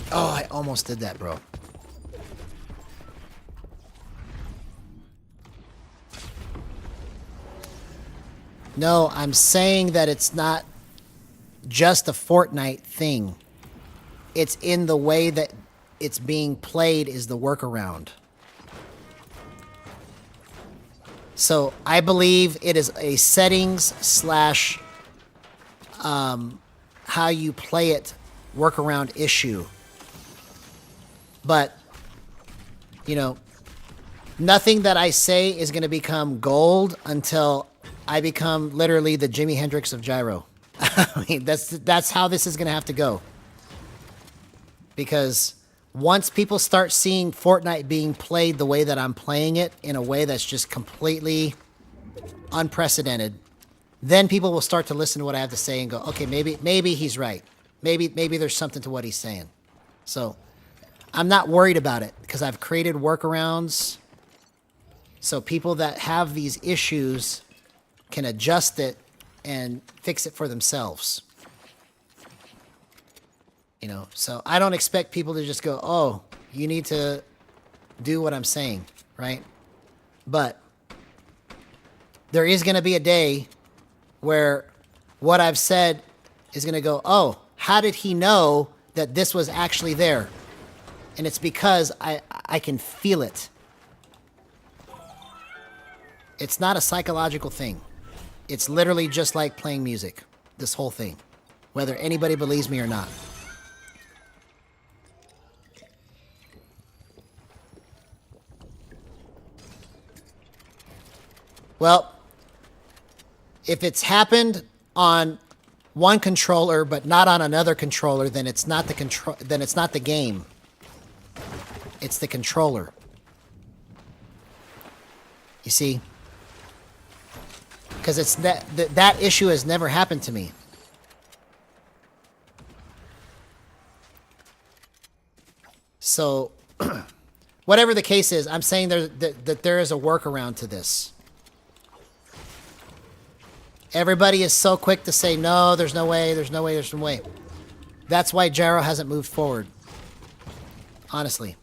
Oh, I almost did that, bro. No, I'm saying that it's not just a Fortnite thing. It's in the way that it's being played is the workaround. So I believe it is a settings slash how you play it workaround issue. But, you know, nothing that I say is going to become gold until I become literally the Jimi Hendrix of Gyro. I mean, that's how this is going to have to go. Because once people start seeing Fortnite being played the way that I'm playing it, in a way that's just completely unprecedented, then people will start to listen to what I have to say and go, okay, maybe he's right. Maybe there's something to what he's saying. So I'm not worried about it because I've created workarounds so people that have these issues can adjust it and fix it for themselves. You know, so I don't expect people to just go, oh, you need to do what I'm saying, right? But there is going to be a day where what I've said is going to go, oh, how did he know that this was actually there? And it's because I can feel it. It's not a psychological thing. It's literally just like playing music, this whole thing, whether anybody believes me or not. Well, if it's happened on one controller but not on another controller, then it's not the then it's not the game. It's the controller. You see? Because it's that issue has never happened to me. So, whatever the case is, I'm saying that there is a workaround to this. Everybody is so quick to say, no, there's no way, there's no way, there's no way. That's why Gyro hasn't moved forward. Honestly.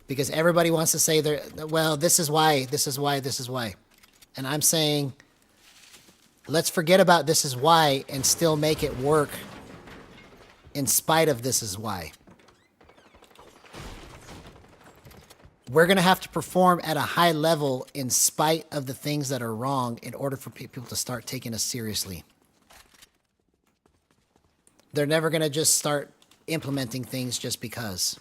Because everybody wants to say, well, this is why, this is why, this is why. And I'm saying, let's forget about this is why and still make it work in spite of this is why. We're going to have to perform at a high level in spite of the things that are wrong in order for people to start taking us seriously. They're never going to just start implementing things just because.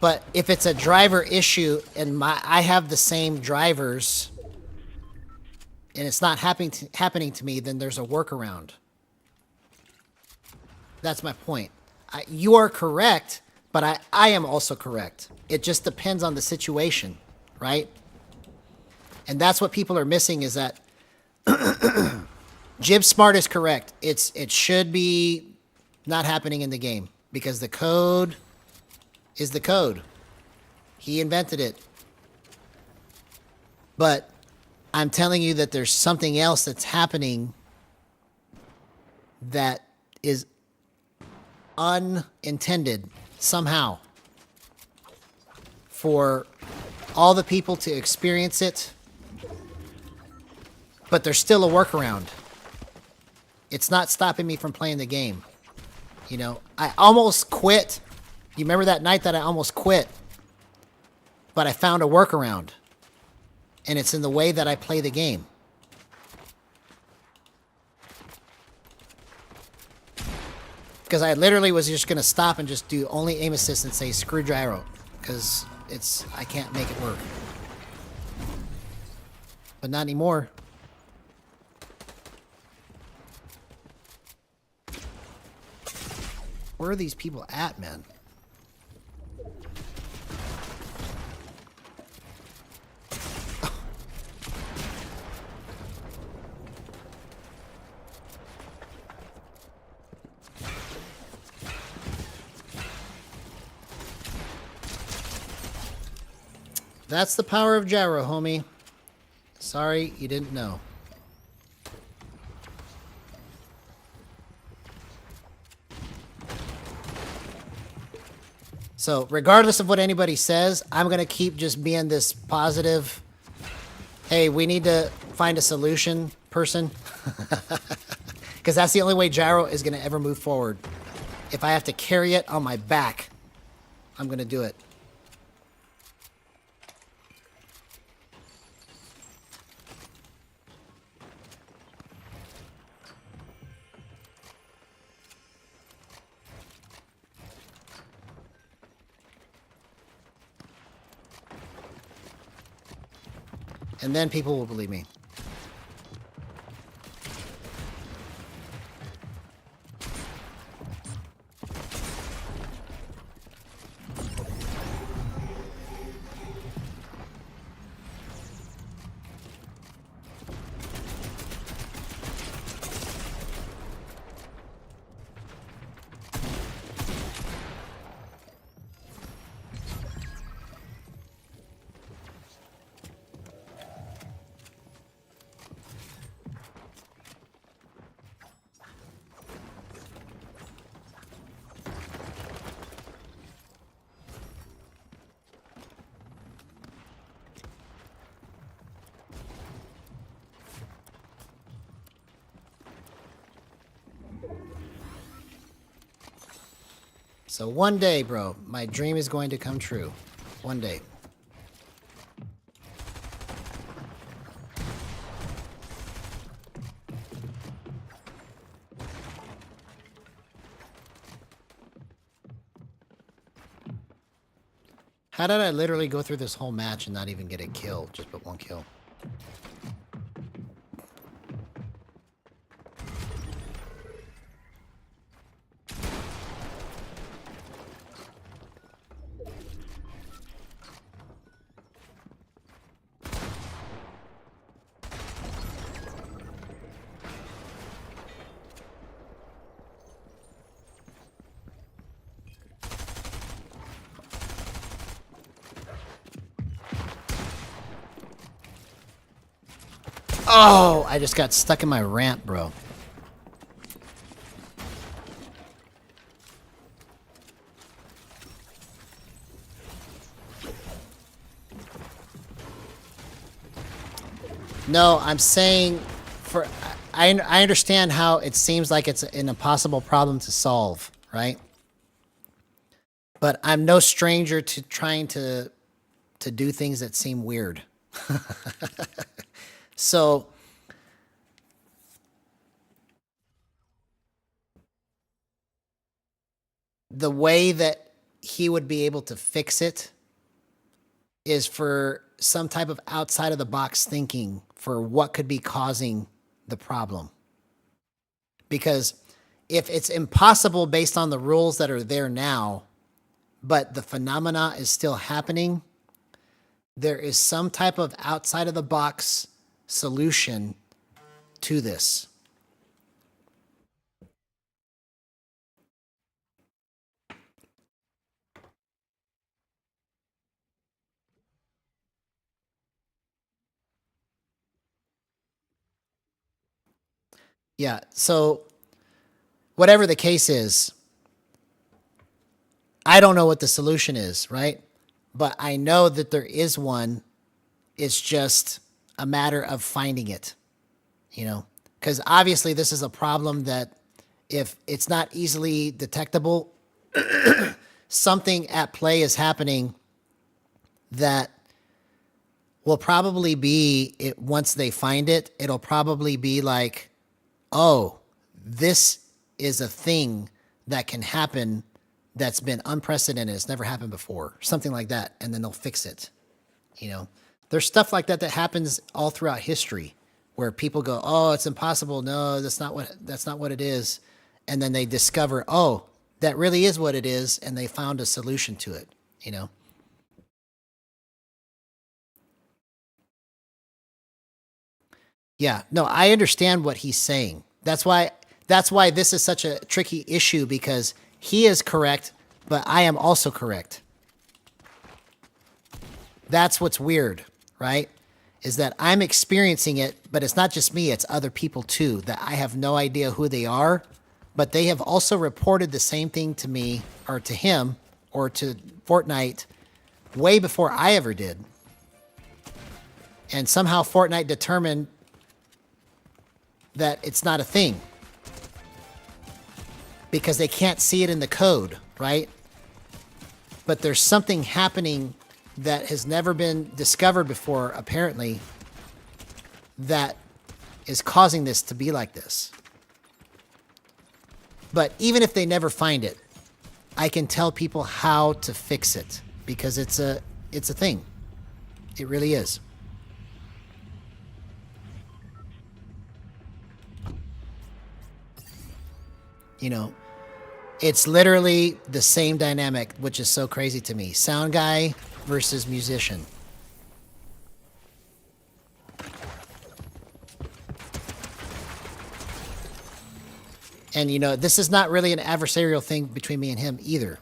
But if it's a driver issue and I have the same drivers and it's not happening to me, then there's a workaround. That's my point. You are correct, but I am also correct. It just depends on the situation, right? And that's what people are missing is that Jib Smart is correct. It should be not happening in the game because the code is the code. He invented it. But I'm telling you that there's something else that's happening that is unintended somehow for all the people to experience it, but there's still a workaround. It's not stopping me from playing the game. You know, I almost quit. You remember that night that I almost quit, but I found a workaround, and it's in the way that I play the game. Because I literally was just going to stop and just do only aim assist and say screw gyro. Because I can't make it work. But not anymore. Where are these people at, man? That's the power of gyro, homie. Sorry, you didn't know. So, regardless of what anybody says, I'm going to keep just being this positive Hey, we need to find a solution, person. Because that's the only way Gyro is going to ever move forward. If I have to carry it on my back, I'm going to do it. And then people will believe me. So one day, bro, my dream is going to come true. One day. How did I literally go through this whole match and not even get a kill? Just put one kill. Oh, I just got stuck in my ramp, bro. No, I'm saying for I understand how it seems like it's an impossible problem to solve, right? But I'm no stranger to trying to do things that seem weird. So the way that he would be able to fix it is for some type of outside of the box thinking for what could be causing the problem. Because if it's impossible based on the rules that are there now, but the phenomena is still happening, there is some type of outside of the box solution to this. Yeah, so whatever the case is, I don't know what the solution is, right? But I know that there is one. It's just a matter of finding it, you know? Because obviously this is a problem that if it's not easily detectable, something at play is happening that will probably be, it once they find it, it'll probably be like, oh, this is a thing that can happen that's been unprecedented. It's never happened before. Something like that. And then they'll fix it. You know, there's stuff like that that happens all throughout history where people go, oh, it's impossible. No, that's not what it is. And then they discover, oh, that really is what it is. And they found a solution to it, you know? Yeah, no, I understand what he's saying. That's why this is such a tricky issue, because he is correct, but I am also correct. That's what's weird, right? Is that I'm experiencing it, but it's not just me, it's other people too, that I have no idea who they are, but they have also reported the same thing to me, or to him, or to Fortnite way before I ever did. And somehow Fortnite determined that it's not a thing. Because they can't see it in the code, right? But there's something happening that has never been discovered before, apparently, that is causing this to be like this. But even if they never find it, I can tell people how to fix it because it's a thing. It really is. You know, it's literally the same dynamic, which is so crazy to me. Sound guy versus musician. And, you know, this is not really an adversarial thing between me and him either.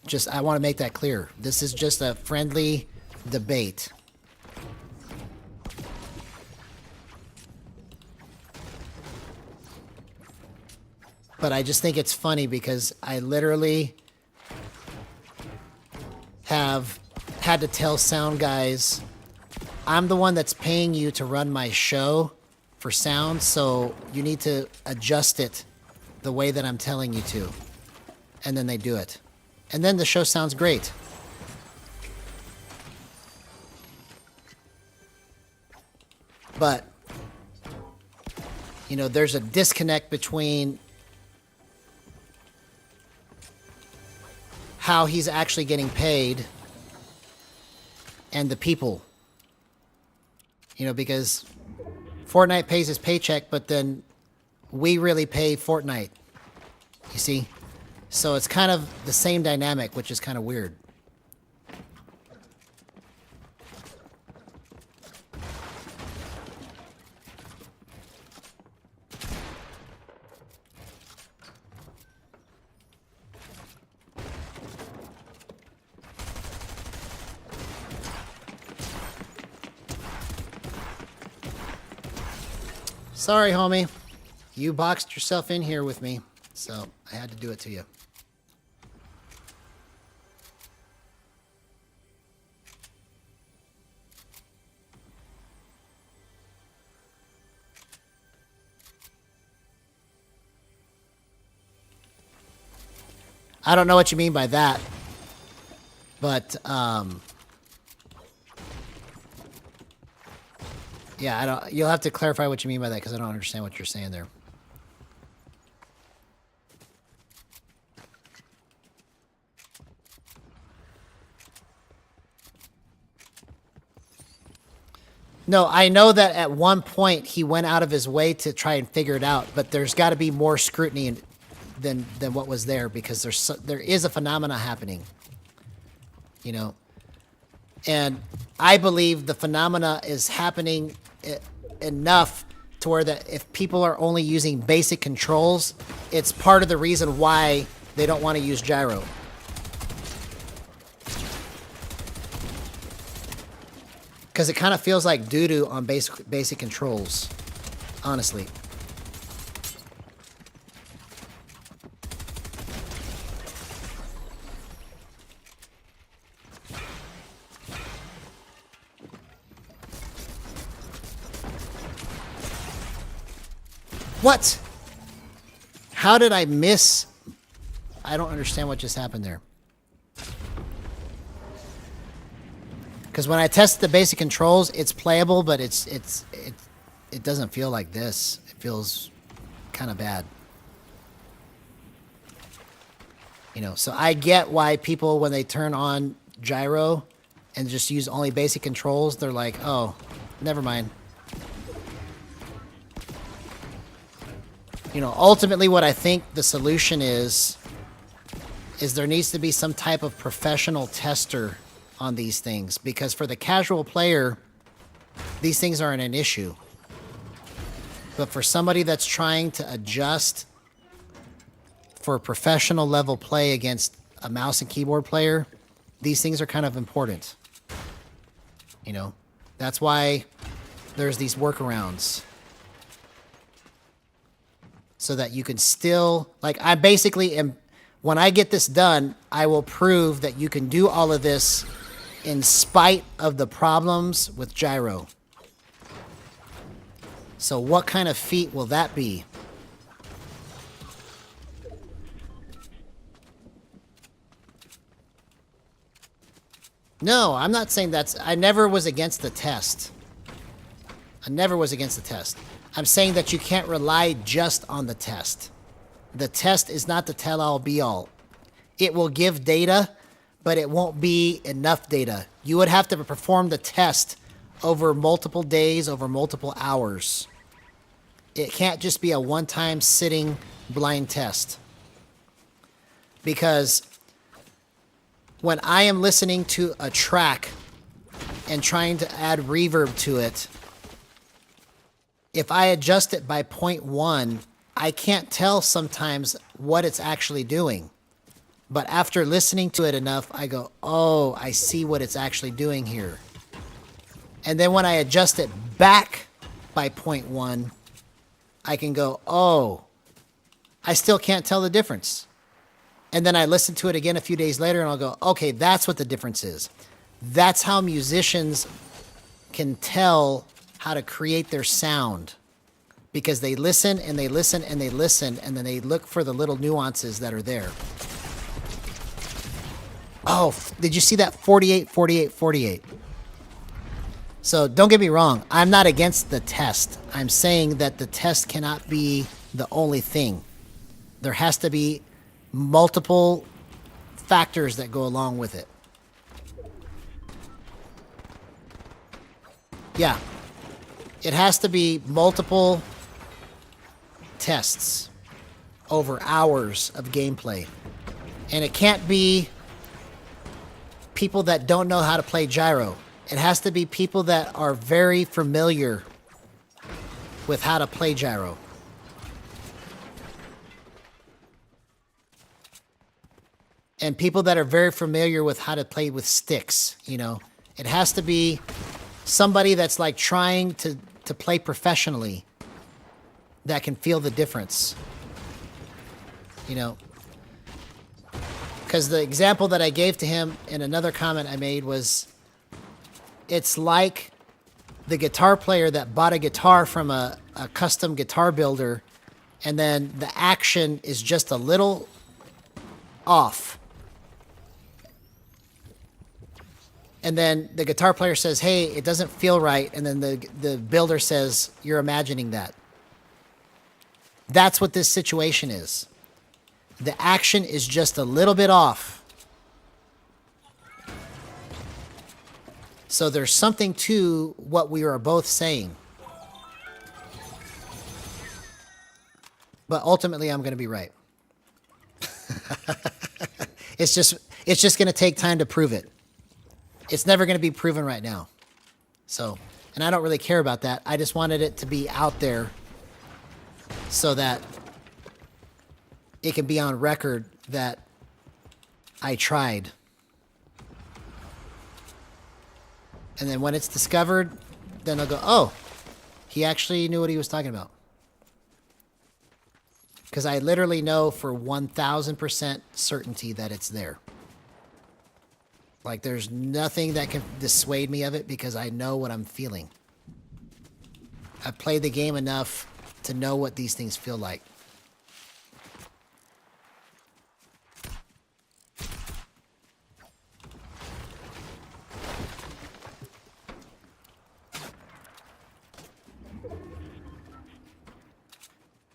Just, I want to make that clear. This is just a friendly debate. But I just think it's funny because I literally have had to tell sound guys, I'm the one that's paying you to run my show for sound, so you need to adjust it the way that I'm telling you to. And then they do it. And then the show sounds great. But, you know, there's a disconnect between how he's actually getting paid and the people. You know, because Fortnite pays his paycheck, but then we really pay Fortnite. You see? So it's kind of the same dynamic, which is kind of weird. Sorry, homie. You boxed yourself in here with me, so I had to do it to you. I don't know what you mean by that, but yeah, I don't. You'll have to clarify what you mean by that because I don't understand what you're saying there. No, I know that at one point he went out of his way to try and figure it out, but there's got to be more scrutiny than what was there because there is a phenomena happening, you know, and I believe the phenomena is happening enough to where that if people are only using basic controls, it's part of the reason why they don't want to use gyro. Because it kind of feels like doo-doo on basic controls, honestly. What? How did I miss? I don't understand what just happened there. Because when I test the basic controls, it's playable, but it doesn't feel like this. It feels kind of bad. You know, so I get why people, when they turn on gyro and just use only basic controls, they're like, oh, never mind. You know, ultimately what I think the solution is there needs to be some type of professional tester on these things, because for the casual player, these things aren't an issue. But for somebody that's trying to adjust for professional level play against a mouse and keyboard player, these things are kind of important. You know, that's why there's these workarounds. So that you can still, like, I basically am, when I get this done, I will prove that you can do all of this in spite of the problems with gyro. So what kind of feat will that be? No, I'm not saying that's... I never was against the test. I never was against the test. I'm saying that you can't rely just on the test. The test is not the tell-all be-all. It will give data, but it won't be enough data. You would have to perform the test over multiple days, over multiple hours. It can't just be a one-time sitting blind test. Because when I am listening to a track and trying to add reverb to it, if I adjust it by 0.1, I can't tell sometimes what it's actually doing. But after listening to it enough, I go, oh, I see what it's actually doing here. And then when I adjust it back by 0.1, I can go, oh, I still can't tell the difference. And then I listen to it again a few days later and I'll go, okay, that's what the difference is. That's how musicians can tell how to create their sound. Because they listen and they listen and they listen and then they look for the little nuances that are there. Oh, did you see that 48, 48, 48? So don't get me wrong. I'm not against the test. I'm saying that the test cannot be the only thing. There has to be multiple factors that go along with it. Yeah. It has to be multiple tests over hours of gameplay. And it can't be people that don't know how to play gyro. It has to be people that are very familiar with how to play gyro. And people that are very familiar with how to play with sticks, you know. It has to be somebody that's like trying to play professionally that can feel the difference. You know. Because the example that I gave to him in another comment I made was, it's like the guitar player that bought a guitar from a custom guitar builder, and then the action is just a little off. And then the guitar player says, hey, it doesn't feel right. And then the builder says, you're imagining that. That's what this situation is. The action is just a little bit off. So there's something to what we are both saying. But ultimately, I'm going to be right. It's just going to take time to prove it. It's never going to be proven right now. So, and I don't really care about that. I just wanted it to be out there so that it can be on record that I tried. And then when it's discovered, then I'll go, oh, he actually knew what he was talking about. Because I literally know for 1,000% certainty that it's there. Like, there's nothing that can dissuade me of it because I know what I'm feeling. I've played the game enough to know what these things feel like.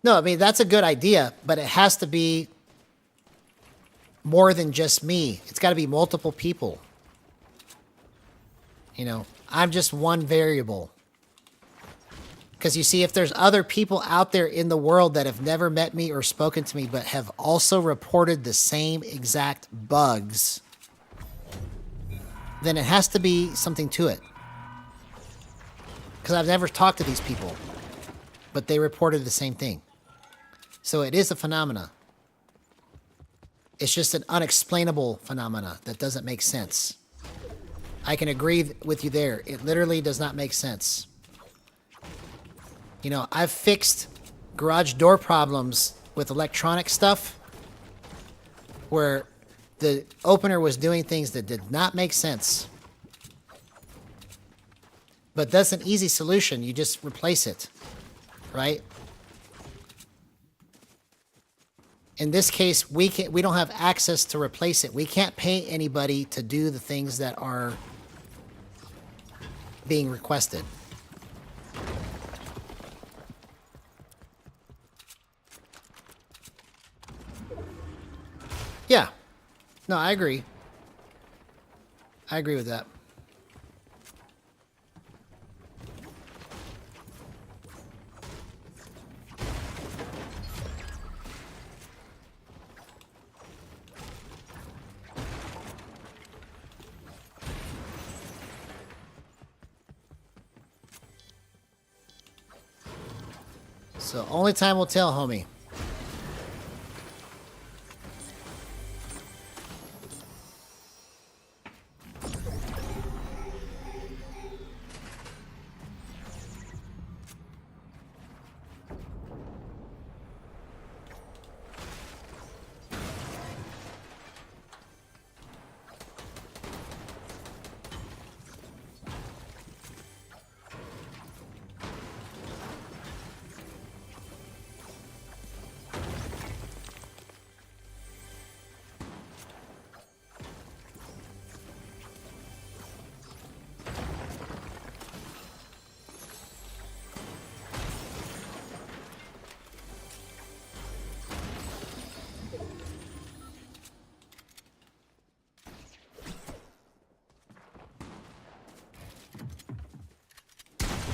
No, I mean, that's a good idea, but it has to be more than just me. It's got to be multiple people. You know, I'm just one variable. Because you see, if there's other people out there in the world that have never met me or spoken to me, but have also reported the same exact bugs, then it has to be something to it. Because I've never talked to these people, but they reported the same thing. So it is a phenomena. It's just an unexplainable phenomena that doesn't make sense. I can agree with you there. It literally does not make sense. You know, I've fixed garage door problems with electronic stuff where the opener was doing things that did not make sense. But that's an easy solution. You just replace it. right? In this case, we don't have access to replace it. We can't pay anybody to do the things that are being requested. Yeah. No, I agree. I agree with that. So only time will tell, homie.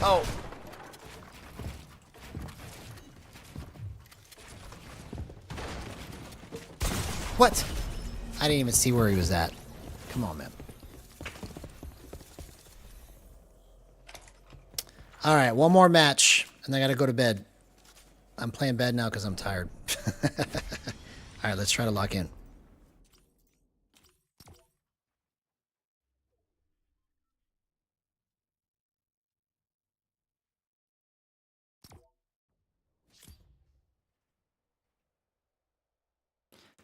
Oh. What? I didn't even see where he was at. Come on, man. All right, one more match, and I gotta go to bed. I'm playing bed now because I'm tired. All right, let's try to lock in.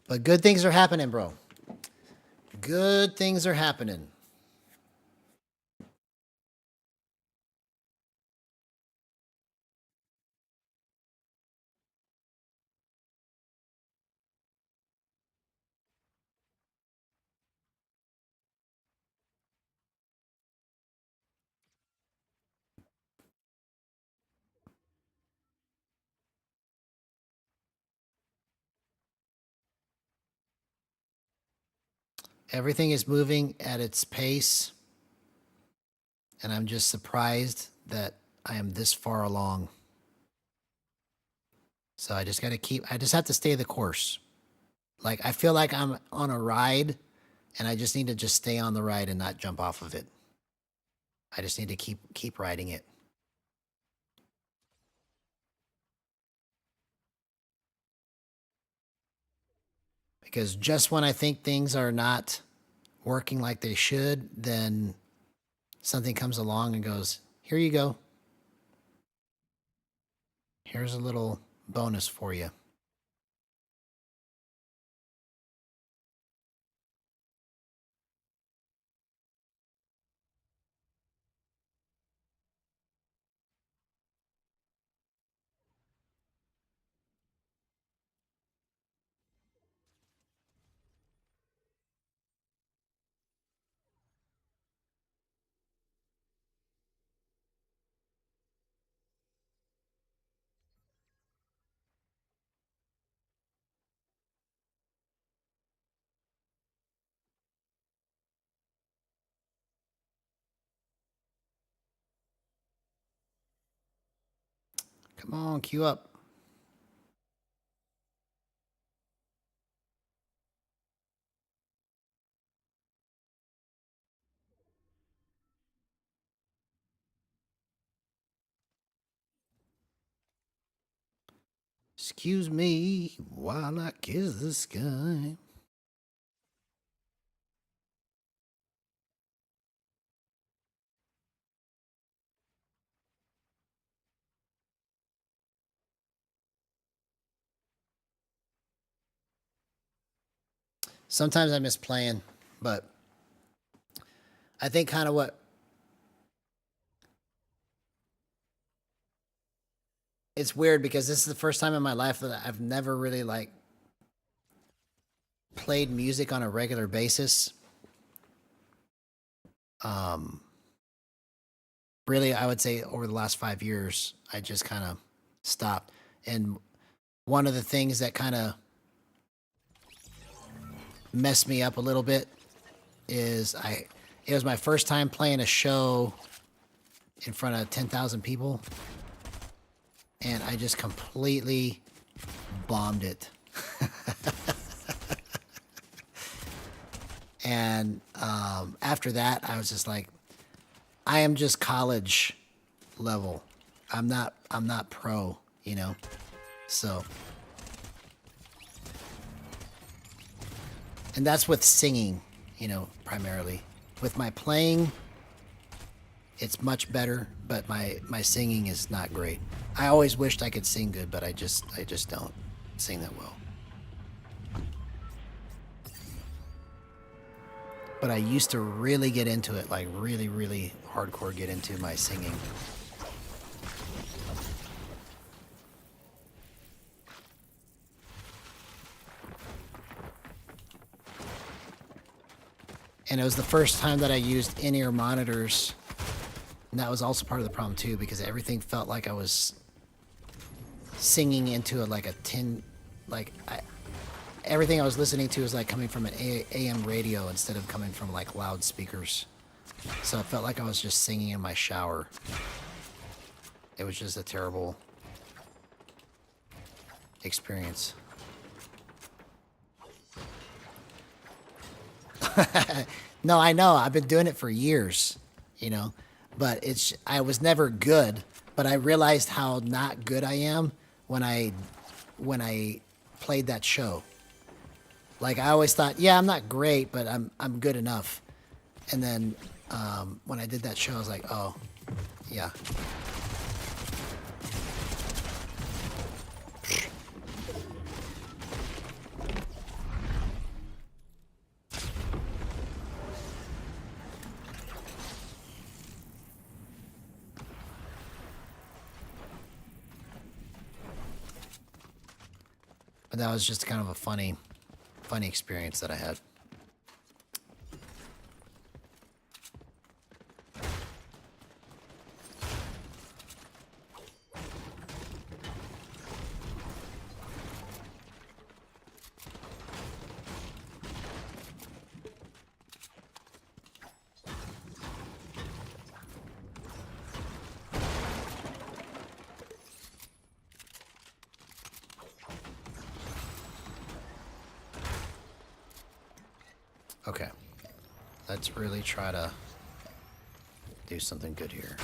But good things are happening, bro. Good things are happening. Everything is moving at its pace, and I'm just surprised that I am this far along. So I just got to I just have to stay the course. Like, I feel like I'm on a ride, and I just need to just stay on the ride and not jump off of it. I just need to keep riding it. Because just when I think things are not working like they should, then something comes along and goes, here you go. Here's a little bonus for you. Come on, queue up. Excuse me while I kiss the sky. Sometimes I miss playing, but I think kind of what it's weird because this is the first time in my life that I've never really like played music on a regular basis. Really, I would say over the last 5 years, I just kind of stopped. And one of the things that kind of messed me up a little bit is it was my first time playing a show in front of 10,000 people, and I just completely bombed it. And after that, I was just like, I am just college level. I'm not pro, you know? So, and that's with singing, you know, primarily. With my playing, it's much better, but my singing is not great. I always wished I could sing good, but I just don't sing that well. But I used to really get into it, like really, really hardcore get into my singing. And it was the first time that I used in-ear monitors. And that was also part of the problem too, because everything felt like I was singing into it like a tin, everything I was listening to was like coming from an AM radio instead of coming from like loudspeakers. So it felt like I was just singing in my shower. It was just a terrible experience. No, I know. I've been doing it for years, you know, but I was never good, but I realized how not good I am when I played that show. Like I always thought, yeah, I'm not great, but I'm good enough. And then when I did that show, I was like, oh, yeah. But that was just kind of a funny experience that I had. Okay, let's really try to do something good here.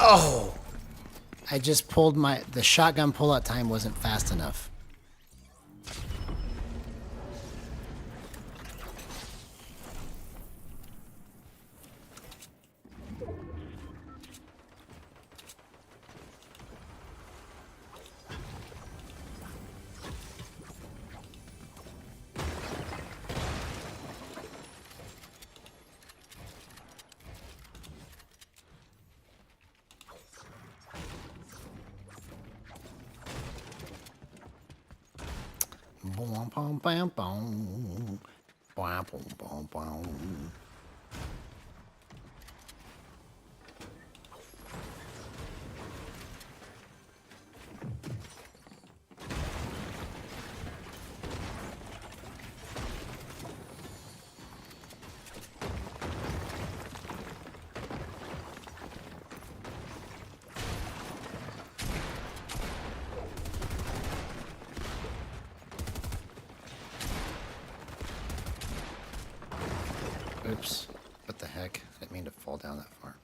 Oh! I just pulled the shotgun pullout time wasn't fast enough. boom, boom, bam, boom. Boom, boom, boom, boom. Oops. What the heck? I didn't mean to fall down that far.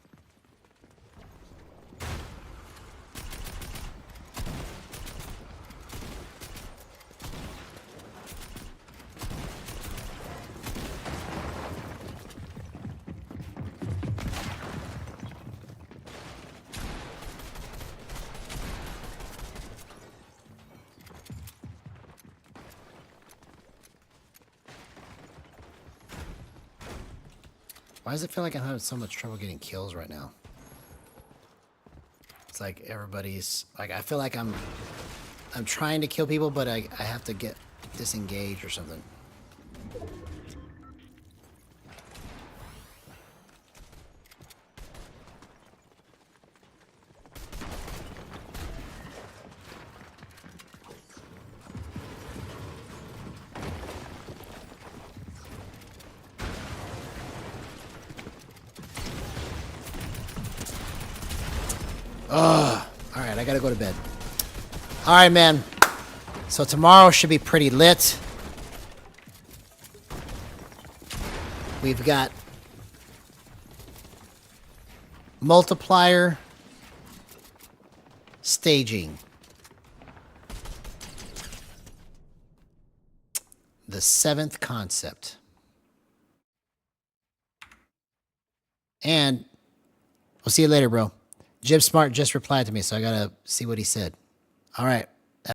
Why does it feel like I'm having so much trouble getting kills right now? It's like everybody's like, I feel like I'm trying to kill people, but I have to get disengaged or something. Ugh. All right, I gotta go to bed. All right, man. So tomorrow should be pretty lit. We've got multiplier staging. The 7th concept. And we'll see you later, bro. Jim Smart just replied to me, so I gotta see what he said. All right.